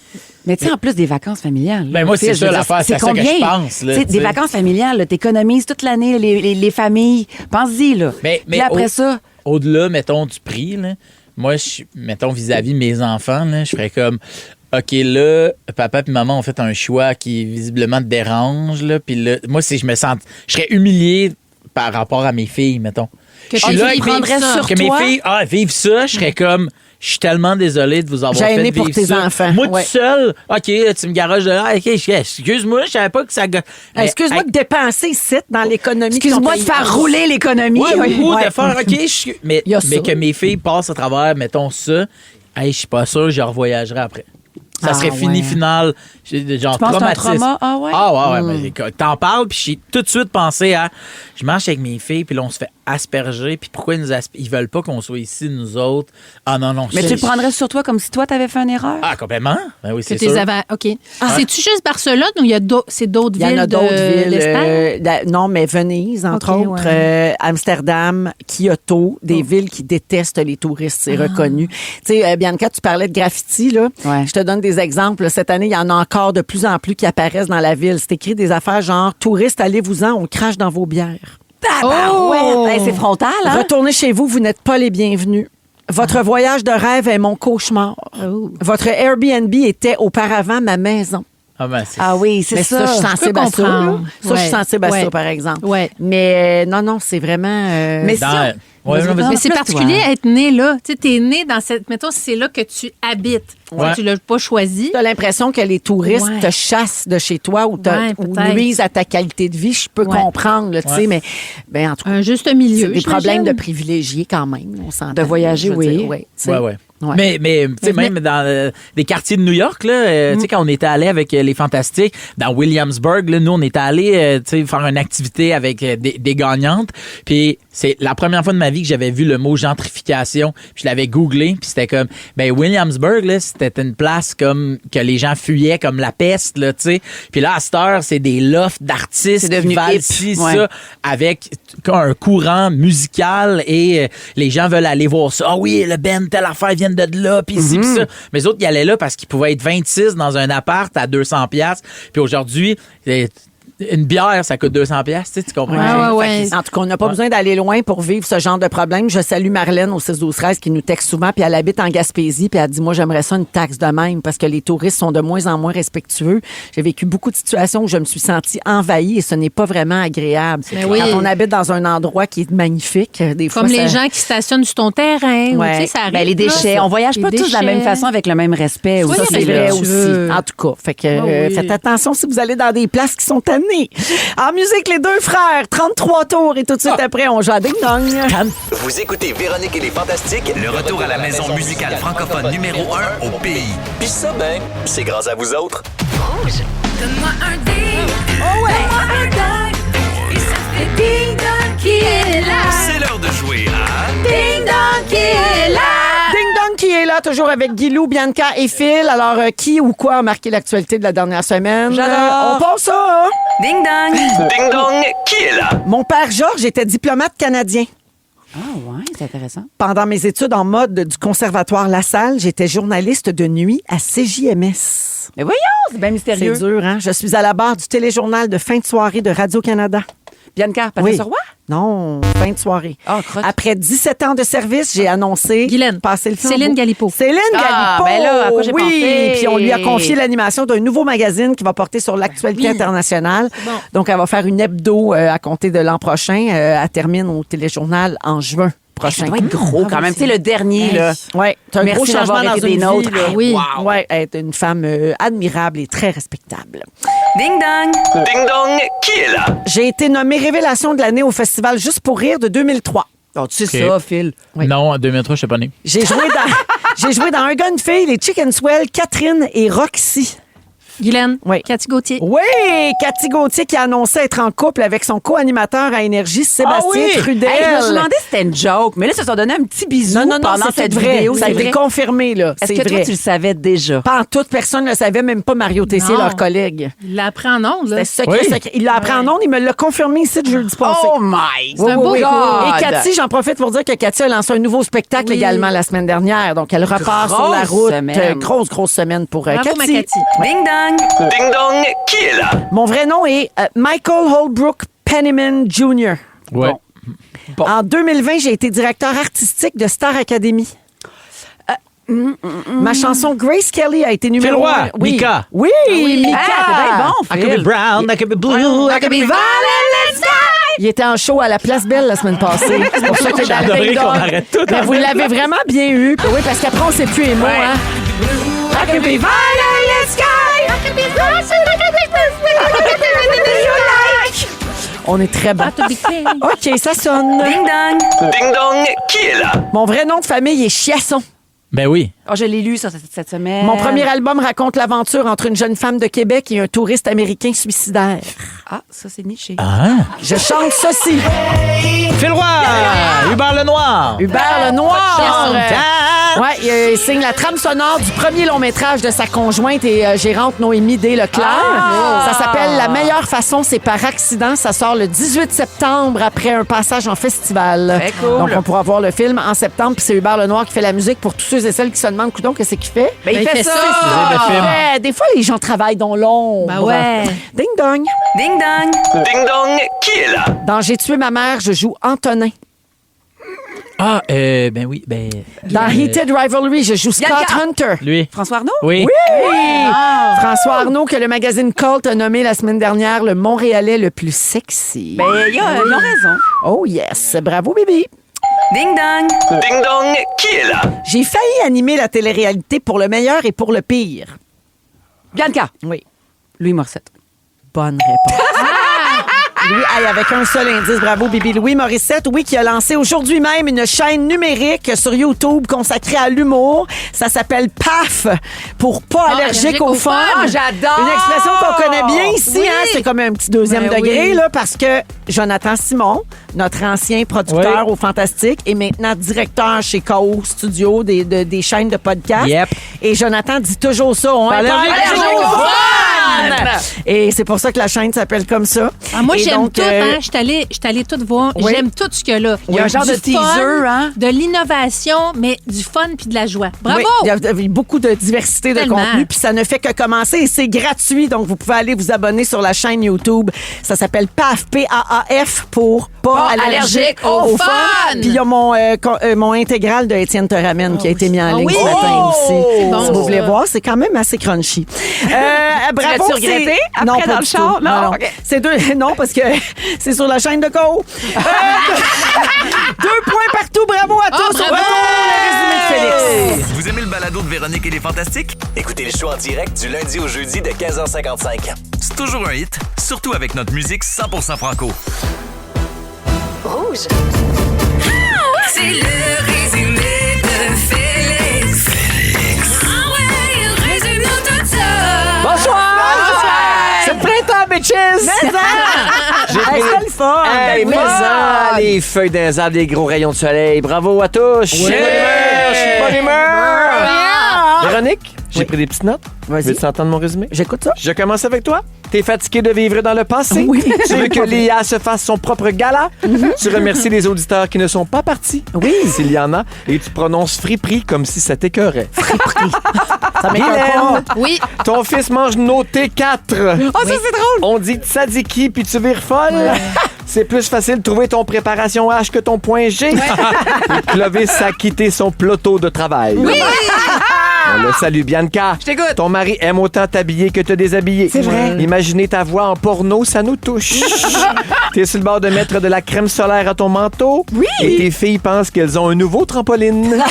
F: Mais tu sais, en plus des vacances familiales.
D: Ben moi, c'est ça l'affaire, c'est ça que je pense. Là,
F: des vacances familiales, t'économises toute l'année les familles. Pense-y, là.
D: Mais
F: puis après ça...
D: Au-delà, mettons, du prix, là, moi, mettons, vis-à-vis mes enfants, là, je ferais comme... OK, là, papa et maman ont fait un choix qui visiblement te dérange, là, puis là, moi, je serais humilié par rapport à mes filles, mettons.
E: Que mes
D: filles vivent ça, je serais comme... Je suis tellement désolé de vous avoir fait vivre
C: pour tes
D: ça.
C: enfants.
D: Moi, tout seul, OK, tu me garages de là. OK, excuse-moi, je savais pas que ça...
C: Excuse-moi de dépenser ici dans l'économie.
F: Excuse-moi de faire rouler l'économie.
D: Ou de faire, OK, mais que mes filles passent à travers, mettons ça, je suis pas sûr, je revoyagerai après. Ça serait fini, final, genre traumatisme. Mais t'en parles, puis j'ai tout de suite pensé à... Je marche avec mes filles, puis là, on se fait asperger, puis pourquoi ils veulent pas qu'on soit ici, nous autres? Ah non.
F: Mais tu le prendrais sur toi comme si toi, t'avais fait une erreur?
D: Ah, complètement. Ben oui, c'est
E: sûr. OK. C'est-tu juste Barcelone ou c'est d'autres villes? Il y en a d'autres villes.
C: Non, mais Venise, entre autres, Amsterdam, Kyoto, des villes qui détestent les touristes, c'est reconnu. Tu sais, Bianca, tu parlais de graffiti, là. Ouais. Je te donne des exemples. Cette année, il y en a encore de plus en plus qui apparaissent dans la ville. C'est écrit des affaires genre « Touristes, allez-vous-en, on crache dans vos bières ».
F: C'est frontal, hein?
C: Retournez chez vous, vous n'êtes pas les bienvenus. Votre voyage de rêve est mon cauchemar. Votre Airbnb était auparavant ma maison.
F: Oui, c'est ça.
C: Ça, je suis sensible à ça. Ça, je suis sensible à ça, par exemple. Mais non, c'est vraiment...
F: Mais
E: c'est particulier être né là. Tu sais, t'es né dans cette... Mettons, c'est là que tu habites. Tu l'as pas choisi.
C: Tu as l'impression que les touristes te chassent de chez toi ou nuisent à ta qualité de vie. Je peux comprendre, tu sais, mais en tout cas...
E: Un juste milieu.
C: C'est des problèmes de privilégiés quand même, on s'entend.
F: De voyager, oui.
D: Mais tu sais, même dans des quartiers de New York, là, tu sais, quand on était allé avec les Fantastiques, dans Williamsburg, là, nous, on était allé faire une activité avec des gagnantes. Puis c'est la première fois de ma vie que j'avais vu le mot gentrification. Puis je l'avais googlé, puis c'était comme, Williamsburg, là, c'était une place comme que les gens fuyaient comme la peste, là, tu sais. Puis là, à cette heure, c'est des lofts d'artistes qui valent ça, avec un courant musical et les gens veulent aller voir ça. Ah oui, le band, telle affaire vient viennent de là, puis ici, puis ça. Mais les autres, ils allaient là parce qu'ils pouvaient être 26 dans un appart à 200$. Puis aujourd'hui, une bière, ça coûte 200$, tu comprends?
E: Ouais.
C: En tout cas, on n'a pas besoin d'aller loin pour vivre ce genre de problème. Je salue Marlène au 6-12-13 qui nous texte souvent, puis elle habite en Gaspésie, puis elle dit, moi, j'aimerais ça une taxe de même parce que les touristes sont de moins en moins respectueux. J'ai vécu beaucoup de situations où je me suis sentie envahie et ce n'est pas vraiment agréable.
E: Mais oui.
C: Quand on habite dans un endroit qui est magnifique, des fois,
E: Comme les gens qui stationnent sur ton terrain.
F: Ouais.
E: Tu sais, ça arrive.
F: Ben, les déchets. On voyage pas tous de la même façon avec le même respect.
E: Soyez
F: aussi.
C: Ça, c'est vrai
E: respectueux.
C: aussi. En tout cas, fait que, faites attention si vous allez dans des places qui sont tannées. En musique, les deux frères, 33 tours et tout de suite après, on joue à Ding Dong.
G: Vous écoutez Véronique et les Fantastiques, le retour à la maison musicale francophone numéro 1 au pays. Puis ça, ben, c'est grâce à vous autres.
A: Donne-moi un ding. Oh ouais. Donne-moi un ding. Et ça fait ding dong qui est là.
G: C'est l'heure de jouer à...
A: Ding dong qui est là.
C: Ding Dong qui est là, toujours avec Guilou, Bianca et Phil. Alors, qui ou quoi a marqué l'actualité de la dernière semaine?
F: J'adore.
C: On passe ça, hein?
A: Ding dong.
G: Ding dong, qui est là?
C: Mon père Georges était diplomate canadien.
F: Ah ouais, c'est intéressant.
C: Pendant mes études en mode du Conservatoire La Salle, j'étais journaliste de nuit à CJMS.
F: Mais voyons, c'est bien mystérieux.
C: C'est dur, hein? Je suis à la barre du téléjournal de fin de soirée de Radio-Canada.
F: Bianca, Patrice Roy?
C: Non, fin de soirée.
F: Ah, crotte.
C: Après 17 ans de service, j'ai annoncé...
E: Guylaine.
C: Passer le flambeau.
E: Céline Galipo.
C: Céline
F: Ah,
C: Galipo!
F: ben là, à quoi j'ai
C: oui.
F: pensé?
C: Puis on lui a confié l'animation d'un nouveau magazine qui va porter sur l'actualité internationale.
E: Bon.
C: Donc, elle va faire une hebdo à compter de l'an prochain. Elle termine au téléjournal en juin prochain.
F: Ça doit être gros quand même. Tu sais, le dernier, là.
C: Ouais, c'est un
F: Merci
C: gros changement
F: d'avoir
C: dans
F: été
C: une
F: des
C: vie,
F: nôtres.
C: là.
E: Oui.
C: Wow. Ouais, elle est une femme admirable et très respectable.
A: Ding dong.
G: Ding dong, qui est là?
C: J'ai été nommée Révélation de l'année au festival Juste pour rire de 2003.
F: Oh, tu sais
D: OK.
F: ça, Phil.
C: Oui.
D: Non, en 2003, je suis pas né.
C: J'ai joué dans Un gars, une fille, les Chicken Swell, Catherine et Roxy.
E: Guylaine.
C: Oui.
E: Cathy Gauthier.
C: Oui, Cathy Gauthier qui a annoncé être en couple avec son co-animateur à Énergie, Sébastien Trudel.
F: Hey, je me suis demandé si c'était une joke, mais là, ils se sont donné un petit bisou
C: Non,
F: pendant
C: c'est
F: cette
C: vrai.
F: vidéo.
C: Ça a
F: C'est
C: été
F: vrai.
C: confirmé, là.
F: Est-ce
C: C'est
F: que toi,
C: vrai.
F: tu le savais déjà?
C: Pas en toute personne ne le savait, même pas Mario Tessier,
E: Non.
C: leur collègue.
E: Il l'a appris en ondes, là.
C: C'était secret,
D: Oui.
C: secret. Il l'a appris en ondes, il me l'a confirmé ici le jeudi passé.
F: Oh my
E: C'est un beau
F: God!
C: Et Cathy, j'en profite pour dire que Cathy a lancé un nouveau spectacle
E: Oui.
C: également la semaine dernière. Donc, elle repart
F: Grosse
C: sur la route.
F: semaine.
C: Grosse semaine pour
E: Bravo, ma
C: Cathy.
E: Cathy.
A: Ding dong.
G: Ding dong, qui est là?
C: Mon vrai nom est Michael Holbrook Penniman Jr.
D: Ouais.
F: Bon.
C: En 2020, j'ai été directeur artistique de Star Academy. Ma chanson Grace Kelly a été numéro
D: Phil Roy,
C: 1. Oui.
D: Mika.
C: Oui, Mika.
F: Ah, c'est bien bon,
D: I could be
F: Phil.
D: brown, I could be blue, I could be violet.
C: Il était en show à la Place Belle la semaine passée. C'est pour ça que
D: J'ai adoré qu'on arrête tout.
C: Mais vous l'avez vraiment bien eu. Oui, parce qu'après, on sait plus les mots. Hein? I could be violet sky. I could be On est très bon. OK, ça sonne.
A: Ding dong.
G: Ding dong, qui est là?
C: Mon vrai nom de famille est Chiasson.
D: Ben oui.
F: Oh, je l'ai lu ça cette semaine.
C: Mon premier album raconte l'aventure entre une jeune femme de Québec et un touriste américain suicidaire.
F: Ah, ça, c'est niché.
D: Ah.
C: Je chante ceci.
D: Phil Roy, Hubert Lenoir.
C: Hubert Lenoir.
D: Chiasson.
C: Ouais, il signe la trame sonore du premier long métrage de sa conjointe et gérante Noémie D. Leclerc. Ça s'appelle La meilleure façon, c'est par accident. Ça sort le 18 septembre après un passage en festival.
F: Très cool.
C: Donc, on pourra voir le film en septembre. Puis c'est Hubert Lenoir qui fait la musique pour tous ceux et celles qui se demandent, coudonc, qu'est-ce qu'il fait?
F: Ben, il fait ça.
D: C'est le film.
C: Ouais, des fois, les gens travaillent dans l'ombre.
E: Ben ouais.
C: Ding dong.
A: Ding dong.
G: Ding dong, qui est là?
C: Dans J'ai tué ma mère, je joue Antonin.
D: Ah, ben oui, ben.
C: Dans Heated Rivalry, je joue Scott
F: Bianca.
C: Hunter.
D: Lui.
F: François Arnaud?
D: Oui.
C: François Arnaud, que le magazine Cult a nommé la semaine dernière le Montréalais le plus sexy.
F: Ben, ils ont raison.
C: Oh yes, bravo Bibi.
A: Ding dong.
G: Ding dong, qui est là?
C: J'ai failli animer la télé-réalité pour le meilleur et pour le pire.
F: Bianca.
C: Oui.
F: Louis Morissette.
C: Bonne réponse. Louis, hey, avec un seul indice, bravo Bibi. Louis Morissette, oui, qui a lancé aujourd'hui même une chaîne numérique sur YouTube consacrée à l'humour. Ça s'appelle PAF, pour pas allergique au fun.
F: Ah, j'adore!
C: Une expression qu'on connaît bien ici,
F: Oui.
C: hein? C'est comme un petit deuxième
E: Ben
C: degré,
E: oui.
C: là, parce que Jonathan Simon, notre ancien producteur
D: Oui.
C: au Fantastique, est maintenant directeur chez KO Studio des chaînes de podcast.
D: Yep.
C: Et Jonathan dit toujours ça. On est pas
D: allergique
C: allergique
D: au
C: au fun! Et c'est pour ça que la chaîne s'appelle comme ça.
E: Ah, moi,
C: Et
E: j'aime
C: donc,
E: tout. Hein. Je suis allée tout voir.
C: Oui.
E: J'aime tout ce qu'il y a là.
F: Il y a un genre
E: du
F: de teaser,
E: fun,
F: hein?
E: de l'innovation, mais du fun puis de la joie. Bravo!
C: Oui, il y a beaucoup de diversité de
E: Tellement.
C: contenu, puis ça ne fait que commencer et c'est gratuit. Donc, vous pouvez aller vous abonner sur la chaîne YouTube. Ça s'appelle PAF, P-A-A-F, pour pas allergique au fun. Puis il y a mon intégral de Étienne te ramène qui a été mis en ligne
E: oui?
C: ce matin aussi.
E: bon,
C: Si vous voulez
E: ça.
C: voir, c'est quand même assez crunchy. Bravo.
F: l'as-tu regretté après
C: Non,
F: dans
C: pas
F: le
C: du
F: char?
C: tout.
F: Non?
C: Non.
F: OK.
C: C'est non, parce que c'est sur la chaîne de Co. 2 points partout. Bravo à tous.
E: bravo!
C: On retourne le résumé de Félix.
G: Vous aimez le balado de Véronique et les Fantastiques? Écoutez le show en direct du lundi au jeudi de 15h55. C'est toujours un hit, surtout avec notre musique 100% franco.
B: Rouge.
A: C'est le résumé de Félix. Ah ouais, il résume tout ça.
J: Bonsoir! C'est le printemps, bitches!
C: J'ai pris le fun.
J: Hey,
C: Ben
J: mais
C: oui.
J: ça, les feuilles des arbres, les gros rayons de soleil. Bravo à tous! Je suis de bonne humeur! Véronique, j'ai pris des petites notes.
C: Vas-y.
J: Veux-tu entendre mon résumé?
C: J'écoute ça.
J: Je commence avec toi. T'es fatigué de vivre dans le passé?
C: Oui.
J: Tu veux que l'IA se fasse son propre gala? Tu remercies les auditeurs qui ne sont pas partis?
C: Oui.
J: S'il y en a. Et tu prononces friperie comme si ça t'écœurait.
C: Ça m'écoeure
J: Guylaine,
C: pas.
E: Oui.
J: ton fils mange nos T4.
C: Oh, ça, c'est drôle.
J: On dit tzatziki puis tu vires folle. C'est plus facile de trouver ton préparation H que ton point G. Et Clovis a quitté son plateau de travail. On le salue, Bianca.
F: Je t'écoute.
J: Ton mari aime autant t'habiller que te déshabiller.
C: C'est vrai.
J: Imaginer ta voix en porno, ça nous touche. T'es sur le bord de mettre de la crème solaire à ton manteau.
C: Oui.
J: Et tes filles pensent qu'elles ont un nouveau trampoline.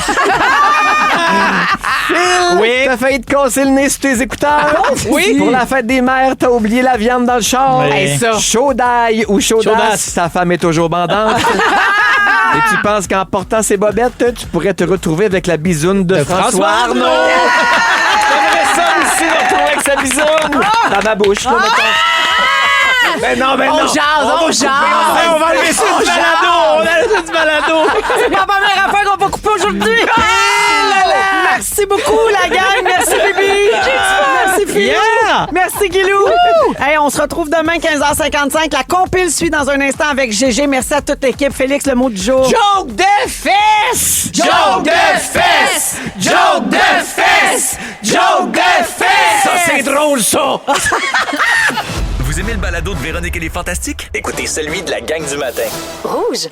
J: Phil,
D: Oui.
J: t'as failli te casser le nez sur tes écouteurs.
C: Oui.
J: Pour la fête des mères, t'as oublié la viande dans le char.
D: Oui.
J: Hey, ça. Chaud d'ail ou chaudasse,
D: Chaudasse.
J: ta femme est toujours bandante. Et tu penses qu'en portant ces bobettes, tu pourrais te retrouver avec la bisoune de François Arnaud. J'aimerais ça aussi me retrouver avec sa bisoune. Dans ma bouche, là, mettons. Ben non, ben non.
F: On jase.
J: On va enlever ça du balado. On enlève ça du balado.
C: C'est la première affaire qu'on va couper aujourd'hui. Merci beaucoup, la gang. Merci, Bibi. Merci, Phil.
D: Yeah.
C: Merci, Guilou. Hey, on se retrouve demain, 15h55. La compile suit dans un instant avec GG. Merci à toute l'équipe. Félix, le mot du jour.
J: Joke de fesses! Joke de fesses! Joke de fesses! Joke de fesses! Ça, c'est drôle, ça!
G: Vous aimez le balado de Véronique et les Fantastiques? Écoutez celui de la gang du matin.
B: Rouge.